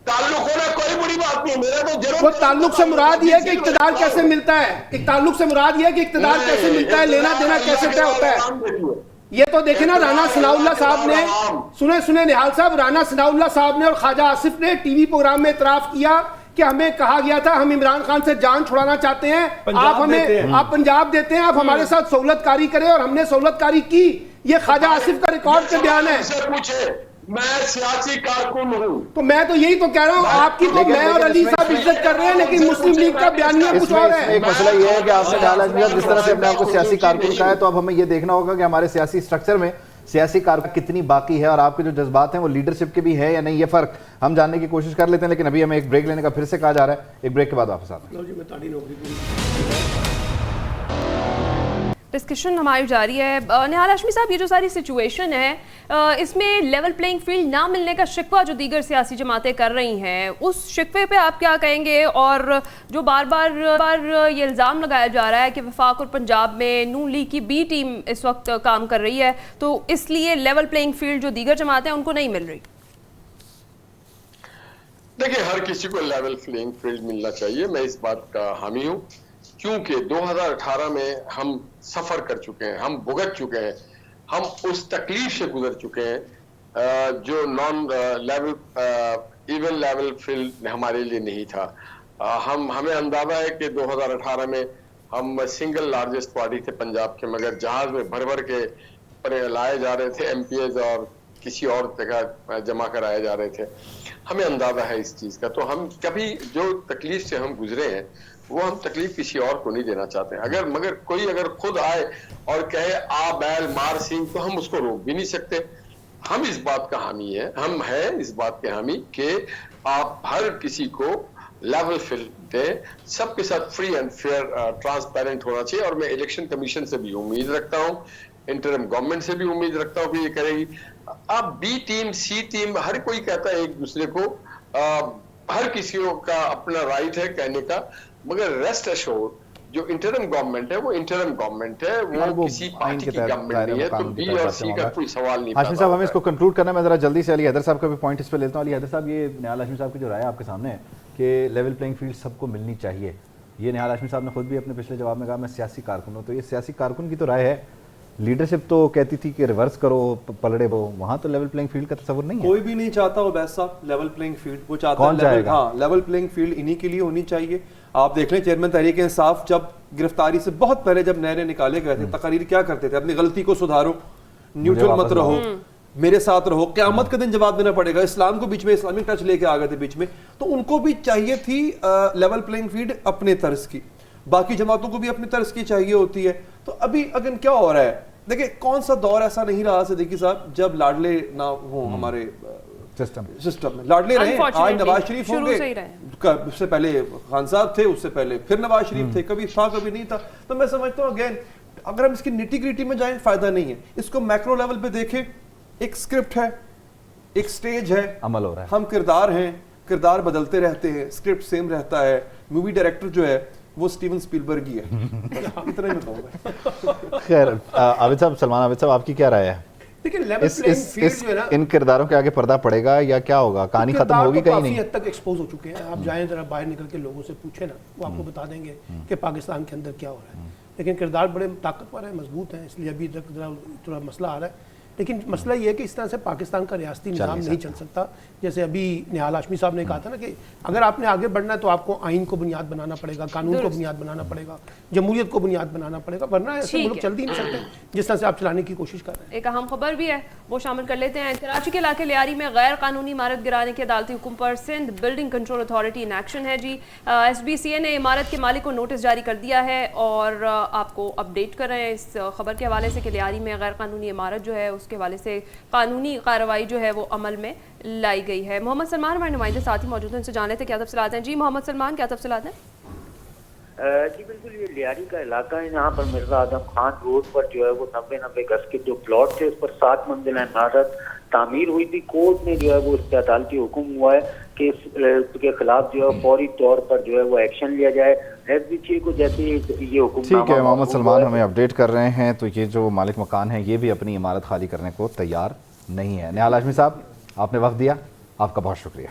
تعلق ہونا کوئی بڑی بات نہیں, میرا تو ضرور. وہ تعلق سے مراد یہ ہے کہ اقتدار کیسے ملتا ہے, ایک تعلق سے مراد یہ ہے کہ اقتدار کیسے ملتا ہے, لینا دینا کیسے طے ہوتا ہے. یہ تو دیکھیں نا رانا ثناء اللہ صاحب نے, سنیں نہال صاحب, رانا ثناء اللہ صاحب نے اور خواجہ آصف نے ٹی وی پروگرام میں اعتراف کیا کہ ہمیں کہا گیا تھا ہم عمران خان سے جان چھڑانا چاہتے ہیں, آپ پنجاب دیتے ہیں, آپ ہمارے ساتھ سہولت کاری کریں, اور ہم نے سہولت کاری کی. یہ خواجہ آصف کا ریکارڈ کا بیان ہے. میں سیاسی کارکن ہوں تو میں تو یہی تو کہہ رہا ہوں, آپ کی تو میں اور علی صاحب عزت کر رہے ہیں, لیکن مسلم لیگ کا بیانیہ کچھ اور ہے. ایک مسئلہ یہ ہے کہ آپ نے نہال ہاشمی صاحب جس طرح سے اپنے آپ کو سیاسی کارکن کہا ہے, تو اب ہمیں یہ دیکھنا ہوگا کہ ہمارے سیاسی سٹرکچر میں سیاسی کارکن کتنی باقی ہے, اور آپ کے جو جذبات ہیں وہ لیڈرشپ کے بھی ہے یا نہیں, یہ فرق ہم جاننے کی کوشش کر لیتے ہیں. لیکن ابھی ہمیں ایک بریک لینے کا پھر سے کہا جا رہا ہے, ایک بریک کے بعد واپس آتے ہیں. ڈسکشن ہماری جاری ہے. نہال ہاشمی صاحب, یہ جو ساری سچویشن ہے اس میں لیول پلینگ فیلڈ نہ ملنے کا شکوہ جو دیگر سیاسی جماعتیں کر رہی ہیں, اس شکوے پہ آپ کیا کہیں گے؟ اور جو بار بار یہ الزام لگایا جا رہا ہے کہ وفاق اور پنجاب میں نون لیگ کی بی ٹیم اس وقت کام کر رہی ہے, تو اس لیے لیول پلینگ فیلڈ جو دیگر جماعتیں ان کو نہیں مل رہی. دیکھیں, ہر کسی کو لیول پلینگ فیلڈ ملنا چاہیے, میں اس بات کا حامی ہوں, کیونکہ 2018 میں ہم سفر کر چکے ہیں, ہم بھگت چکے ہیں, ہم اس تکلیف سے گزر چکے ہیں جو naan level even level field ہمارے لیے نہیں تھا. ہمیں اندازہ ہے کہ 2018 میں ہم سنگل لارجسٹ پارٹی تھے پنجاب کے, مگر جہاز میں بھر بھر کے لائے جا رہے تھے ایم پی ایز اور کسی اور جگہ جمع کرائے جا رہے تھے. ہمیں اندازہ ہے اس چیز کا. تو ہم کبھی جو تکلیف سے ہم گزرے ہیں وہ ہم تکلیف کسی اور کو نہیں دینا چاہتے ہیں. مگر کوئی اگر خود آئے اور کہے آ بیل مار سنگھ, تو ہم اس کو روک بھی نہیں سکتے. ہم اس بات کا حامی ہیں, ہم ہیں اس بات کے حامی کہ آپ ہر کسی کو لیول فیلڈ دیں, سب کے ساتھ فری اینڈ فیئر ٹرانسپیرنٹ ہونا چاہیے. اور میں الیکشن کمیشن سے بھی امید رکھتا ہوں, انٹرم گورنمنٹ سے بھی امید رکھتا ہوں کہ یہ کرے گی. اب بی ٹیم سی ٹیم ہر کوئی کہتا ہے ایک دوسرے کو, ہر کسی کا اپنا رائٹ ہے کہنے کا, مگر ریسٹ ایشور جو انٹرم گورنمنٹ ہے وہ انٹرم گورنمنٹ ہے, وہ کسی پارٹی کی گورنمنٹ نہیں ہے. تو بی اور سی کا کوئی سوال نہیں. ہاشمی صاحب ہمیں اس کو کنکلوڈ کرنا ہے, میں ذرا جلدی سے علی حیدر صاحب کا بھی پوائنٹ اس پہ لیتا ہوں. علی حیدر صاحب, یہ نہال ہاشمی صاحب کی جو رائے آپ کے سامنے ہے کہ لیول پلینگ فیلڈ سب کو ملنی چاہیے, یہ نہال ہاشمی صاحب نے خود بھی اپنے پچھلے جواب میں کہا میں سیاسی کارکن ہوں, تو یہ سیاسی کارکن کی تو رائے ہے. لیڈرشپ تو کہتی تھی کہ ریورس کرو پلڑے وہ, وہاں تو لیول پلینگ فیلڈ کا تصور نہیں ہے. کوئی بھی نہیں چاہتا عبید صاحب لیول پلینگ فیلڈ, وہ چاہتا ہے ہاں لیول پلینگ فیلڈ انہی کے لیے ہونی چاہیے. آپ دیکھ لیں چیئرمین تحریک انصاف جب گرفتاری سے بہت پہلے جب نئے نکالے گئے تھے, تقاریر کیا کرتے تھے, اپنی غلطی کو سدھارو, نیوٹرل مت رہو, میرے ساتھ رہو, قیامت کے دن جواب دینا پڑے گا. اسلام کو بیچ میں, اسلامی ٹچ لے کے آ گئے تھے بیچ میں, تو ان کو بھی چاہیے تھی لیول پلینگ فیلڈ اپنے طرز کی, باقی جماعتوں کو بھی اپنی طرز کی چاہیے ہوتی ہے. تو ابھی اگر کیا ہو رہا ہے, دیکھیں کون سا دور ایسا نہیں رہا صدیقی صاحب جب لاڈلے نہ ہوں ہمارے سسٹم میں. لاڈلے رہے, آج نواز شریف ہوں گے, اس سے پہلے خان صاحب تھے, اس سے پہلے پھر نواز شریف تھے, کبھی تھا کبھی نہیں تھا. تو میں سمجھتا ہوں اگین اگر ہم اس کی نیٹی گریٹی میں جائیں فائدہ نہیں ہے, اس کو میکرو لیول پہ دیکھیں. ایک اسکرپٹ ہے, ایک سٹیج ہے, عمل ہو رہا ہے, ہم کردار ہیں, کردار بدلتے رہتے ہیں, اسکرپٹ سیم رہتا ہے, مووی ڈائریکٹر جو ہے وہ اسٹیون سپیلبرگ ہی ہے. اتنا ہی میں کہوں گا. خیر عابد صاحب, سلمان عابد صاحب, آپ کی کیا رائے ہے؟ ان کرداروں کے آگے پردہ پڑے گا یا کیا ہوگا, کہانی ختم ہوگی کہیں نہیں؟ کافی حد تک ایکسپوز ہو چکے ہیں. آپ جائیں ذرا باہر نکل کے لوگوں سے پوچھیں نا, وہ آپ کو بتا دیں گے کہ پاکستان کے اندر کیا ہو رہا ہے. لیکن کردار بڑے طاقتور ہیں, مضبوط ہیں, اس لیے ابھی تک ذرا تھوڑا مسئلہ آ رہا ہے. لیکن مسئلہ یہ ہے کہ اس طرح سے پاکستان کا ریاستی نظام نہیں چل سکتا. جیسے ابھی نہال ہاشمی صاحب نے کہا تھا نا کہ اگر آپ نے آگے بڑھنا ہے تو آپ کو آئین کو بنیاد بنانا پڑے گا, قانون کو بنیاد بنانا پڑے گا, جمہوریت کو بنیاد بنانا پڑے گا, ورنہ ایسے ملک چل ہی نہیں سکتے جس طرح سے آپ چلانے کی کوشش کر رہے ہیں. ایک اہم خبر بھی ہے وہ شامل کر لیتے ہیں. کراچی کے علاقے لیاری میں غیر قانونی عمارت گرانے کے عدالتی حکم پر Sindh building control authority in action ہے. جی ایس بی سی اے نے عمارت کے مالک کو نوٹس جاری کر دیا ہے اور آپ کو اپڈیٹ کر رہے ہیں اس خبر کے حوالے سے کہ لیاری میں غیر قانونی عمارت جو ہے اس کے حوالے سے قانونی کارروائی جو ہے وہ عمل میں لائی گئی ہے. محمد سلمان ہمارے نمائندے ساتھ ہی موجود ہیں, ان سے جان لیتے ہیں کیا تفصیلات ہیں. جی محمد سلمان, کیا تفصیلات ہیں؟ جی بالکل, یہ لیاری کا علاقہ ہے جہاں پر مرزا اعظم خان روڈ پر جو ہے وہ 90 گز کے جو پلاٹ تھے اس پر 7 منزلہ عمارت تعمیر ہوئی تھی. کورٹ نے جو ہے وہ اس پہ عدالتی حکم ہوا ہے کہ اس کے خلاف جو ہے فوری طور پر جو ہے وہ ایکشن لیا جائے. ایس بی سی کو جیسے یہ حکم ٹھیک ہے, محمد سلمان ہمیں اپڈیٹ کر رہے ہیں. تو یہ جو مالک مکان ہے یہ بھی اپنی عمارت خالی کرنے کو تیار نہیں ہے. نہال ہاشمی صاحب, آپ نے وقت دیا, آپ کا بہت شکریہ.